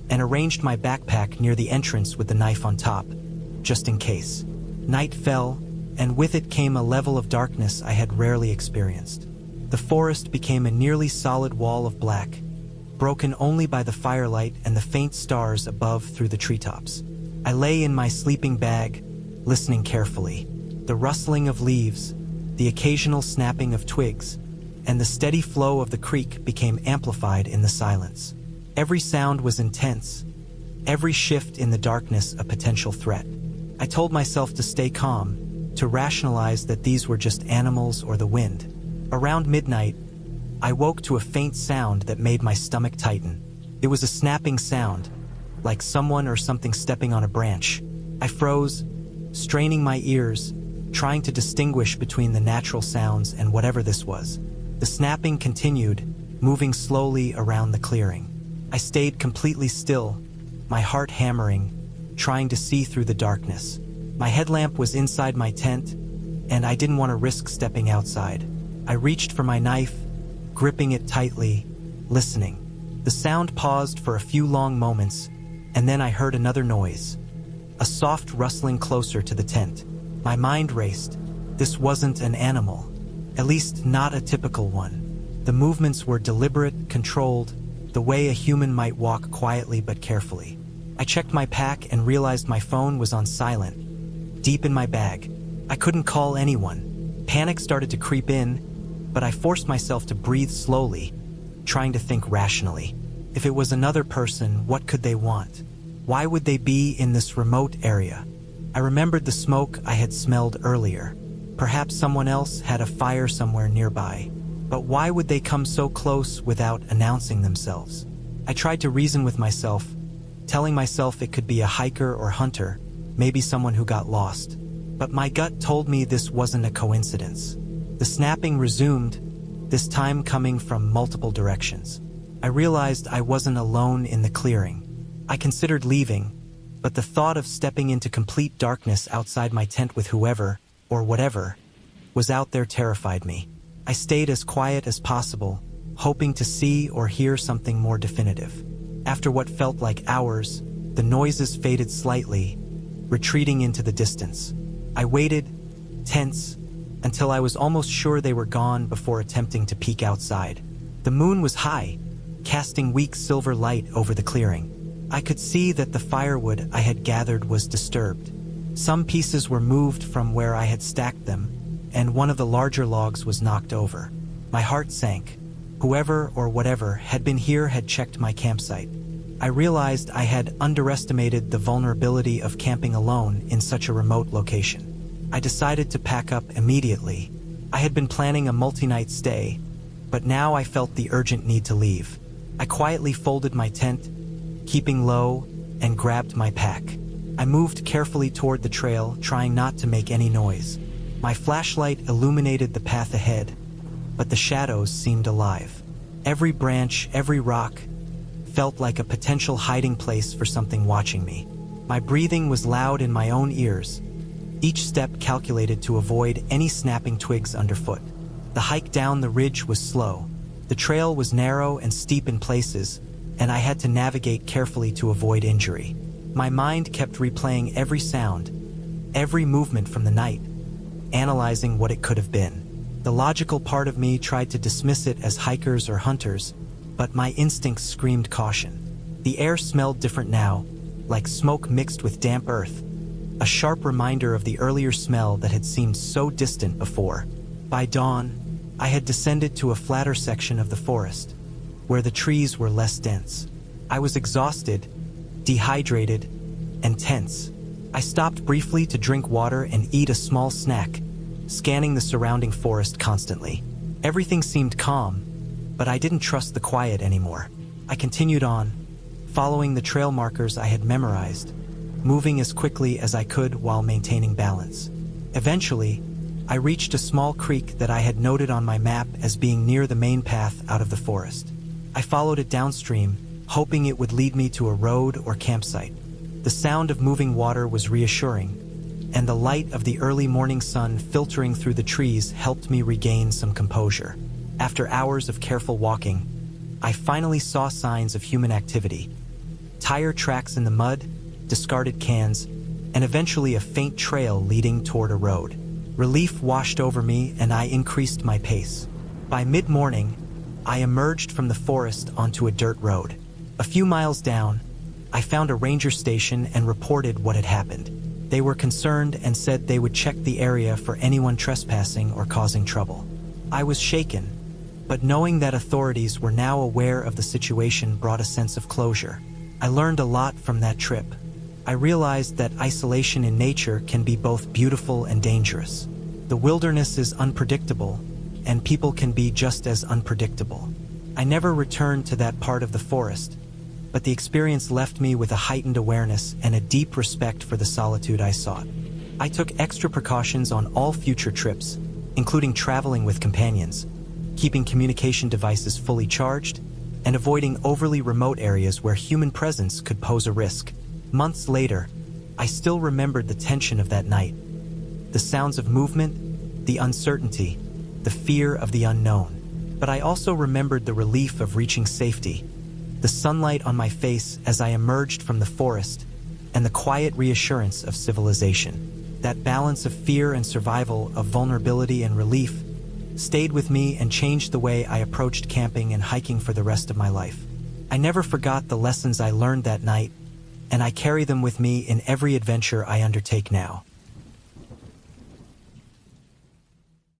and arranged my backpack near the entrance with the knife on top, just in case. Night fell, and with it came a level of darkness I had rarely experienced. The forest became a nearly solid wall of black, broken only by the firelight and the faint stars above through the treetops. I lay in my sleeping bag, listening carefully. The rustling of leaves, the occasional snapping of twigs, and the steady flow of the creek became amplified in the silence. Every sound was intense, every shift in the darkness a potential threat. I told myself to stay calm, to rationalize that these were just animals or the wind. Around midnight, I woke to a faint sound that made my stomach tighten. It was a snapping sound, like someone or something stepping on a branch. I froze, straining my ears, trying to distinguish between the natural sounds and whatever this was. The snapping continued, moving slowly around the clearing. I stayed completely still, my heart hammering, trying to see through the darkness. My headlamp was inside my tent, and I didn't want to risk stepping outside. I reached for my knife, gripping it tightly, listening. The sound paused for a few long moments, and then I heard another noise, a soft rustling closer to the tent. My mind raced. This wasn't an animal, at least not a typical one. The movements were deliberate, controlled, the way a human might walk quietly but carefully. I checked my pack and realized my phone was on silent, deep in my bag. I couldn't call anyone. Panic started to creep in, but I forced myself to breathe slowly, trying to think rationally. If it was another person, what could they want? Why would they be in this remote area? I remembered the smoke I had smelled earlier. Perhaps someone else had a fire somewhere nearby. But why would they come so close without announcing themselves? I tried to reason with myself, telling myself it could be a hiker or hunter, maybe someone who got lost. But my gut told me this wasn't a coincidence. The snapping resumed, this time coming from multiple directions. I realized I wasn't alone in the clearing. I considered leaving, but the thought of stepping into complete darkness outside my tent with whoever, or whatever, was out there terrified me. I stayed as quiet as possible, hoping to see or hear something more definitive. After what felt like hours, the noises faded slightly, retreating into the distance. I waited, tense, until I was almost sure they were gone before attempting to peek outside. The moon was high, casting weak silver light over the clearing. I could see that the firewood I had gathered was disturbed. Some pieces were moved from where I had stacked them, and one of the larger logs was knocked over. My heart sank. Whoever or whatever had been here had checked my campsite. I realized I had underestimated the vulnerability of camping alone in such a remote location. I decided to pack up immediately. I had been planning a multi-night stay, but now I felt the urgent need to leave. I quietly folded my tent, keeping low, and grabbed my pack. I moved carefully toward the trail, trying not to make any noise. My flashlight illuminated the path ahead, but the shadows seemed alive. Every branch, every rock, felt like a potential hiding place for something watching me. My breathing was loud in my own ears, each step calculated to avoid any snapping twigs underfoot. The hike down the ridge was slow. The trail was narrow and steep in places, and I had to navigate carefully to avoid injury. My mind kept replaying every sound, every movement from the night, analyzing what it could have been. The logical part of me tried to dismiss it as hikers or hunters, but my instincts screamed caution. The air smelled different now, like smoke mixed with damp earth, a sharp reminder of the earlier smell that had seemed so distant before. By dawn, I had descended to a flatter section of the forest, where the trees were less dense. I was exhausted, dehydrated, and tense. I stopped briefly to drink water and eat a small snack, scanning the surrounding forest constantly. Everything seemed calm, but I didn't trust the quiet anymore. I continued on, following the trail markers I had memorized, moving as quickly as I could while maintaining balance. Eventually, I reached a small creek that I had noted on my map as being near the main path out of the forest. I followed it downstream, hoping it would lead me to a road or campsite. The sound of moving water was reassuring, and the light of the early morning sun filtering through the trees helped me regain some composure. After hours of careful walking, I finally saw signs of human activity. Tire tracks in the mud, discarded cans, and eventually a faint trail leading toward a road. Relief washed over me and I increased my pace. By mid-morning, I emerged from the forest onto a dirt road. A few miles down, I found a ranger station and reported what had happened. They were concerned and said they would check the area for anyone trespassing or causing trouble. I was shaken, but knowing that authorities were now aware of the situation brought a sense of closure. I learned a lot from that trip. I realized that isolation in nature can be both beautiful and dangerous. The wilderness is unpredictable, and people can be just as unpredictable. I never returned to that part of the forest, but the experience left me with a heightened awareness and a deep respect for the solitude I sought. I took extra precautions on all future trips, including traveling with companions, keeping communication devices fully charged, and avoiding overly remote areas where human presence could pose a risk. Months later, I still remembered the tension of that night. The sounds of movement, the uncertainty, the fear of the unknown. But I also remembered the relief of reaching safety, the sunlight on my face as I emerged from the forest, and the quiet reassurance of civilization. That balance of fear and survival, of vulnerability and relief, stayed with me and changed the way I approached camping and hiking for the rest of my life. I never forgot the lessons I learned that night, and I carry them with me in every adventure I undertake now.